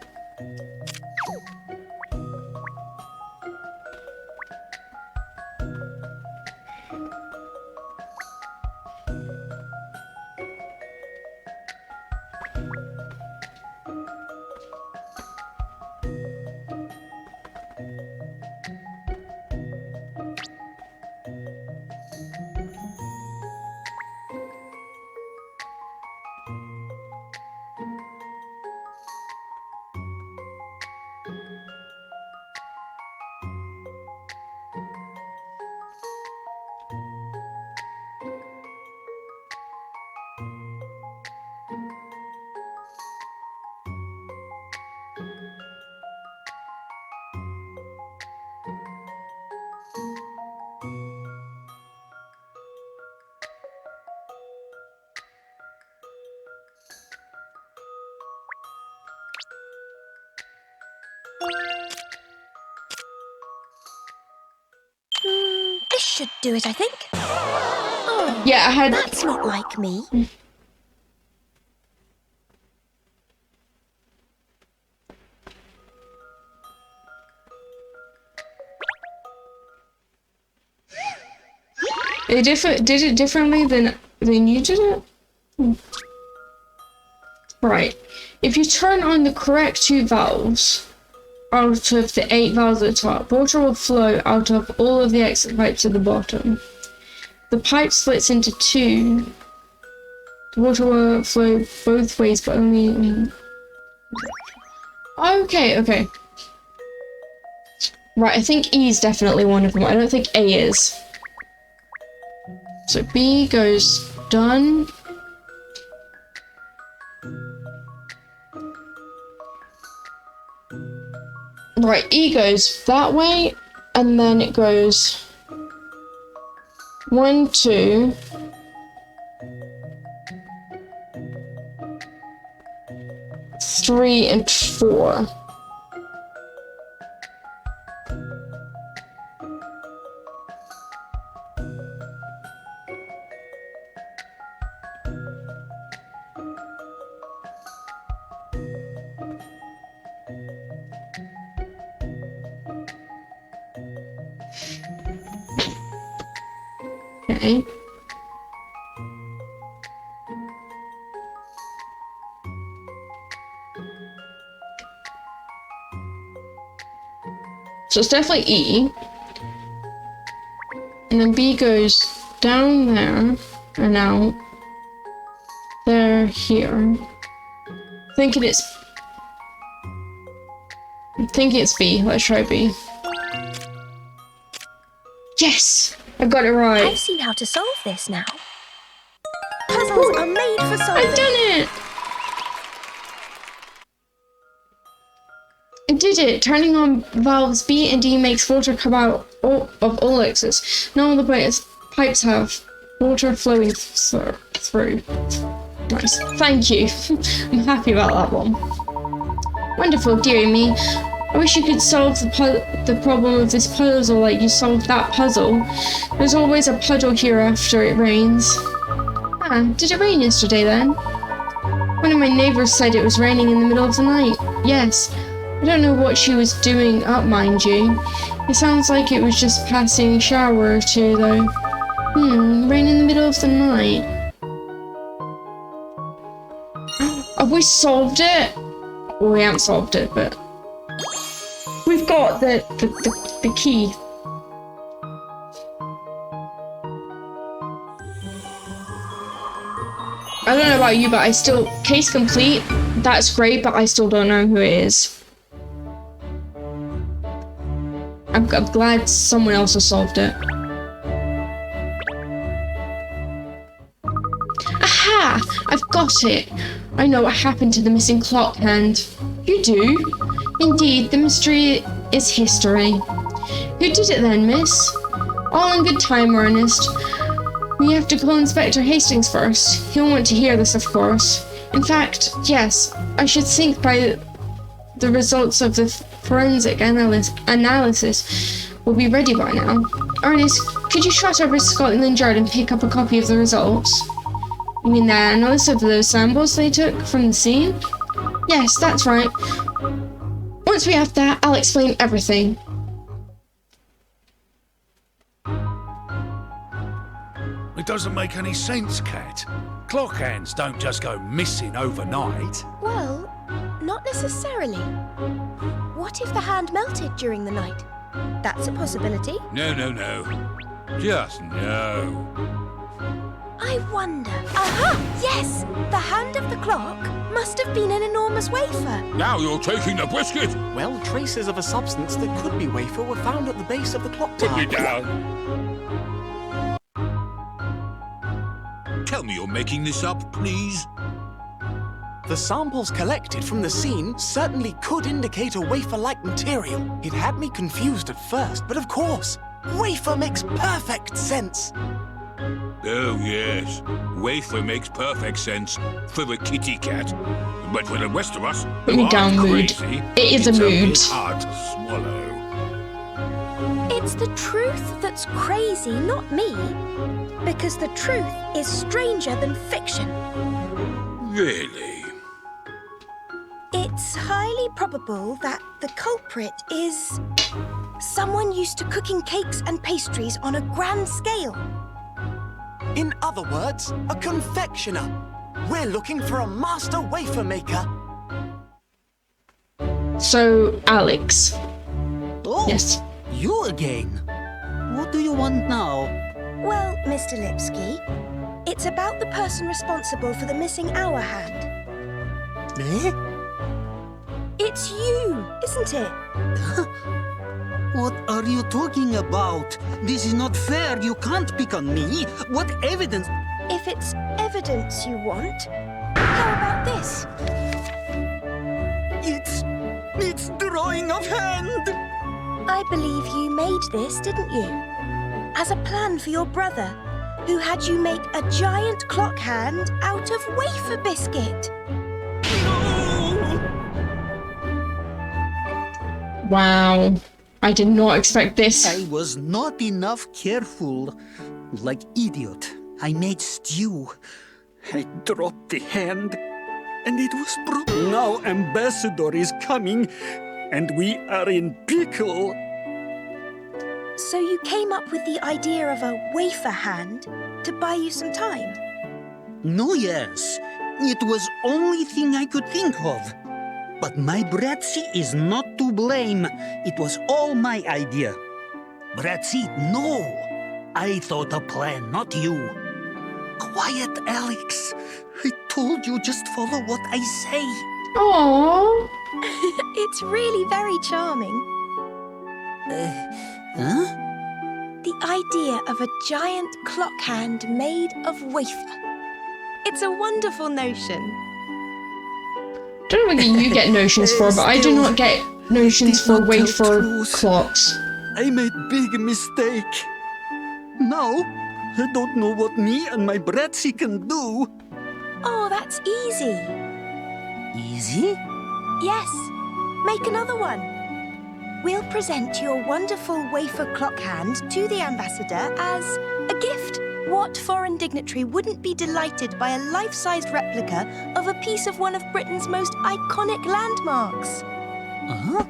This should do it, I think. Oh, Yeah, I had. that's not like me. They did it differently than you did it? Right. If you turn on the correct 2 valves out of the 8 valves at the top, water will flow out of all of the exit pipes at the bottom. The pipe splits into 2. The water will flow both ways, but only in... Okay. Right, I think E is definitely one of them. I don't think A is. So B goes done. Right, E goes that way, and then it goes 1, 2, 3, and 4. Okay. So it's definitely E. And then B goes down there and out. There, here. I'm thinking it's B. Let's try B. Yes! I got it right. I've seen how to solve this now. Puzzles are made for solving. I've done it! I did it! Turning on valves B and D makes water come out of all exits. None of the pipes have water flowing through. Nice. Thank you. I'm happy about that one. Wonderful, dearie me. I wish you could solve the problem of this puzzle like you solved that puzzle. There's always a puddle here after it rains. Ah, did it rain yesterday then? One of my neighbors said it was raining in the middle of the night. Yes. I don't know what she was doing up, mind you. It sounds like it was just passing a shower or two, though. Rain in the middle of the night. Have we solved it? Well, we haven't solved it, but... We've got the key. I don't know about you, but I still... Case complete. That's great, but I still don't know who it is. I'm glad someone else has solved it. Aha! I've got it! I know what happened to the missing clock hand. You do? Indeed, the mystery is history. Who did it then, miss? All in good time, Ernest. We have to call Inspector Hastings first. He'll want to hear this, of course. In fact, yes, I should think by the results of the forensic analysis will be ready by now. Ernest, could you trot over to Scotland Yard and pick up a copy of the results? You mean the analysis of those samples they took from the scene? Yes, that's right. Once we have that, I'll explain everything. It doesn't make any sense, Kat. Clock hands don't just go missing overnight. Well, not necessarily. What if the hand melted during the night? That's a possibility. No. Just no. I wonder. Aha! Yes! The hand of the clock must have been an enormous wafer. Now you're taking the biscuit. Well, traces of a substance that could be wafer were found at the base of the clock Put me tower. down. Tell me you're making this up, please. The samples collected from the scene certainly could indicate a wafer-like material. It had me confused at first, but of course, wafer makes perfect sense. Oh, yes. Wafer makes perfect sense for the kitty cat. But for the rest of us, Put me down, mood. crazy, It is a it's mood. bit hard to swallow. It's the truth that's crazy, not me. Because the truth is stranger than fiction. Really? It's highly probable that the culprit is someone used to cooking cakes and pastries on a grand scale. In other words, a confectioner. We're looking for a master wafer maker. So, Alex. Oh, Yes. you again. What do you want now? Well, Mr. Lipsky, it's about the person responsible for the missing hour hand. Eh? It's you, isn't it? What are you talking about? This is not fair. You can't pick on me. What evidence? If it's evidence you want, how about this? It's drawing of hand. I believe you made this, didn't you? As a plan for your brother, who had you make a giant clock hand out of wafer biscuit. Wow. I did not expect this. I was not enough careful. Like idiot. I made stew. I dropped the hand, and it was broken. Now Ambassador is coming, and we are in pickle. So you came up with the idea of a wafer hand to buy you some time? No, yes. It was only thing I could think of. But my Bratzy is not to blame. It was all my idea. Bratzy, no. I thought a plan, not you. Quiet, Alex. I told you just follow what I say. Aww. It's really very charming. Huh? The idea of a giant clock hand made of wafer. It's a wonderful notion. Don't know what you get notions for, but I do not get notions Did for not tell wafer truth. clocks. I made big mistake. Now, I don't know what me and my Bratzy can do. Oh, that's easy. Easy? Yes, make another one. We'll present your wonderful wafer clock hand to the ambassador as a gift. What foreign dignitary wouldn't be delighted by a life-sized replica of a piece of one of Britain's most iconic landmarks? Uh-huh.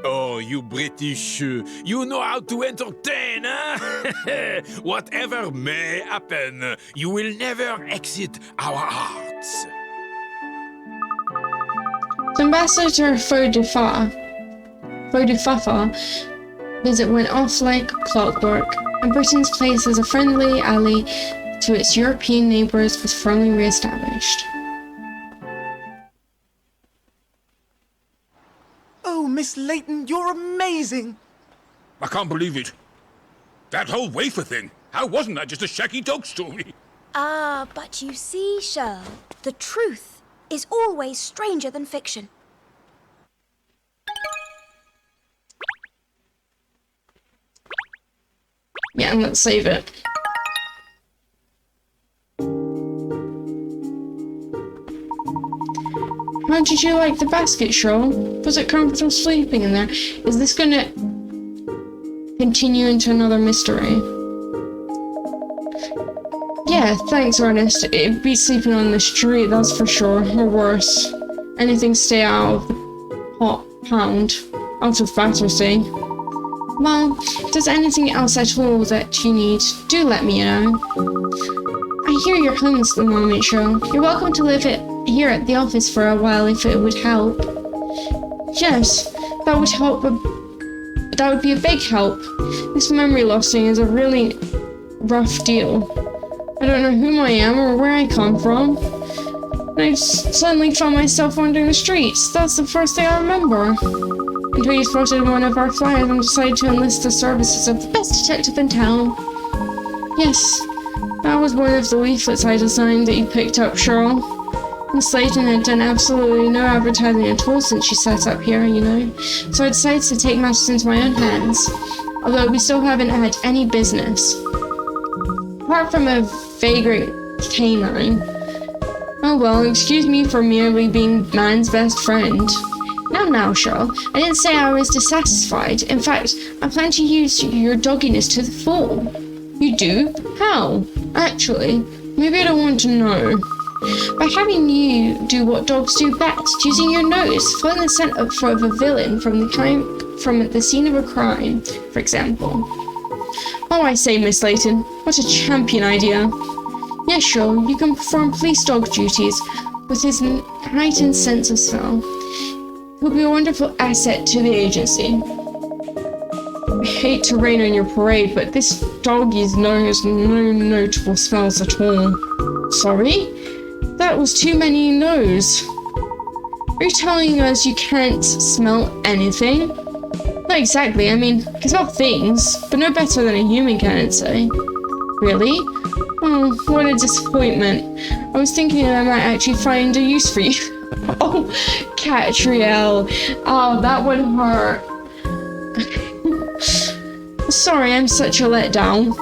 Oh, you British, you know how to entertain, huh? Whatever may happen, you will never exit our hearts. So Ambassador Fodefafa visit went off like clockwork, and Britain's place as a friendly ally to its European neighbours was firmly re-established. Oh, Miss Layton, you're amazing! I can't believe it. That whole wafer thing, how wasn't that just a shaggy dog story? Ah, but you see, Shirl, the truth is always stranger than fiction. Yeah, and let's save it. How did you like the basket, Shirl? Was it comfortable sleeping in there? Is this gonna continue into another mystery? Yeah, thanks, Ernest. It'd be sleeping on the street, that's for sure. Or worse. Anything stay out of the hot pound. Out of Battersea. Well, if there's anything else at all that you need, do let me know. I hear you're homeless at the moment, Shirl. You're welcome to live here at the office for a while if it would help. Yes, that would help. That would be a big help. This memory loss thing is a really rough deal. I don't know who I am or where I come from. And I suddenly found myself wandering the streets. That's the first thing I remember. Until you spotted one of our flyers and decided to enlist the services of the best detective in town. Yes, that was one of the leaflets I designed that you picked up, Shirl. Miss Layton had done absolutely no advertising at all since she set up here, you know. So I decided to take matters into my own hands. Although we still haven't had any business. Apart from a vagrant canine. Oh well, excuse me for merely being man's best friend. Now, Shirl, I didn't say I was dissatisfied. In fact, I plan to use your dogginess to the full. You do? How? Actually, maybe I don't want to know. By having you do what dogs do best, using your nose, following the scent of a villain from the scene of a crime, for example. Oh, I say, Miss Layton, what a champion idea. Yes, Shirl, you can perform police dog duties with his heightened sense of smell. He'll be a wonderful asset to the agency. I hate to rain on your parade, but this doggie's has no notable smells at all. Sorry? That was too many no's. Are you telling us you can't smell anything? Not exactly, I mean, I can smell things, but no better than a human can, I'd say. Really? Oh, what a disappointment. I was thinking I might actually find a use for you. Oh, Katrielle. Oh, that would hurt. Sorry, I'm such a letdown.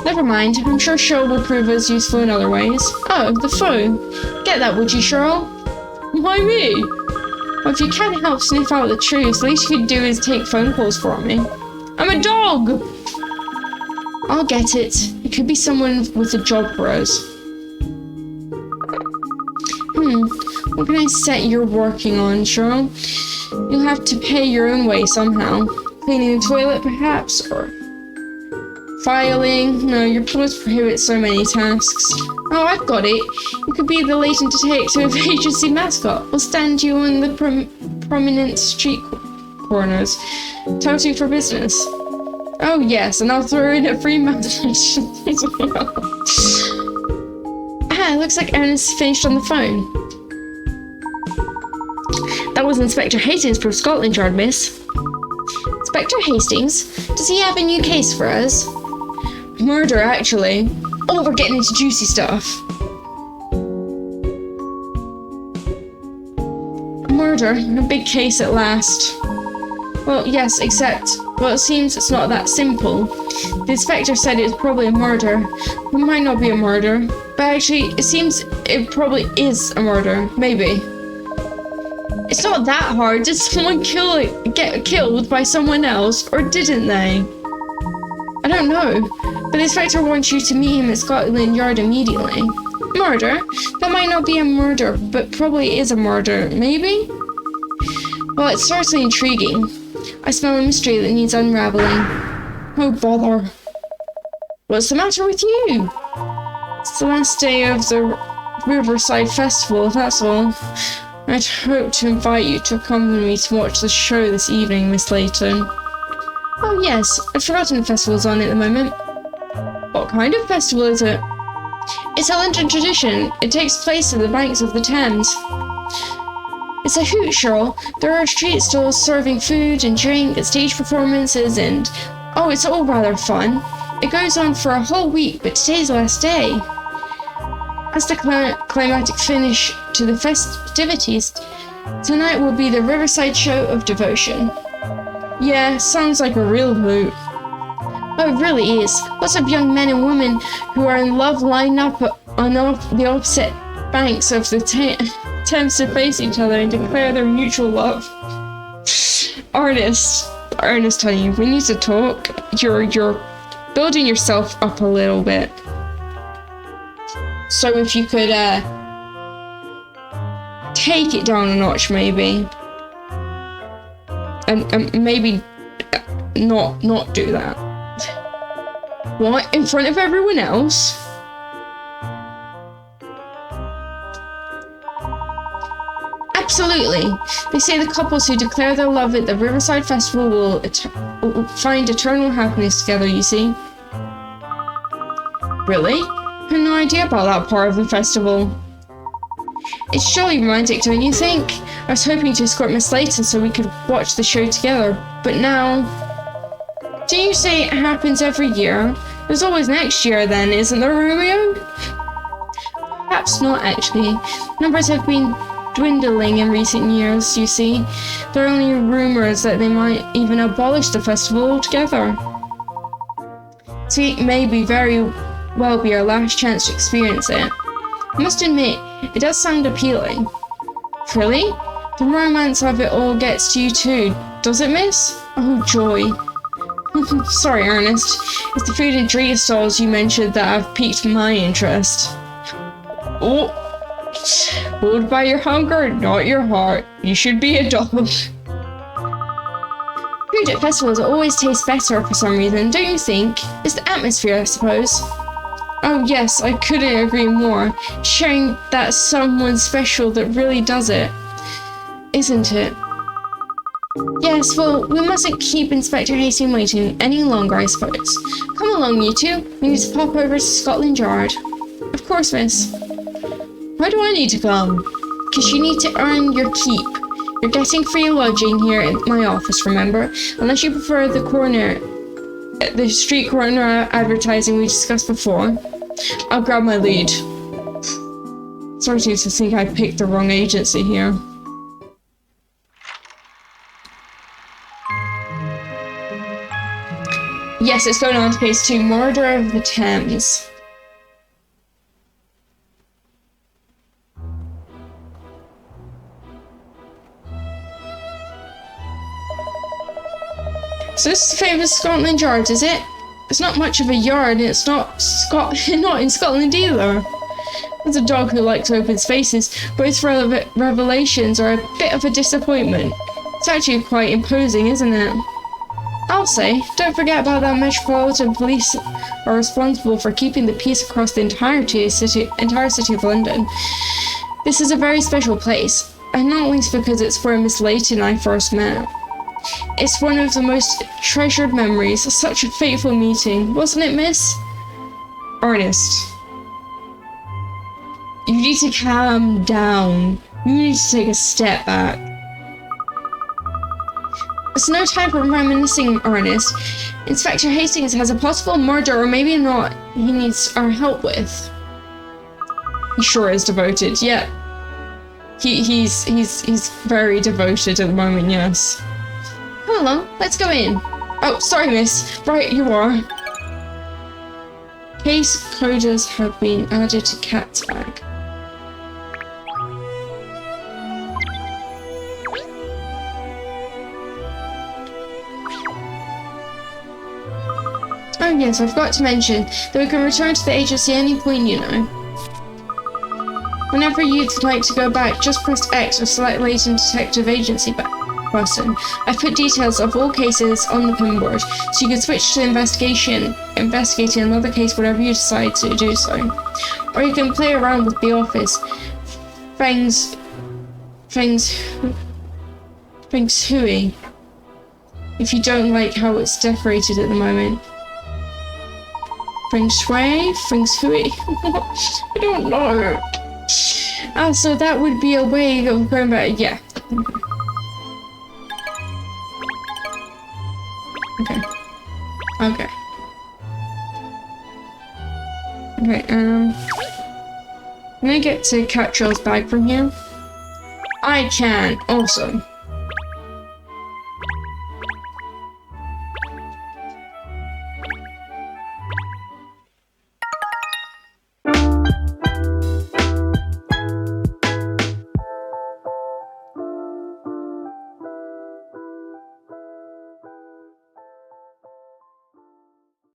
Never mind, I'm sure Shirl will prove us useful in other ways. Oh, the phone. Get that, would you, Shirl? Why me? Well, if you can't help sniff out the truth, the least you could do is take phone calls for me. I'm a dog! I'll get it. It could be someone with a job for us. What kind of set you're working on, Cheryl? You'll have to pay your own way somehow. Cleaning the toilet, perhaps, or filing. No, your clothes prohibit so many tasks. Oh, I've got it. You could be the Layton detective agency mascot. We'll stand you on the prominent street corners, touting for business. Oh yes, and I'll throw in a free massage as well. Ah, it looks like Ernest finished on the phone. That was Inspector Hastings from Scotland Yard, miss. Inspector Hastings? Does he have a new case for us? Murder, actually. Oh, we're getting into juicy stuff. Murder, a big case at last. Well, yes, except, well, it seems it's not that simple. The inspector said it's probably a murder. It might not be a murder, but actually, it seems it probably is a murder. Maybe. It's not that hard. Did someone get killed by someone else, or didn't they? I don't know, but the inspector wants you to meet him at Scotland Yard immediately. Murder? That might not be a murder, but probably is a murder. Maybe? Well, it's certainly intriguing. I smell a mystery that needs unraveling. Oh, bother. What's the matter with you? It's the last day of the Riverside Festival, that's all. I'd hoped to invite you to accompany me to watch the show this evening, Miss Layton. Oh yes, I've forgotten the festival's on at the moment. What kind of festival is it? It's a London tradition. It takes place at the banks of the Thames. It's a hoot, Cheryl. There are street stalls serving food and drink and stage performances and... oh, it's all rather fun. It goes on for a whole week, but today's the last day. As the climatic finish to the festivities, tonight will be the Riverside Show of Devotion. Yeah, sounds like a real hoot. Oh, it really is. Lots of young men and women who are in love line up on the opposite banks of the Thames to face each other and declare their mutual love. Ernest, honey, we need to talk. You're building yourself up a little bit. So if you could take it down a notch, maybe, and maybe not do that. What? In front of everyone else? Absolutely. They say the couples who declare their love at the Riverside Festival will find eternal happiness together, you see. Really? I had no idea about that part of the festival. It's surely romantic, don't you think? I was hoping to escort Miss Layton so we could watch the show together, but now... Do you say it happens every year? There's always next year then, isn't there, Romeo? Perhaps not, actually. Numbers have been dwindling in recent years, you see. There are only rumours that they might even abolish the festival altogether. So it may very well be our last chance to experience it. I must admit, it does sound appealing. Really? The romance of it all gets to you too, does it, miss? Oh, joy. Sorry, Ernest. It's the food and drink stalls you mentioned that have piqued my interest. Oh, hold by your hunger, not your heart. You should be a dog. Food at festivals always tastes better for some reason, don't you think? It's the atmosphere, I suppose. Oh yes, I couldn't agree more. Sharing that someone special that really does it. Isn't it? Yes, well, we mustn't keep Inspector Hastings waiting any longer, I suppose. Come along, you two. We need to pop over to Scotland Yard. Of course, miss. Why do I need to come? Because you need to earn your keep. You're getting free lodging here at my office, remember? Unless you prefer the street corner advertising we discussed before. I'll grab my lead. Starting to think I picked the wrong agency here. Yes, it's going on to page 2, Murder of the Thames. So this is the famous Scotland Yard, is it? It's not much of a yard, and it's not in Scotland either. As a dog who likes open spaces, both revelations are a bit of a disappointment. It's actually quite imposing, isn't it? I'll say, don't forget about that Metropolitan Police are responsible for keeping the peace across the entire city of London. This is a very special place, and not least because it's where Miss Layton and I first met. It's one of the most treasured memories, such a fateful meeting, wasn't it, miss? Ernest. You need to calm down. You need to take a step back. It's no time for reminiscing, Ernest. Inspector Hastings has a possible murder, or maybe not, he needs our help with. He sure is devoted, yeah. He's very devoted at the moment, yes. Come along, let's go in. Oh, sorry, miss. Right, you are. Case coders have been added to Cat's bag. Oh yes, I forgot to mention that we can return to the agency any point, you know. Whenever you'd like to go back, just press X or select Layton Detective Agency button. I've put details of all cases on the pinboard, so you can switch to investigating another case whenever you decide to do so. Or you can play around with the office. Feng's Hui. If you don't like how it's decorated at the moment. Feng Shui? Feng Shui? I don't know. So that would be a way of going back. Yeah. Okay. Okay. Okay, I'm gonna get to Catrielle's bag from here. I can. Awesome.